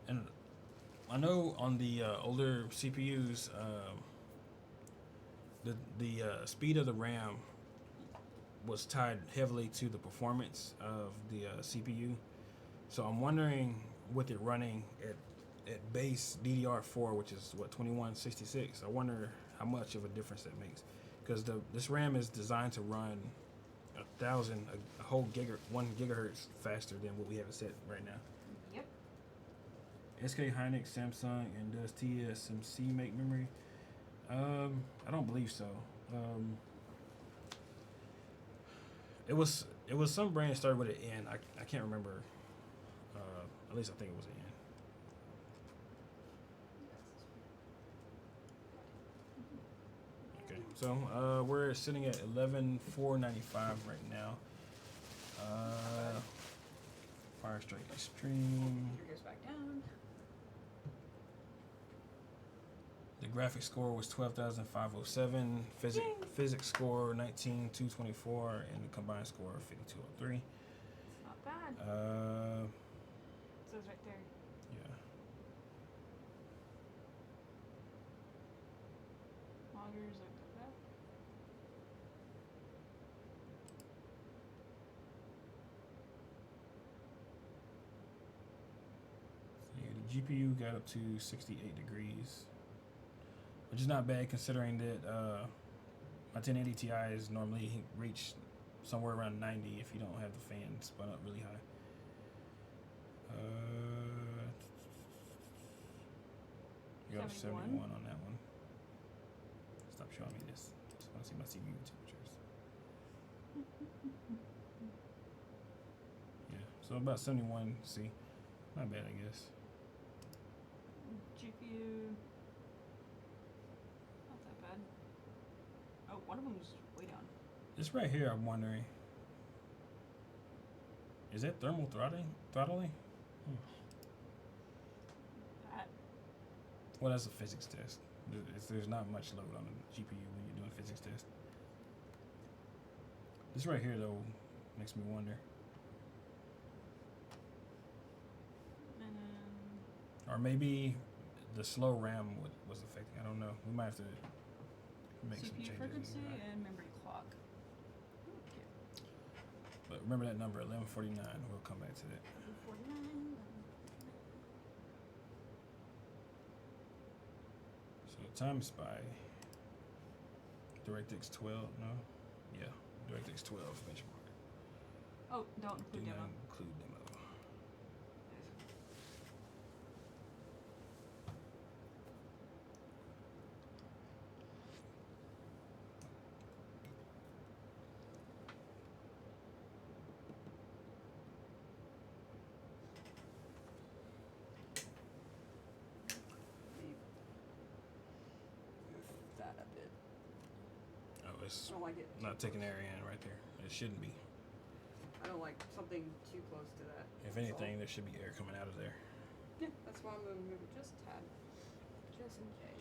And I know on the older CPUs, the speed of the RAM was tied heavily to the performance of the CPU. So I'm wondering, with it running at base DDR4, which is what 2166, I wonder how much of a difference that makes, because this RAM is designed to run a whole 1 gigahertz faster than what we have it set right now. Yep. SK Hynix, Samsung, and does TSMC make memory? I don't believe so. It was some brand that started with an N. I can't remember. At least I think it was an N. Okay, so we're sitting at 11,495 right now. Fire Strike Extreme. Here goes back down. The graphics score was 12,507. Physics score 19,224, and the combined score 5,203. Not bad. Uh, It says right there. yeah. Loggers like that. So yeah, the GPU got up to 68 degrees, which is not bad considering that my 1080 Ti is normally reach somewhere around 90 if you don't have the fan spun up really high. You got 71 on that one. Stop showing me this. Just want to see my CPU temperatures. Yeah, so about 71 C. Not bad, I guess. GPU. Not that bad. Oh, one of them was way down. This right here, I'm wondering. Is that thermal throttling? That. Well, that's a physics test. There's not much load on the GPU when you're doing a physics test. This right here, though, makes me wonder. Or maybe the slow RAM was affecting. I don't know. We might have to make some CPU changes. frequency and memory clock. Okay. But remember that number, 1149. We'll come back to that. 49. So Time Spy. DirectX 12, no? Yeah, DirectX 12 benchmark. Oh, don't Do include not demo. include demo. it's I don't like it. not taking air in right there. It shouldn't be. I don't like something too close to that. If anything, there should be air coming out of there. Yeah, that's why I'm going to move it just a tad. Just in case.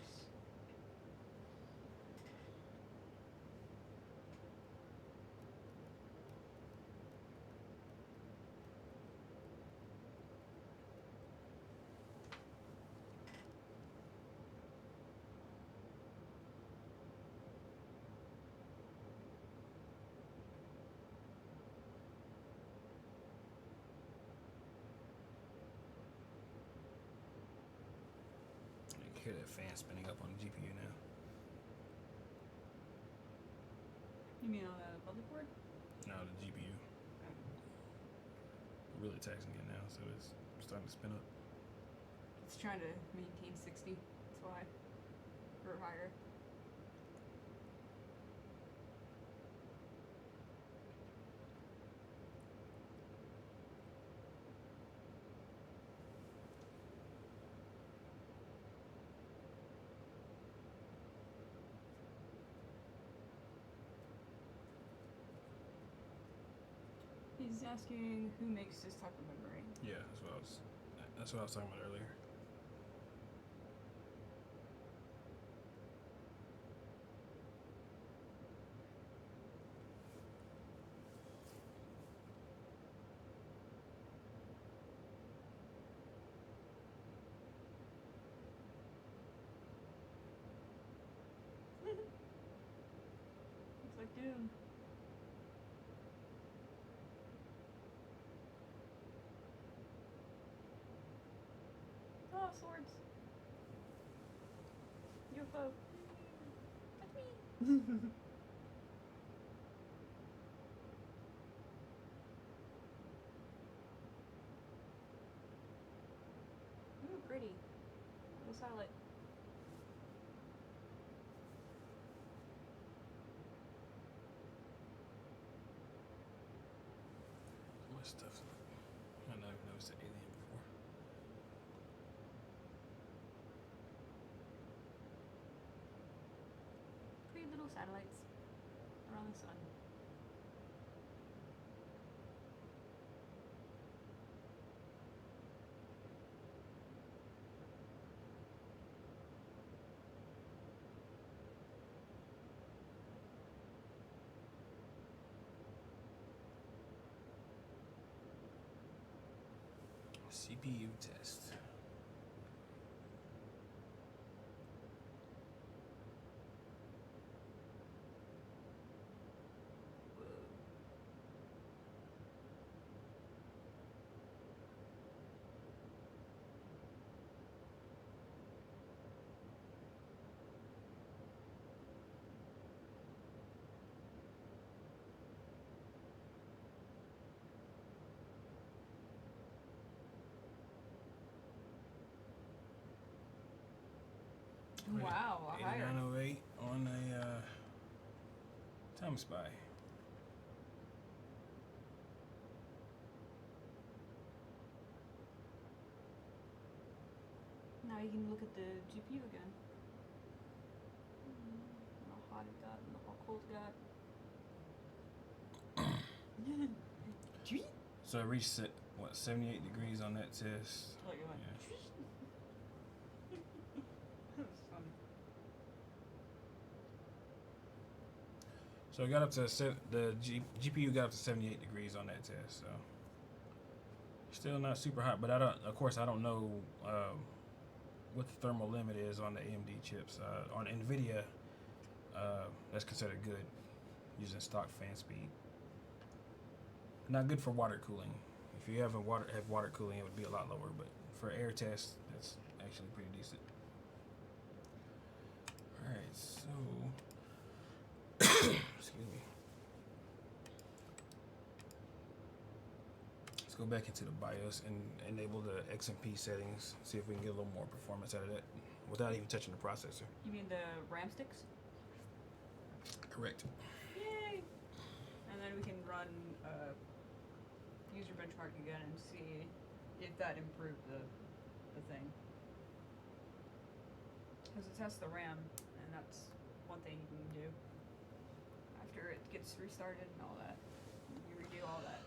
You can hear that fan spinning up on the GPU now. You mean on the motherboard? No, the GPU. Really taxing it now, so it's starting to spin up. It's trying to maintain 60. That's why. Or higher. He's asking who makes this type of memory. Yeah, that's what I was talking about earlier. Looks like Doom. Oh, swords. UFO. That's me. Ooh, pretty. Little satellite. What stuff? I never noticed the alien before. Pretty little satellites around the sun. CPU test. Wow, higher. 8908 on a Time Spy. Now you can look at the GPU again. How hot it got and how cold it got. So it reached 78 degrees on that test. Like it went. Yeah. That was fun. So it got up to GPU got up to 78 degrees on that test. So still not super hot, but of course I don't know what the thermal limit is on the AMD chips. On NVIDIA, that's considered good using stock fan speed. Not good for water cooling. If you have water cooling, it would be a lot lower, but for air tests, that's actually pretty decent. All right, so excuse me. Let's go back into the BIOS and enable the XMP settings. See if we can get a little more performance out of that without even touching the processor. You mean the RAM sticks? Correct. Yay! And then we can run user benchmark again and see if that improved the thing. Because it tests the RAM, and that's one thing you can do. after it gets restarted and all that. You redo all that.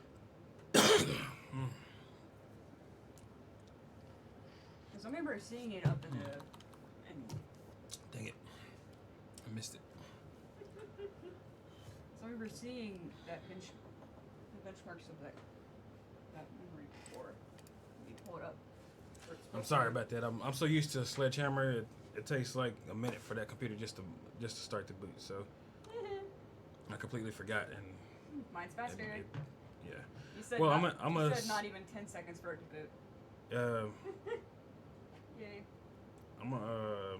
Because I remember seeing it up in the. Dang it. I missed it. So I remember seeing that the benchmarks of that memory before you pull it up. I'm sorry about that. I'm so used to Sledgehammer. It takes like a minute for that computer just to start the boot. So I completely forgot. And mine's faster. Yeah. You said well, not, I'm you said not even 10 seconds for it to boot. Yay. I'm gonna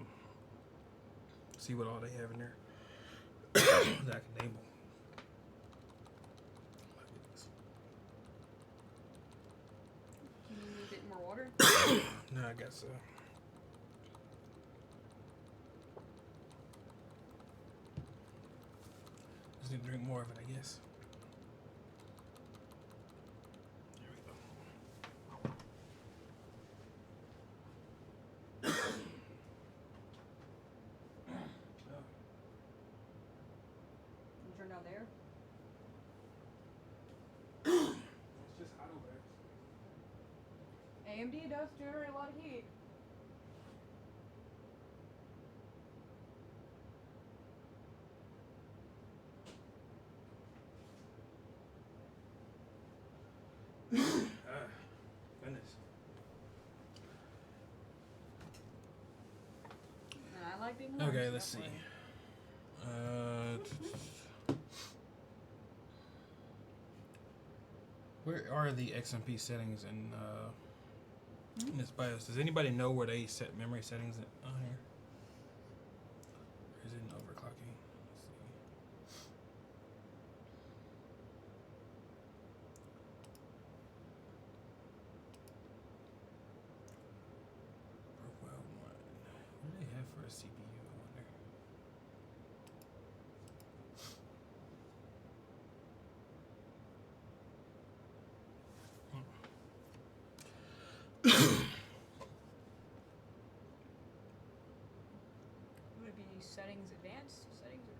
see what all they have in there that I can enable. Can you get more water? No, I guess so. Just need to drink more of it, I guess. There we go. You turn down there? It's just hot over there. AMD does generate a lot of heat. Goodness. And I like being Okay, large, let's see. definitely. Where are the XMP settings in this BIOS? Does anybody know where they set memory settings on here? Or is it in overclocking? Let's see. Profile 1. What do they have for a CPU, I wonder? Would it be settings, advanced settings, or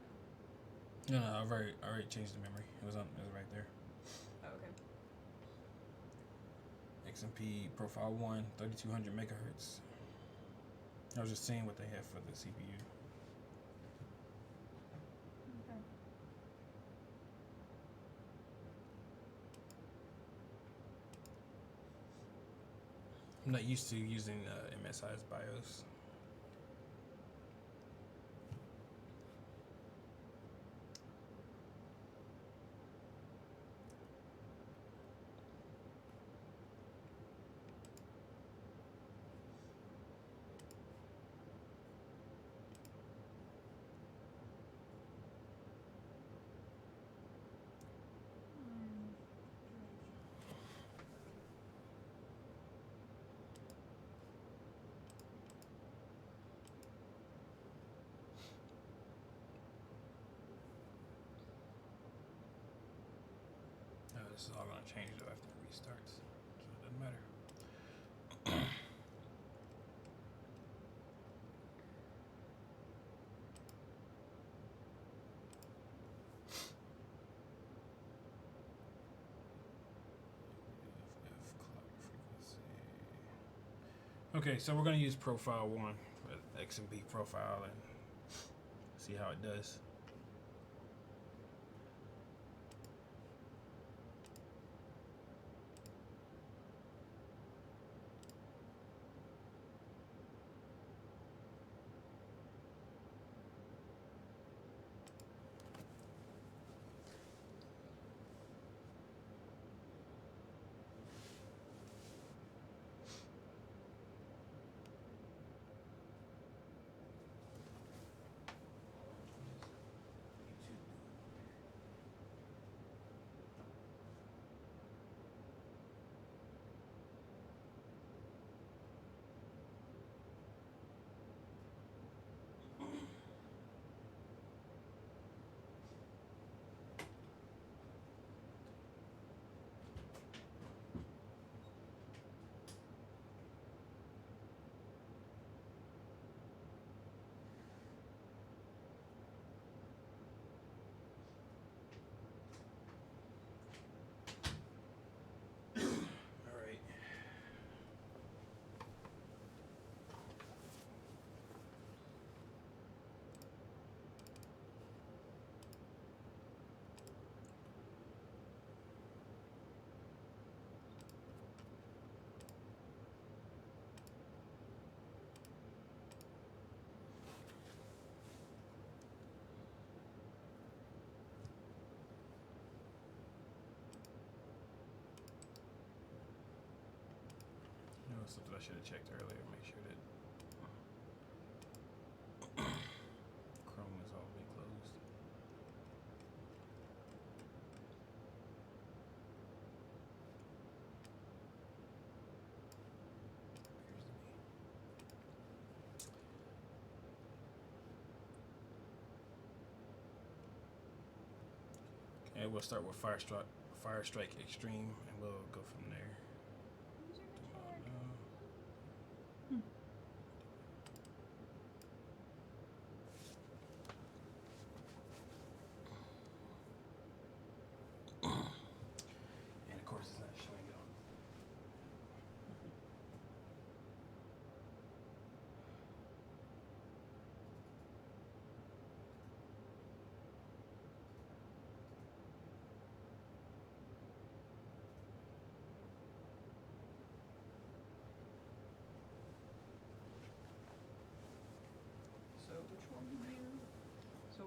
no? No, I've already changed the memory. It was right there. Oh, okay. XMP Profile 1, 3200 megahertz. I was just seeing what they have for the CPU. Okay. I'm not used to using MSI's BIOS. This is all going to change though after it restarts, so it doesn't matter. Okay, so we're going to use Profile 1, XMP profile, and see how it does. something I should have checked earlier. Make sure that Chrome is all the way closed. Okay, we'll start with Fire Strike Extreme, and we'll go from there. And of course, it's not showing it on.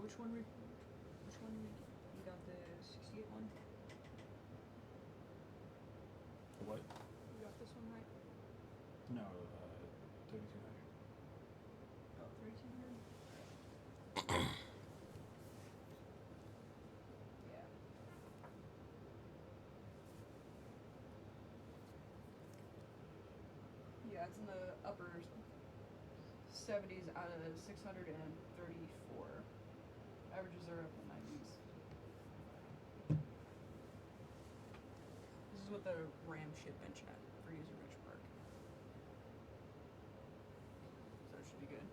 Which one you got the 68 one? What? You got this one right? No, 3200. Oh, 3200? Yeah. Yeah, it's in the upper 70s out of 634. Averages are up in the 90s. This is what the RAM should bench at for user benchmark. So it should be good.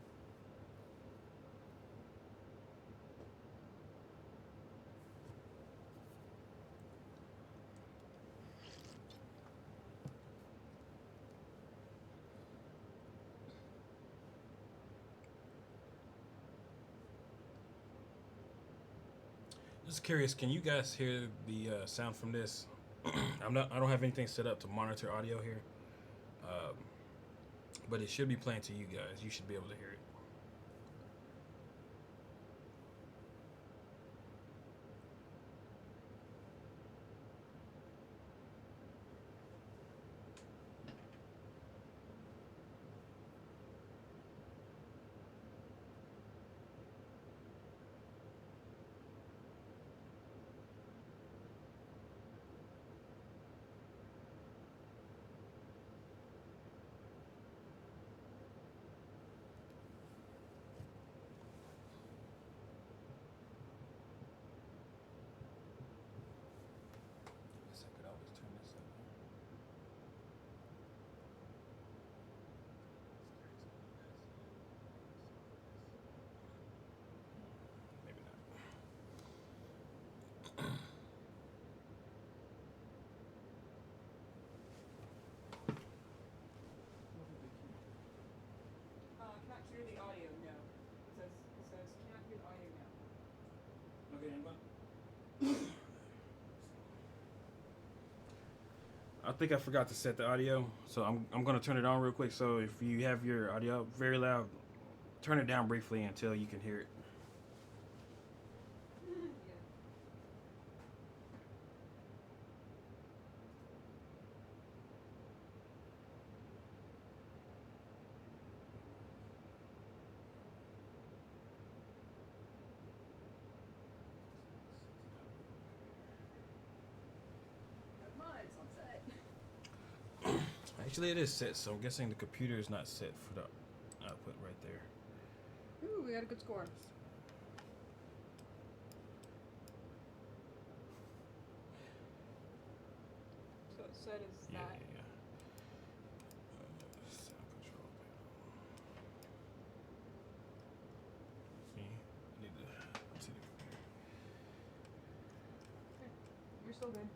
Just curious, can you guys hear the sound from this? I don't have anything set up to monitor audio here, but it should be playing to you guys. You should be able to hear it. Guess I could always turn this up. Maybe not. Cannot hear the audio, no. It says cannot hear the audio now. Okay, I think I forgot to set the audio, so I'm gonna turn it on real quick. So if you have your audio very loud, turn it down briefly until you can hear it. Actually, it is set, so I'm guessing the computer is not set for the output right there. Ooh, we got a good score. So it's set as Yeah, that. yeah. Sound control panel. See, I need to see the computer. Okay. You're still good.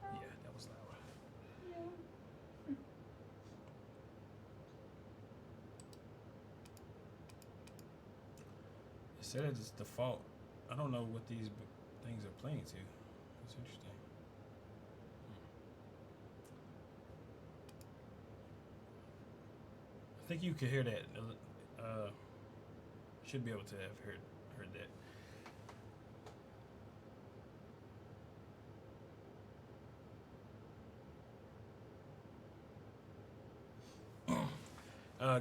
Yeah, that was loud. Yeah. It said it's default. I don't know what these things are playing to. That's interesting. I think you could hear that. Should be able to have heard that.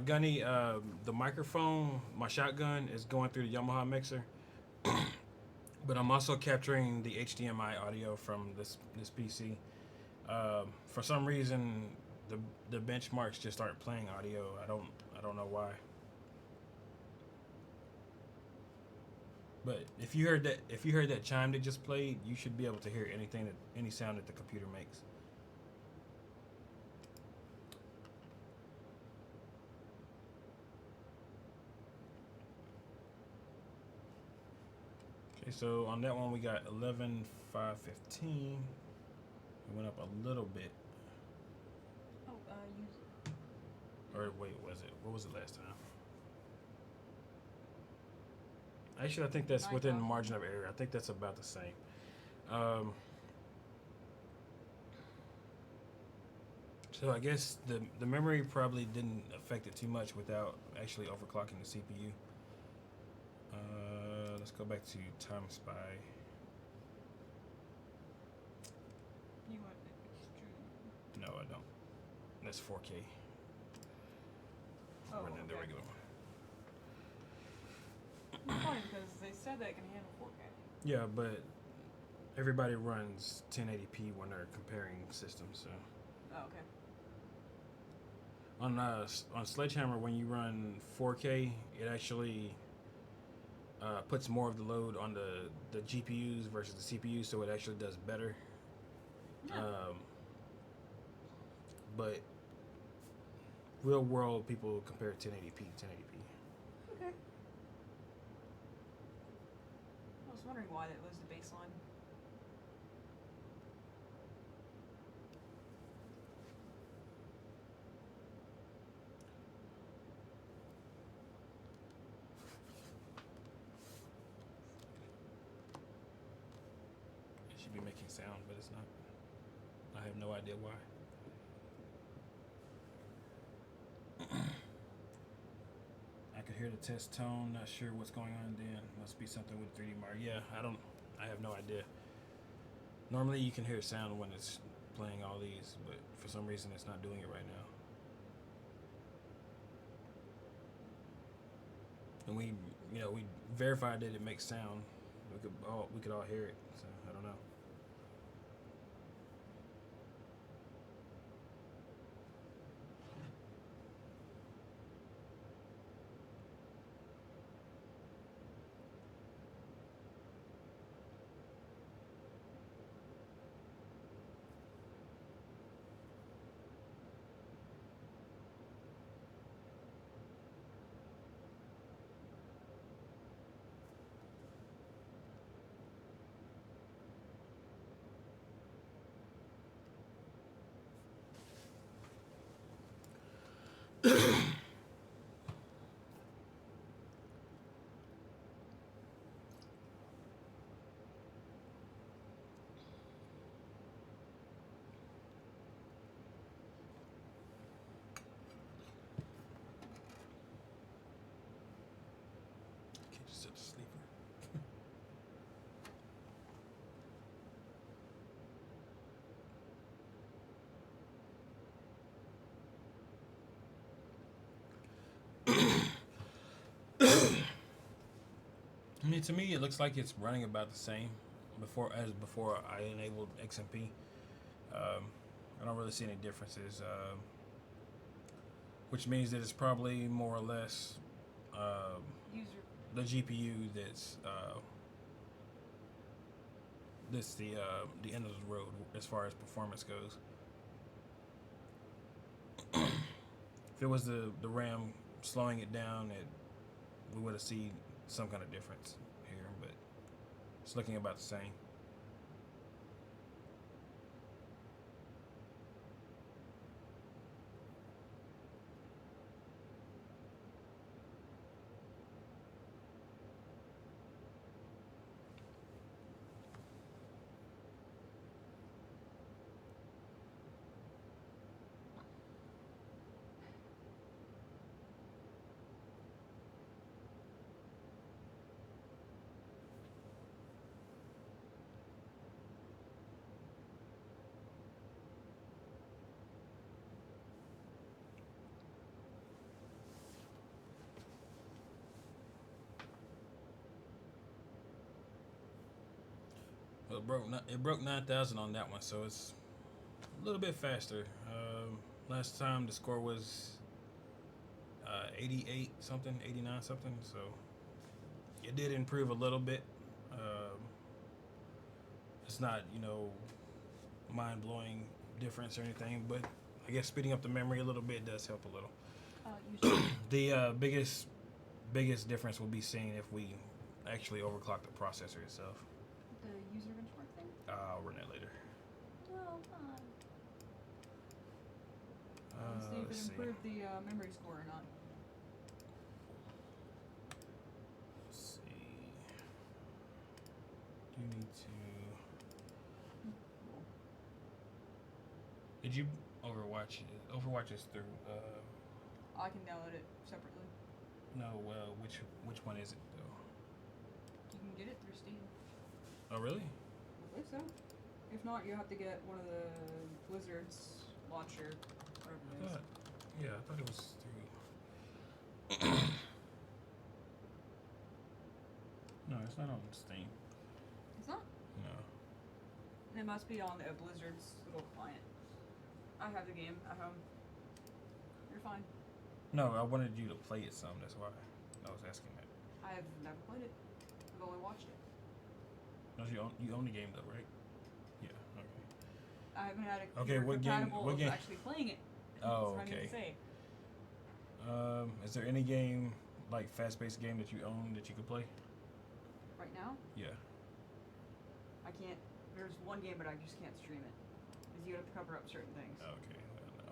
Gunny, the microphone, my shotgun is going through the Yamaha mixer, but I'm also capturing the HDMI audio from this PC. For some reason, the benchmarks just aren't playing audio. I don't know why. But if you heard that chime that just played, you should be able to hear any sound that the computer makes. Okay, so on that one we got 11,515. It went up a little bit. Oh, use it. Or wait, what was it last time? Actually, I think that's within the margin of error. I think that's about the same. So I guess the memory probably didn't affect it too much without actually overclocking the CPU. Let's go back to Time Spy. You want extreme? No, I don't. That's 4K. Oh, Running the okay. regular one. It's funny because they said that can handle 4K. Yeah, but everybody runs 1080p when they're comparing systems. So Oh, okay. on Sledgehammer, when you run 4K, it actually puts more of the load on the GPUs versus the CPUs, so it actually does better. Yeah. But real world people compare 1080p to 1080p. Okay. I was wondering why that was the baseline. It should be making sound, but it's not. I have no idea why. I could hear the test tone, not sure what's going on then. Must be something with 3D Mark. Yeah, I have no idea. Normally you can hear sound when it's playing all these, but for some reason it's not doing it right now. And we verified that it makes sound. We could all hear it, so I don't know. Kid just such a sleeper. I mean, to me, it looks like it's running about the same before I enabled XMP. I don't really see any differences, which means that it's probably more or less User. the GPU that's the end of the road as far as performance goes. If it was the RAM slowing it down, we would have seen some kind of difference here, but it's looking about the same. It broke 9,000 on that one, so it's a little bit faster. Last time the score was 88 something, 89 something, so it did improve a little bit. It's not, you know, mind-blowing difference or anything, but I guess speeding up the memory a little bit does help a little. The biggest difference will be seen if we actually overclock the processor itself. The user benchmark thing? I'll run that later. Well, see if it improved the memory score or not. Let's see. Do you need to... Did you Overwatch it? Overwatch is through... I can download it separately. No, well, which one is it, though? You can get it through Steam. Oh, really? I believe so. If not, you have to get one of the Blizzard's launcher, whatever it is. Yeah, I thought it was through... No, it's not on Steam. It's not? No. It must be on Blizzard's little client. I have the game at home. You're fine. No, I wanted you to play it some, that's why I was asking that. I have never played it. I've only watched it. No, you own the game, though, right? Yeah, okay. I haven't had a Okay, what game? compatible What game? of actually playing it. Oh, That's what I okay. need to say. Is there any game, like fast-paced game that you own that you could play? Right now, Yeah. I can't. There's one game, but I just can't stream it. Because you have to cover up certain things. Okay, well, no.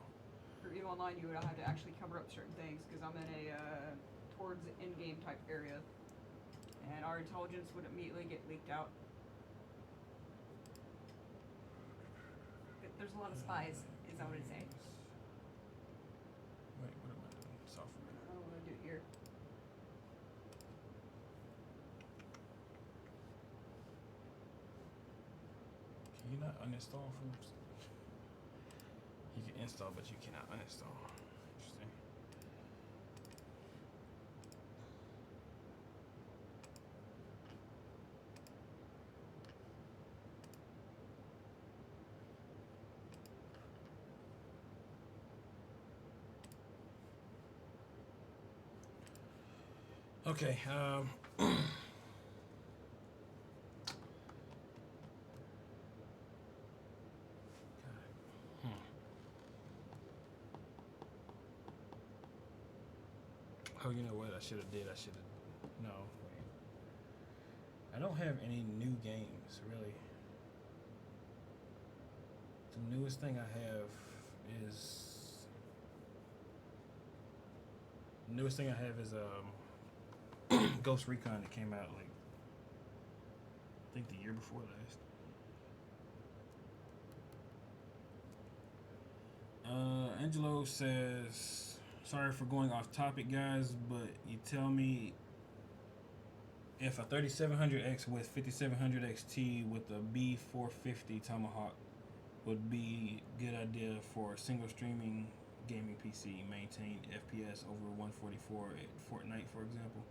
For EVE Online, you would have to actually cover up certain things because I'm in a towards the end-game type area, and our intelligence would immediately get leaked out. There's a lot of spies, is I would say. Wait, what am I doing? Software. I don't want to do it here. Can you not uninstall from... You can install, but you cannot uninstall. Interesting. Okay, Oh, you know what? I should have did. No, wait. I don't have any new games, really. The newest thing I have is... Ghost Recon that came out, like, I think the year before last. Angelo says... Sorry for going off topic, guys, but you tell me if a 3700X with 5700 XT with a B450 Tomahawk would be a good idea for a single streaming gaming PC, maintain FPS over 144 at Fortnite, for example.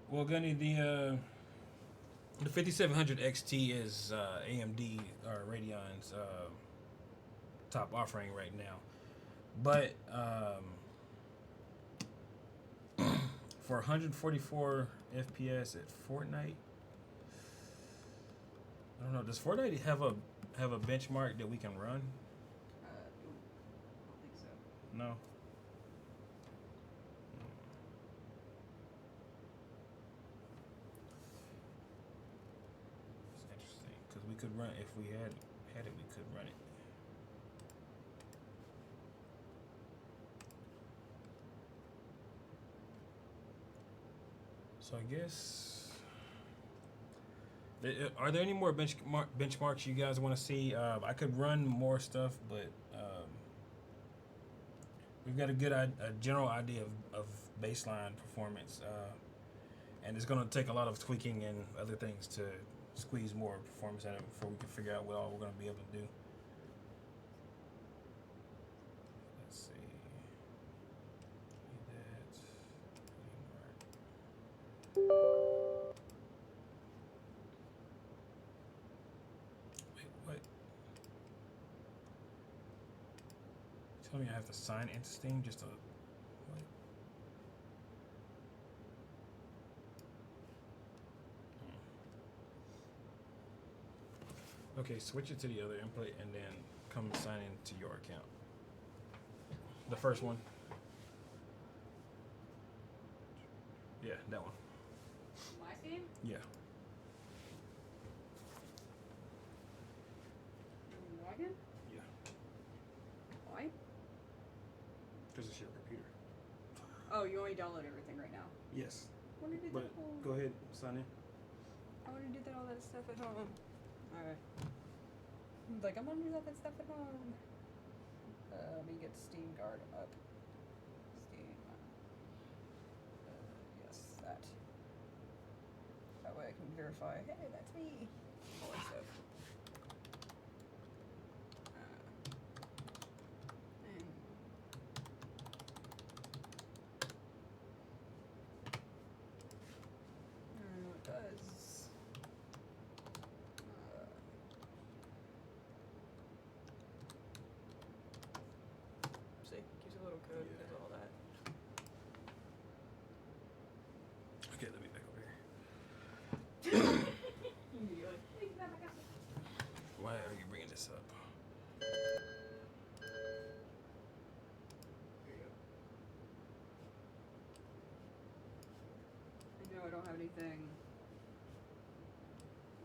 Well, Gunny, the 5700 XT is AMD or Radeon's top offering right now, but for 144 FPS at Fortnite, I don't know. Does Fortnite have a benchmark that we can run? I don't think so. No. It's interesting because we could run if we had it. We could run it. So I guess. Are there any more benchmarks you guys want to see? I could run more stuff, but we've got a general idea of baseline performance, and it's going to take a lot of tweaking and other things to squeeze more performance out of it before we can figure out what all we're going to be able to do. Let's see. Tell me I have to sign into Steam just to. What? Okay, switch it to the other input and then come and sign into your account. The first one. Yeah, that one. My Steam? Yeah. Login? Yeah. Why? Because it's your computer. Oh, you only download everything right now. Yes. I want to do But that whole... go ahead, sign in. I want to do that all that stuff at home. Alright. Like, I'm gonna do all that stuff at home. Let me get Steam Guard up. Steam. Yes, that. That way I can verify, hey, that's me. All that stuff. And I don't know what it does. See, gives you a little code, Yeah. does all that. Okay, let me back over here. Why are you bringing this up? I know I don't have anything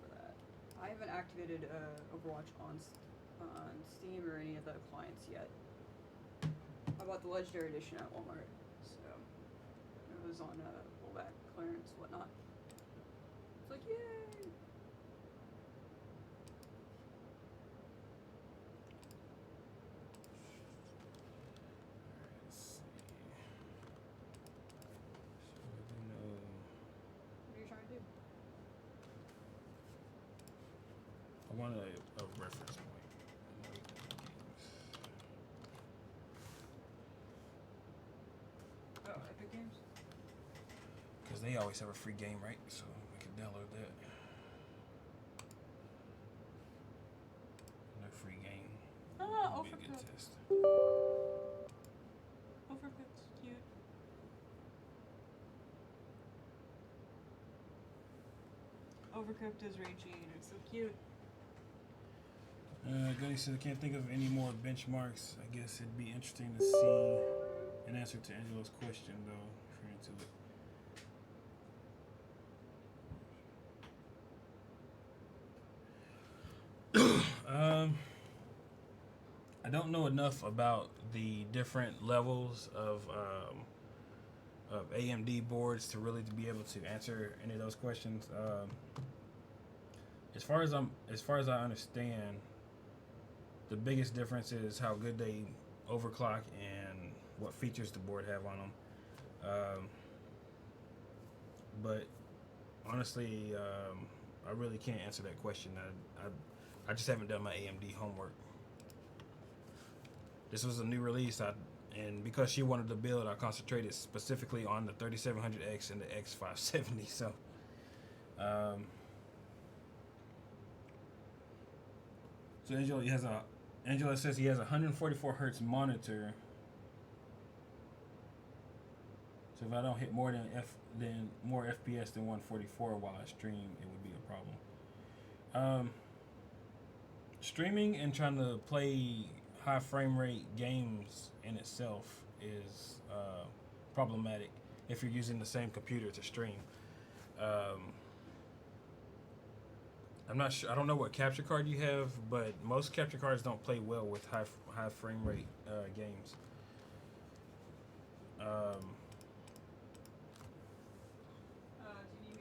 for that. I haven't activated Overwatch on Steam or any of the clients yet. I bought the Legendary Edition at Walmart, so it was on pullback, clearance, whatnot. It's like, yay! Let's see. What are you trying to do? I want a reference point. Oh, Epic Games? Because they always have a free game, right? So we can download that. No free game. Ah, Would be a good Overcooked. test. Overcooked's cute. Overcooked is Regine. It's so cute. Gunny said, I can't think of any more benchmarks. I guess it'd be interesting to see an answer to Angela's question, though, if you're into it. I don't know enough about the different levels of AMD boards to really to be able to answer any of those questions. As far as I understand, the biggest difference is how good they overclock and what features the board have on them. But honestly, I really can't answer that question. I just haven't done my AMD homework. This was a new release, and because she wanted to build, I concentrated specifically on the 3700X and the X570. So, so Angela says he has a 144 hertz monitor. So if I don't hit more than more FPS than 144 while I stream, it would be a problem. Streaming and trying to play high frame rate games in itself is problematic if you're using the same computer to stream. I'm not sure. I don't know what capture card you have, but most capture cards don't play well with high frame rate games.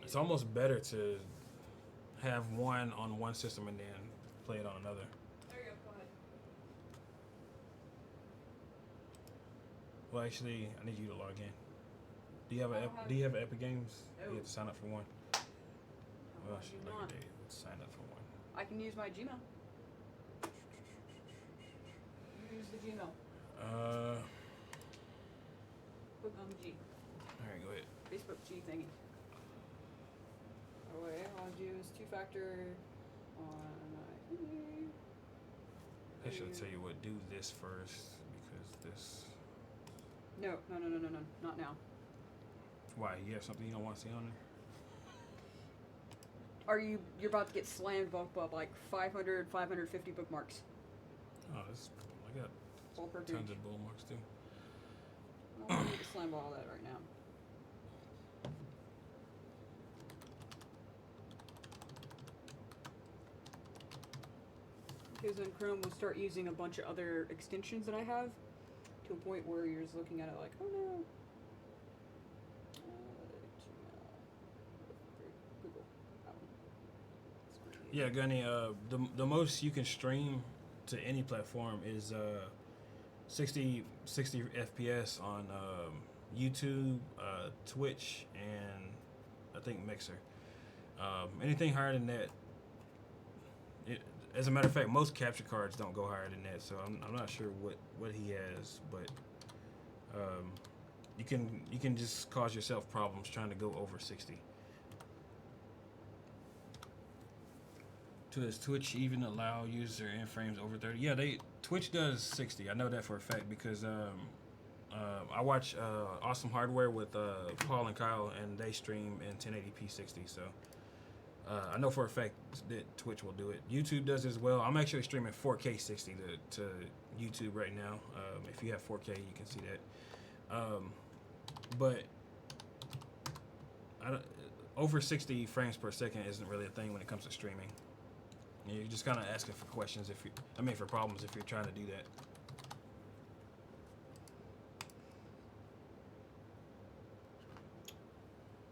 It's almost better to have one on one system and then play it on another. There you go. Go ahead. Well, actually, I need you to log in. Do you have Epic Games? No. You have to sign up for one. Well, I should do like not. sign up for one. I can use my Gmail. Use the Gmail. Click on the G. All right, go ahead. Facebook G thingy. Oh wait, all I do is two-factor on my thingy. I should tell you what. Do this first because this. No, not now. Why? You have something you don't want to see on there? You're about to get slammed by like 500, 550 bookmarks. Oh, I got All per tons page. of bookmarks too. I don't need to slam all that right now. Because then Chrome will start using a bunch of other extensions that I have to a point where you're just looking at it like, oh no. Google. That one. Yeah, Gunny. The most you can stream to any platform is 60 FPS on YouTube, Twitch, and I think Mixer. Anything higher than that, as a matter of fact, most capture cards don't go higher than that. So I'm not sure what he has, but you can just cause yourself problems trying to go over 60. Does Twitch even allow user in frames over 30? Yeah, Twitch does 60. I know that for a fact because I watch Awesome Hardware with Paul and Kyle, and they stream in 1080p 60. So I know for a fact that Twitch will do it. YouTube does as well. I'm actually streaming 4K 60 to YouTube right now. If you have 4K, you can see that. But over 60 frames per second isn't really a thing when it comes to streaming. You're just kind of asking for questions for problems if you're trying to do that.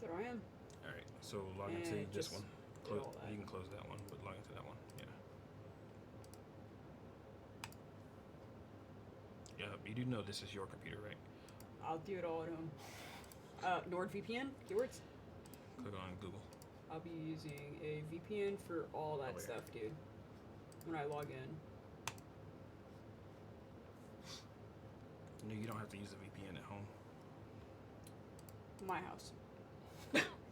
There I am. All right, so log into And this just one. do all that. You can close that one, but log into that one. Yeah. Yeah, you do know this is your computer, right? I'll do it all at home. NordVPN, keywords. Click on Google. I'll be using a VPN for all that stuff, dude. When I log in. No, you don't have to use a VPN at home. My house.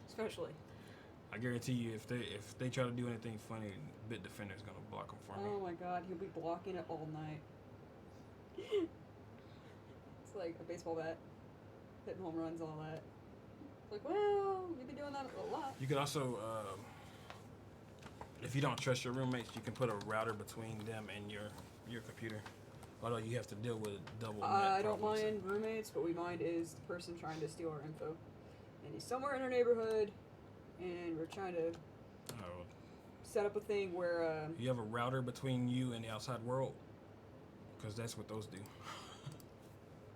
Especially. I guarantee you, if they try to do anything funny, Bitdefender's gonna block them for me. Oh my god, he'll be blocking it all night. It's like a baseball bat. Hitting home runs, all that. Like, well, you've been doing that a lot. You could also, if you don't trust your roommates, you can put a router between them and your computer. Although you have to deal with double net I don't problems. mind roommates, but we mind is the person trying to steal our info. And he's somewhere in our neighborhood, and we're trying to Oh, set up a thing where, you have a router between you and the outside world? Because that's what those do.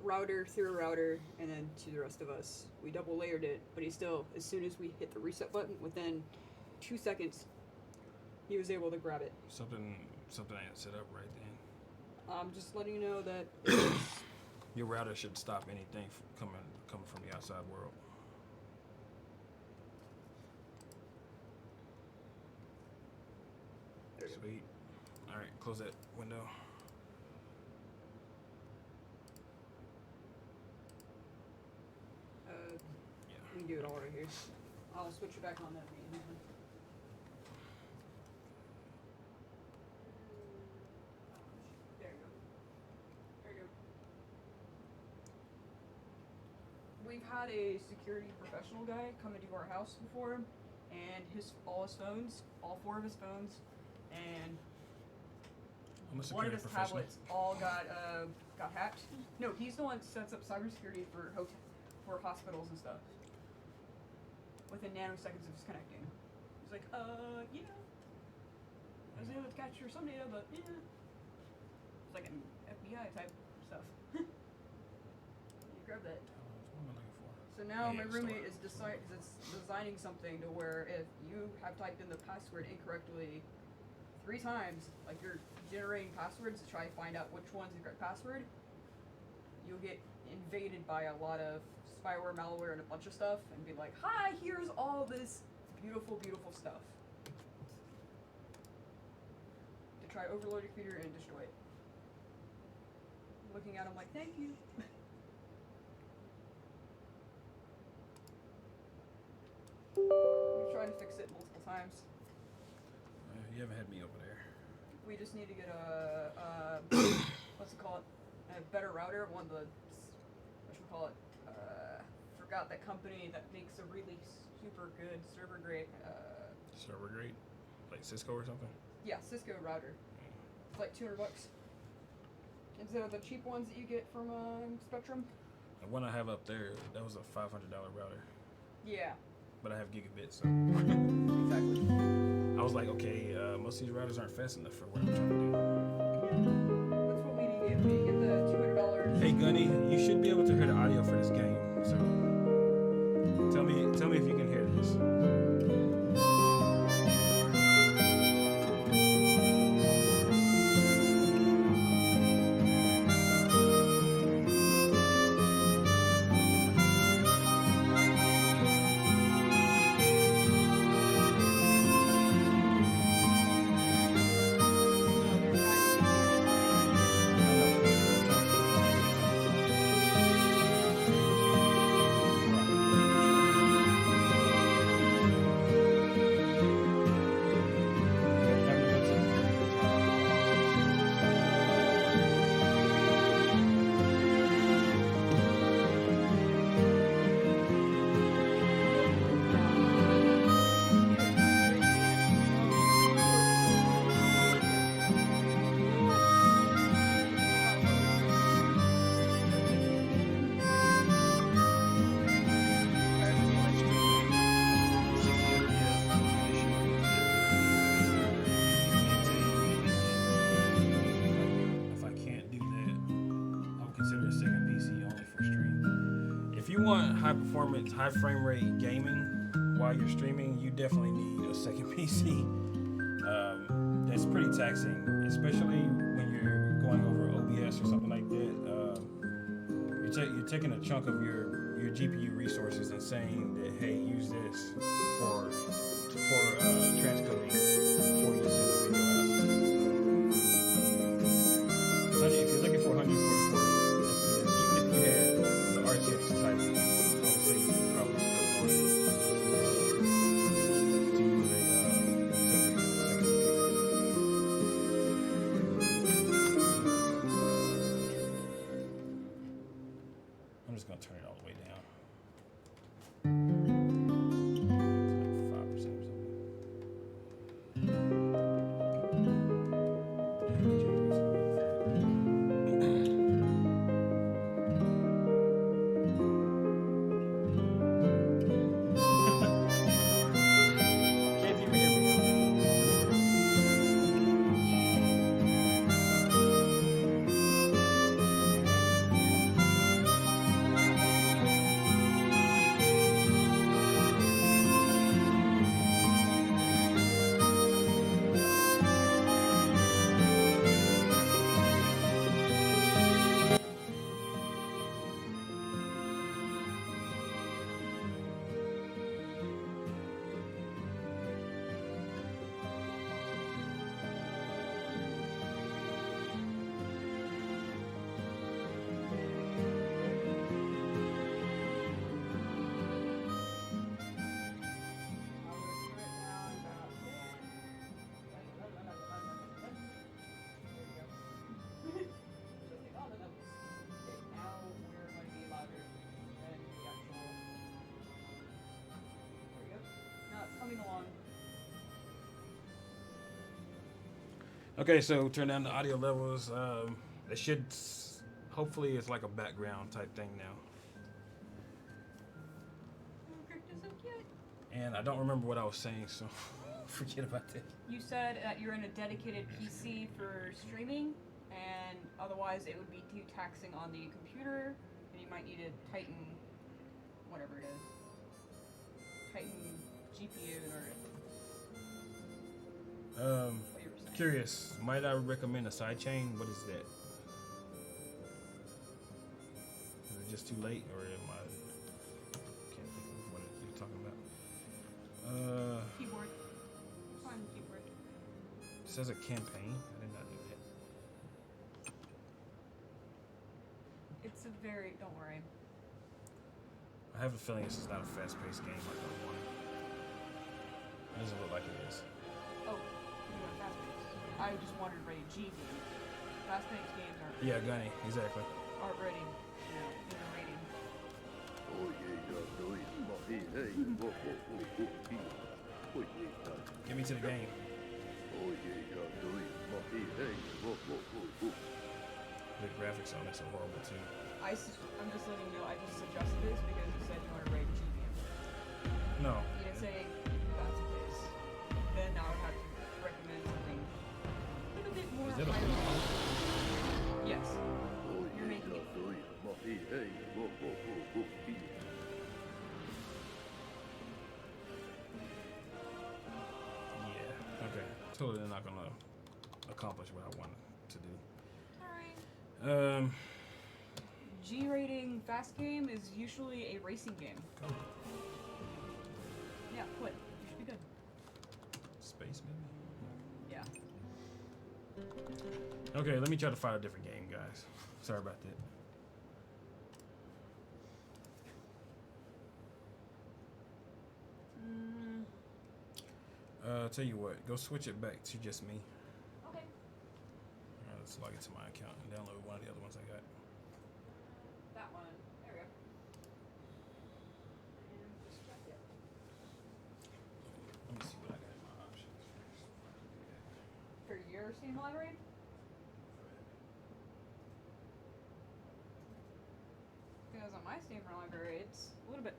router through a router, and then to the rest of us. We double layered it, but he still, as soon as we hit the reset button, within 2 seconds, he was able to grab it. Something ain't set up right then. I'm just letting you know that Your router should stop anything coming from the outside world. Sweet. All right, close that window. Yeah. we can do it all right here. I'll switch it back on that meeting. There you go. There you go. We've had a security professional guy come into our house before, and all his phones, all 4 of his phones, and I'm a one of security his professional. tablets all got hacked. No, he's the one that sets up cybersecurity for hospitals and stuff. Within nanoseconds of just connecting. He's like, yeah. I was able to capture some data, but yeah. It's like an FBI type stuff. You grab that. What am I looking for? So now Yeah, my store. roommate is designing something to where if you have typed in the password incorrectly 3 times, like you're generating passwords to try to find out which one's the correct password, you'll get invaded by a lot of spyware, malware, and a bunch of stuff, and be like, hi, here's all this beautiful, beautiful stuff. To try to overload your computer and destroy it. Looking at him like, thank you. We've tried to fix it multiple times. You haven't had me over there. We just need to get a what's it called? a better router. One of the whatchamacallit, forgot that company that makes a really super good server grade. Server grade, like Cisco or something. Yeah, Cisco router. It's like $200 instead of the cheap ones that you get from Spectrum. The one I have up there, that was a $500 router. Yeah. But I have gigabit, so. Exactly. I was like, okay, most of these routers aren't fast enough for what I'm trying to do. That's what we need to get. We need to get the $200. Hey Gunny, you should be able to hear the audio for this game. So tell me if you can hear this. High performance, high frame rate gaming while you're streaming, you definitely need a second PC. That's pretty taxing, especially when you're going over OBS or something like that. You're taking a chunk of your GPU resources and saying that, hey, use this for transcoding before you send the video out. If you're looking for 144, even if you had the RTX type, I'm just going to turn it all the way down. Like 5% or something. Okay, so turn down the audio levels. It should, hopefully it's like a background type thing now. And I don't remember what I was saying, so forget about that. You said that you're in a dedicated PC for streaming, and otherwise it would be too taxing on the computer, and you might need to tighten whatever it is. Tighten GPU in order to... Curious, might I recommend a sidechain? What is that? Is it just too late, or am I can't think of what you're talking about? Keyboard. Find the keyboard. It says a campaign. I did not do that. It's a very, don't worry. I have a feeling this is not a fast-paced game like I wanted. It doesn't look like it is. Oh, you want fast-paced. I just wanted Ray G game. Fast-paced games aren't Yeah, gunny, exactly. aren't rating, you know, in a rating. Get me to the game. The graphics on this are horrible too. I'm just letting you know, I just suggested this because you said you want to rate GBM. No. You didn't say that's the case. Then I would have to recommend something a little bit more Is that a higher. blue? Yes. You're making it. Yeah. Okay. Totally not gonna accomplish what I wanted to do. Alright. G rating fast game is usually a racing game. Go. Yeah, quit. You should be good. Space maybe. Yeah. Okay, let me try to find a different game, guys. Sorry about that. Tell you what, go switch it back to just me. Okay. Alright, let's log into my account and download one of the other ones I got. That one. There we go. And just check it. Let me see what I got in my options. For your Steam library? Because on my Steam library, it's a little bit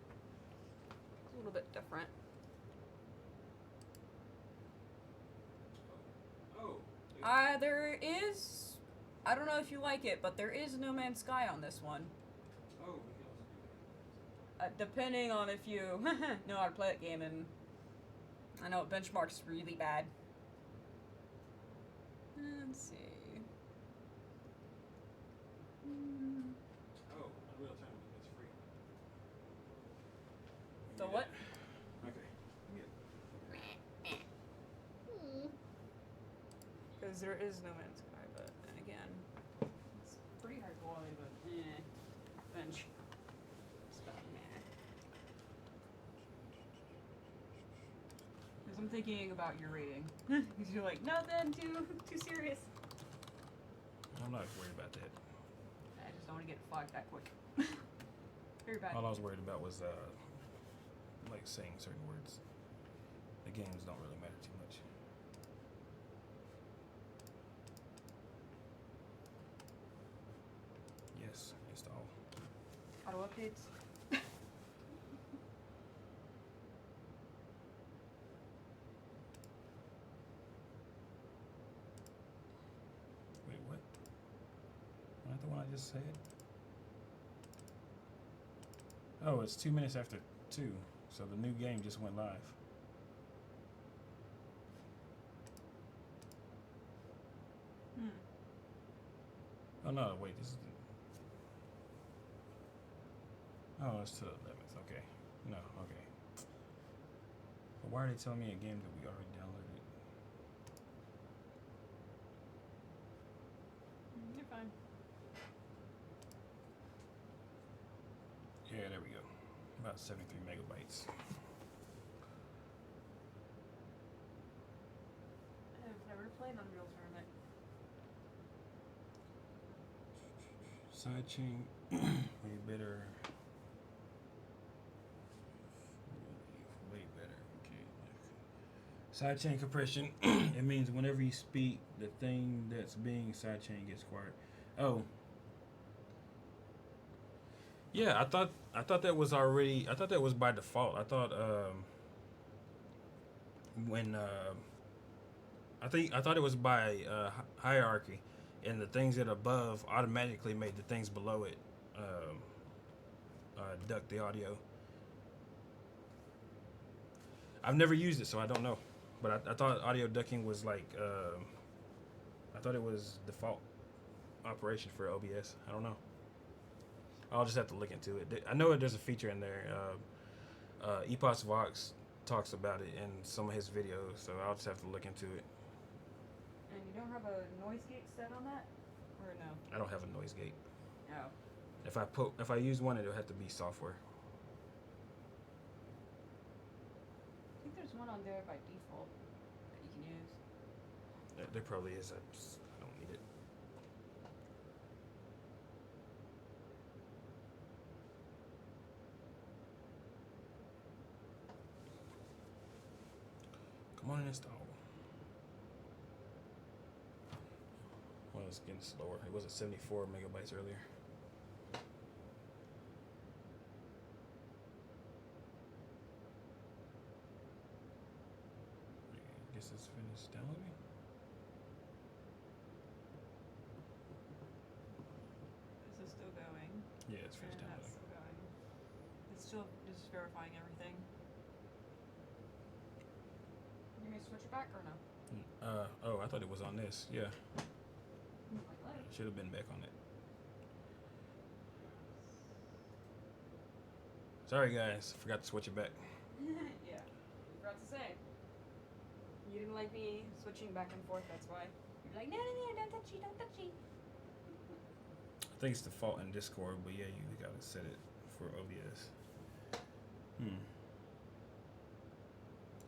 different. Oh. There is, I don't know if you like it, but there is No Man's Sky on this one. Oh, we can also do that. Depending on if you know how to play that game, and I know it benchmarks really bad. Let's see. Oh, Unreal Tournament, it's free. The what? Okay. Because there is No Man's Sky, but then again, it's pretty high quality, but bench. Stuff, Because I'm thinking about your rating. Because you're like, nothing too serious. I'm not worried about that. I just don't want to get flagged that quick. Very bad. All I was worried about was like saying certain words. The games don't really matter too much. Yes, install. Auto updates. Wait, what? Not the one I just said? Oh, it's 2 minutes after 2, so the new game just went live. Oh no, wait, this is the... Oh, it's to the 11th, okay. No, okay. But why are they telling me a game that we already downloaded? You're fine. Yeah, there we go. About 73 megabytes. I've never played Unreal Tournament. Sidechain, way better. Way better. Okay. Sidechain compression. It means whenever you speak, the thing that's being sidechain gets quiet. Oh. Yeah, I thought that was already. I thought that was by default. I thought when I thought it was by hierarchy, and the things that are above automatically made the things below it duck the audio. I've never used it, so I don't know. But I thought audio ducking was like I thought it was default operation for OBS. I don't know. I'll just have to look into it. I know there's a feature in there. Epos Vox talks about it in some of his videos, so I'll just have to look into it. And you don't have a noise gate set on that? Or no? I don't have a noise gate. No. If I use one, it'll have to be software. I think there's one on there by default that you can use. There probably is. I don't need it. Uninstall. Well, it's getting slower. It was at 74 megabytes earlier. I guess it's finished downloading. Is this still going? Yeah, it's finished And downloading. that's still going. It's still just verifying everything. You may switch it back or no? Oh, I thought it was on this. Yeah, Like, should have been back on it. Sorry guys, forgot to switch it back. yeah. Forgot to say. You didn't like me switching back and forth, that's why. You're like, no, don't touchy, don't touchy. I think it's default in Discord, but yeah, you gotta set it for OBS.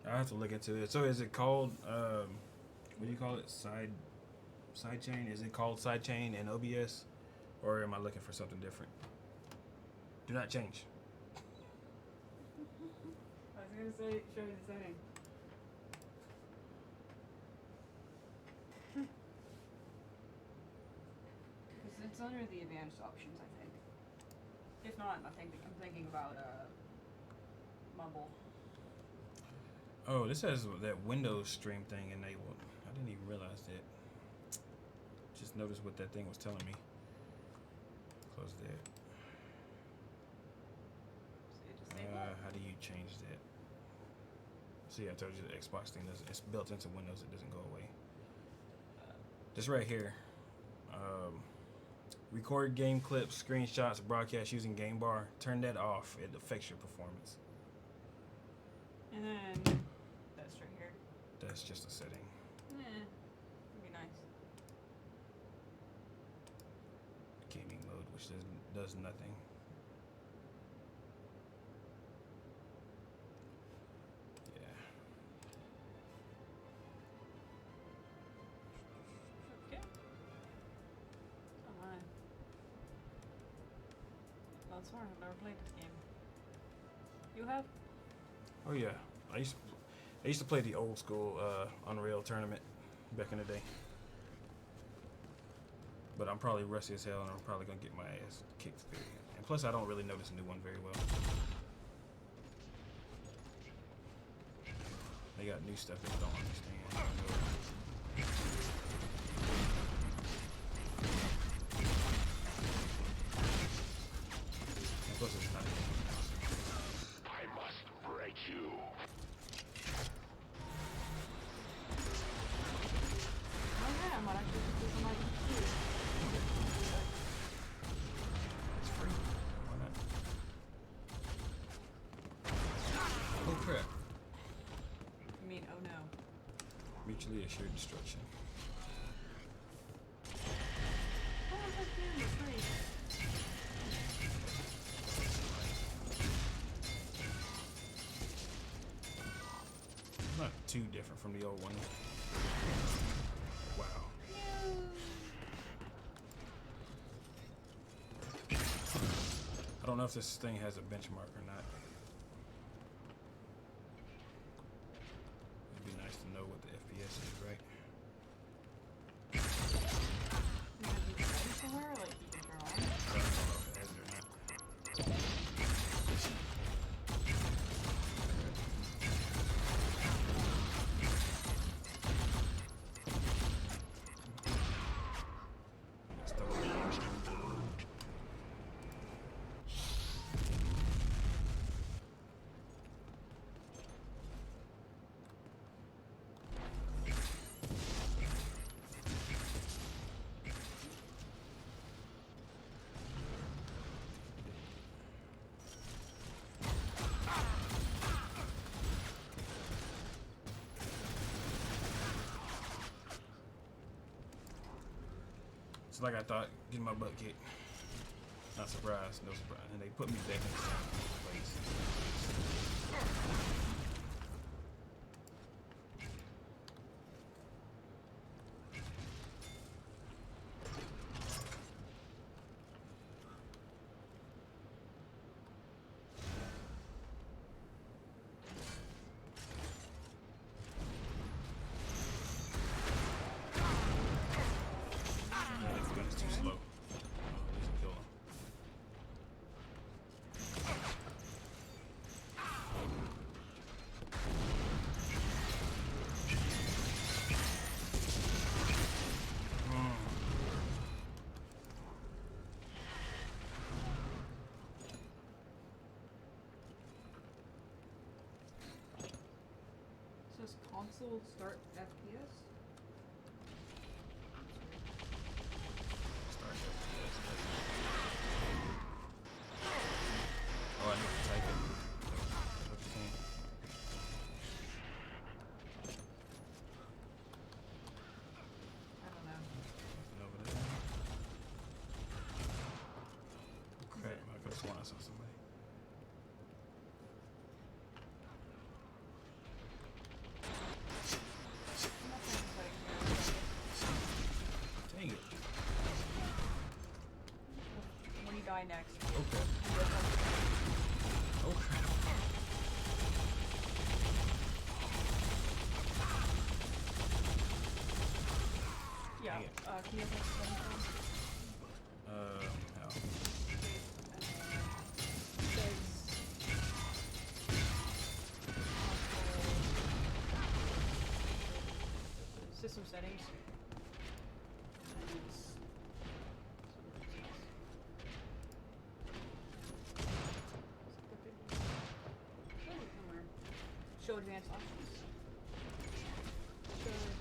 I have to look into it. So is it called what do you call it? Sidechain? Is it called sidechain in OBS, or am I looking for something different? Do not change. I was gonna say, show you the setting. It's under the advanced options, I think. If not, I'm thinking about Mobo. Oh, this has that Windows stream thing enabled. I didn't even realize that. Just noticed what that thing was telling me. Close that. How do you change that? See, I told you the Xbox thing doesn't. It's built into Windows. It doesn't go away. This right here. Record game clips, screenshots, broadcast using game bar. Turn that off. It affects your performance. And then that's right here. That's just a setting. Would be nice. Gaming mode, which does nothing. Yeah. Okay. Oh my. Well, it's smart. I've never played this game. You have? Oh yeah. I used to play the old school Unreal tournament back in the day. But I'm probably rusty as hell, and I'm probably gonna get my ass kicked very. And plus, I don't really know this new one very well. They got new stuff that I don't understand. And plus, it's not. I must break you. Oh yeah, I might actually put this on my computer. It's free. Why not? Oh crap. You mean, oh no. Mutually assured destruction. Oh, that's good. It's free. Not too different from the old one. Wow. I don't know if this thing has a benchmark or not. It'd be nice to know what the FPS is, right? You have to be ready somewhere, like you can turn on. I don't know if it has it or not. That's the one. It's like I thought, getting my butt kicked. Not surprised, no surprise. And they put me back in the same place. console start FPS? Start FPS. Oh, I need to type it. What you saying? I don't know. Over there. Crap, I could have sworn I saw somebody. Dang it. When you die next. Okay. Oh crap. Yeah. Dang it. Can you have next one? How? System settings. Show advanced options. Show advanced.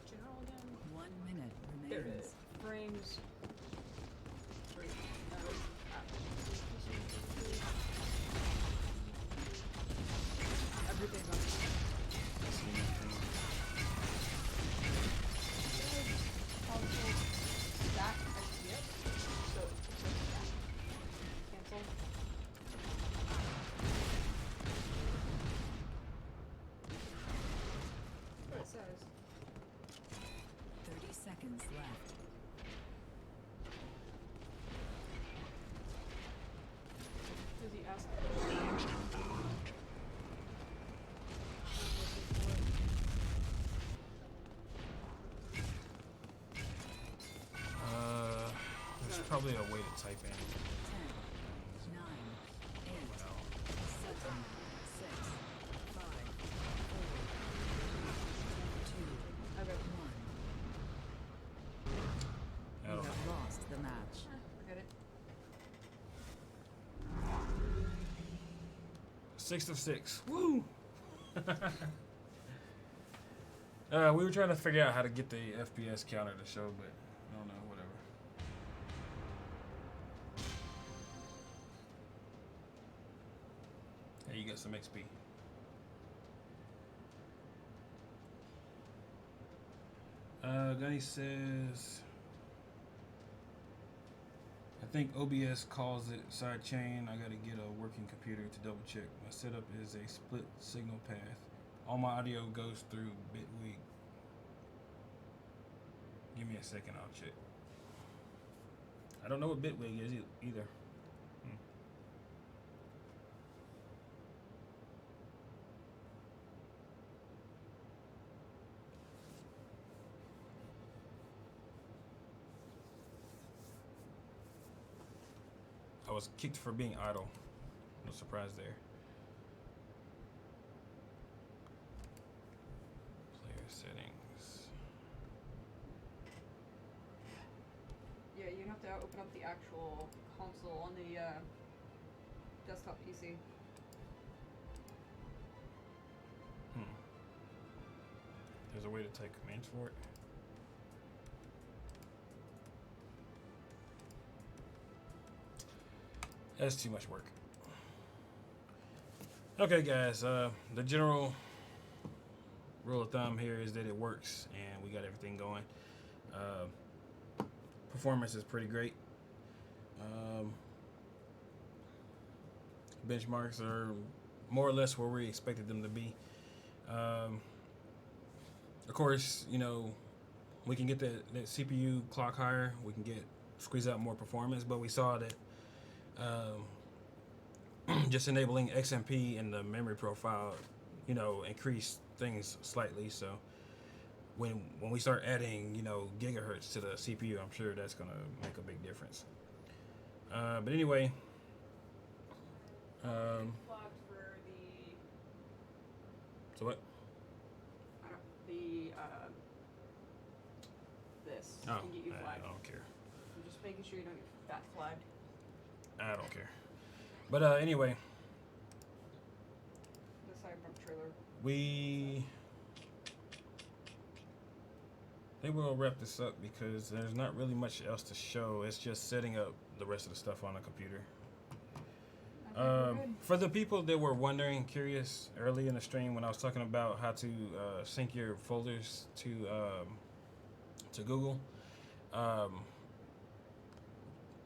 General again. 1 minute There it remains. is. Frames. Everything's on. Console stack FPS. So stack. Cancel. What it says. 30 seconds left. Does he ask? There's probably a way to type in. 10, 9, 8, 7, 6, 5, 4, 2, Okay. 1. I You don't know. have lost the match. Forget it. 6 of 6. Woo! We were trying to figure out how to get the FPS counter to show, but I don't know, whatever. Hey, you got some XP. Gunny says, I think OBS calls it sidechain. I gotta get a working computer to double check. My setup is a split signal path. All my audio goes through Bitwig. Give me a second, I'll check. I don't know what Bitwig is either. I was kicked for being idle. No surprise there. Player settings. Yeah, you have to open up the actual console on the desktop PC. There's a way to type commands for it. That's too much work. Okay, guys. The general rule of thumb here is that it works, and we got everything going. Performance is pretty great. Benchmarks are more or less where we expected them to be. Of course, you know, we can get that CPU clock higher. We can squeeze out more performance, but we saw that just enabling XMP in the memory profile, you know, increased things slightly. So when we start adding, you know, gigahertz to the CPU, I'm sure that's gonna make a big difference. But anyway, Flagged for the The what? I don't, the this Oh, can get you I flagged. don't care. I'm just making sure you don't get that flagged. I don't care. But anyway, The Cyberpunk trailer. they will wrap this up because there's not really much else to show. It's just setting up the rest of the stuff on a computer. I think we're good. For the people that were wondering, curious, early in the stream when I was talking about how to sync your folders to Google,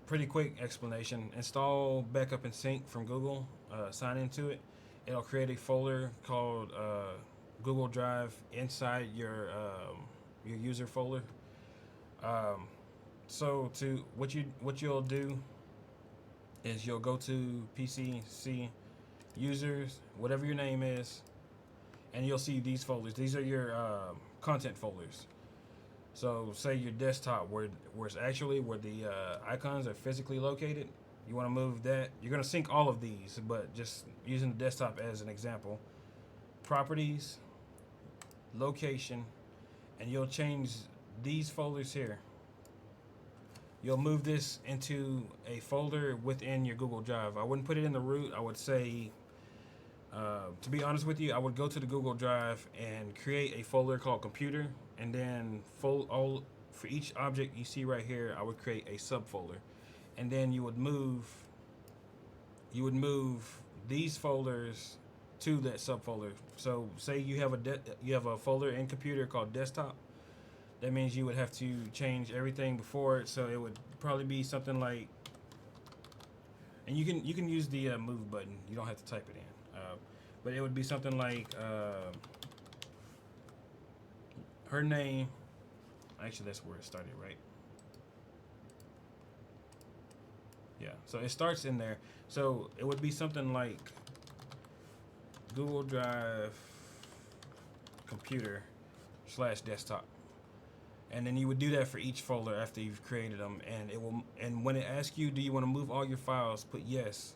pretty quick explanation. Install Backup and Sync from Google, sign into it. It'll create a folder called Google Drive inside your user folder. So to what you'll do is you'll go to PCC users, whatever your name is, and you'll see these folders. These are your content folders. So say your desktop where it's actually where the icons are physically located. You want to move that. You're going to sync all of these, but just using the desktop as an example. Properties, location, and you'll change these folders here. You'll move this into a folder within your Google Drive. I wouldn't put it in the root. I would say, to be honest with you, I would go to the Google Drive and create a folder called Computer, and then for each object you see right here, I would create a subfolder, and then you would move these folders to that subfolder. So say you have a folder in Computer called Desktop. That means you would have to change everything before it, so it would probably be something like, and you can use the move button. You don't have to type it in, but it would be something like her name. Actually, that's where it started, right? Yeah. So it starts in there. So it would be something like Google Drive Computer / desktop. And then you would do that for each folder after you've created them, and it will. And when it asks you, do you want to move all your files? Put yes,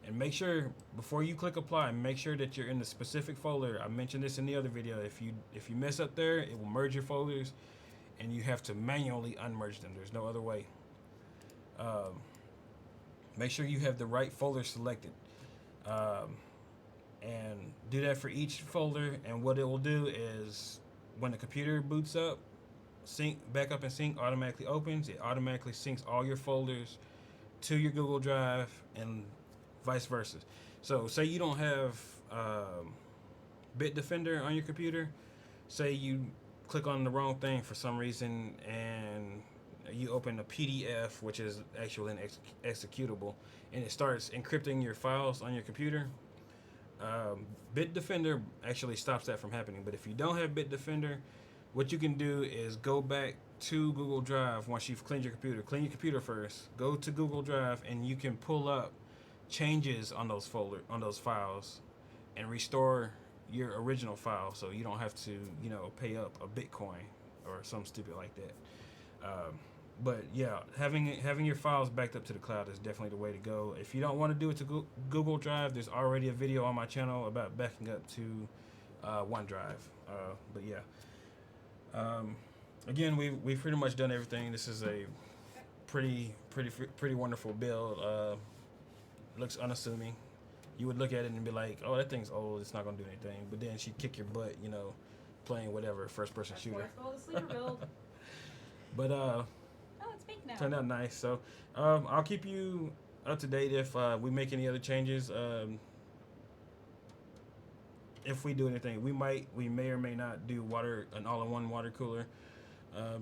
and make sure before you click apply, make sure that you're in the specific folder. I mentioned this in the other video. If you mess up there, it will merge your folders, and you have to manually unmerge them. There's no other way. Make sure you have the right folder selected, and do that for each folder. And what it will do is when the computer boots up, Backup and Sync automatically opens. It automatically syncs all your folders to your Google Drive and vice versa. So say you don't have Bitdefender on your computer. Say you click on the wrong thing for some reason and you open a PDF, which is actually an executable, and it starts encrypting your files on your computer. Bitdefender actually stops that from happening. But if you don't have Bitdefender, what you can do is go back to Google Drive once you've cleaned your computer. Clean your computer first. Go to Google Drive, and you can pull up changes on those files, and restore your original file, so you don't have to, pay up a Bitcoin or something stupid like that. But yeah, having your files backed up to the cloud is definitely the way to go. If you don't want to do it to Google Drive, there's already a video on my channel about backing up to OneDrive. But yeah. Again, we've pretty much done everything. This is a pretty wonderful build. Looks unassuming. You would look at it and be like, "Oh, that thing's old. It's not gonna do anything." But then she'd kick your butt, playing whatever first-person shooter. That's why it's called a sleeper build. But Oh, it's pink now. turned out nice. So I'll keep you up to date if we make any other changes. If we do anything, we may or may not do an all-in-one water cooler.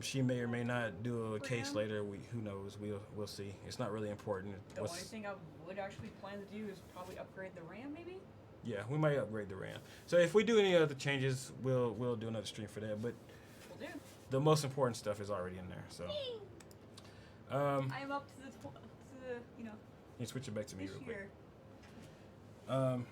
She may or may not do a case later. Who knows? We'll see. It's not really important. The only thing I would actually plan to do is probably upgrade the RAM, maybe. Yeah, we might upgrade the RAM. So if we do any other changes, we'll do another stream for that. But We'll do. the most important stuff is already in there. So I am up to the you switch it back to me this real quick. year.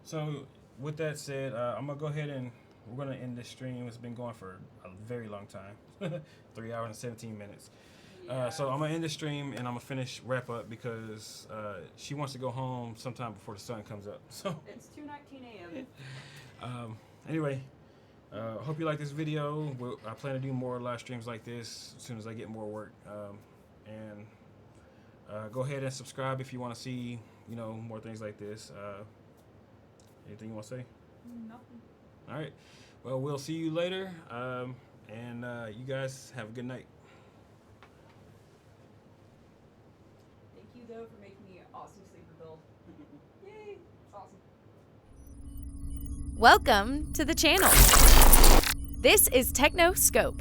So with that said, I'm gonna go ahead and we're gonna end this stream. It's been going for a very long time, 3 hours and 17 minutes. So I'm gonna end the stream and I'm gonna wrap up because she wants to go home sometime before the sun comes up. So It's 2:19 a.m. Anyway, hope you like this video. I plan to do more live streams like this as soon as I get more work. And go ahead and subscribe if you want to see, you know, more things like this. Anything you want to say? Nothing. All right. Well, we'll see you later. And you guys have a good night. Thank you though for making me an awesome sleeper build. Yay! It's awesome. Welcome to the channel. This is TechnoScope.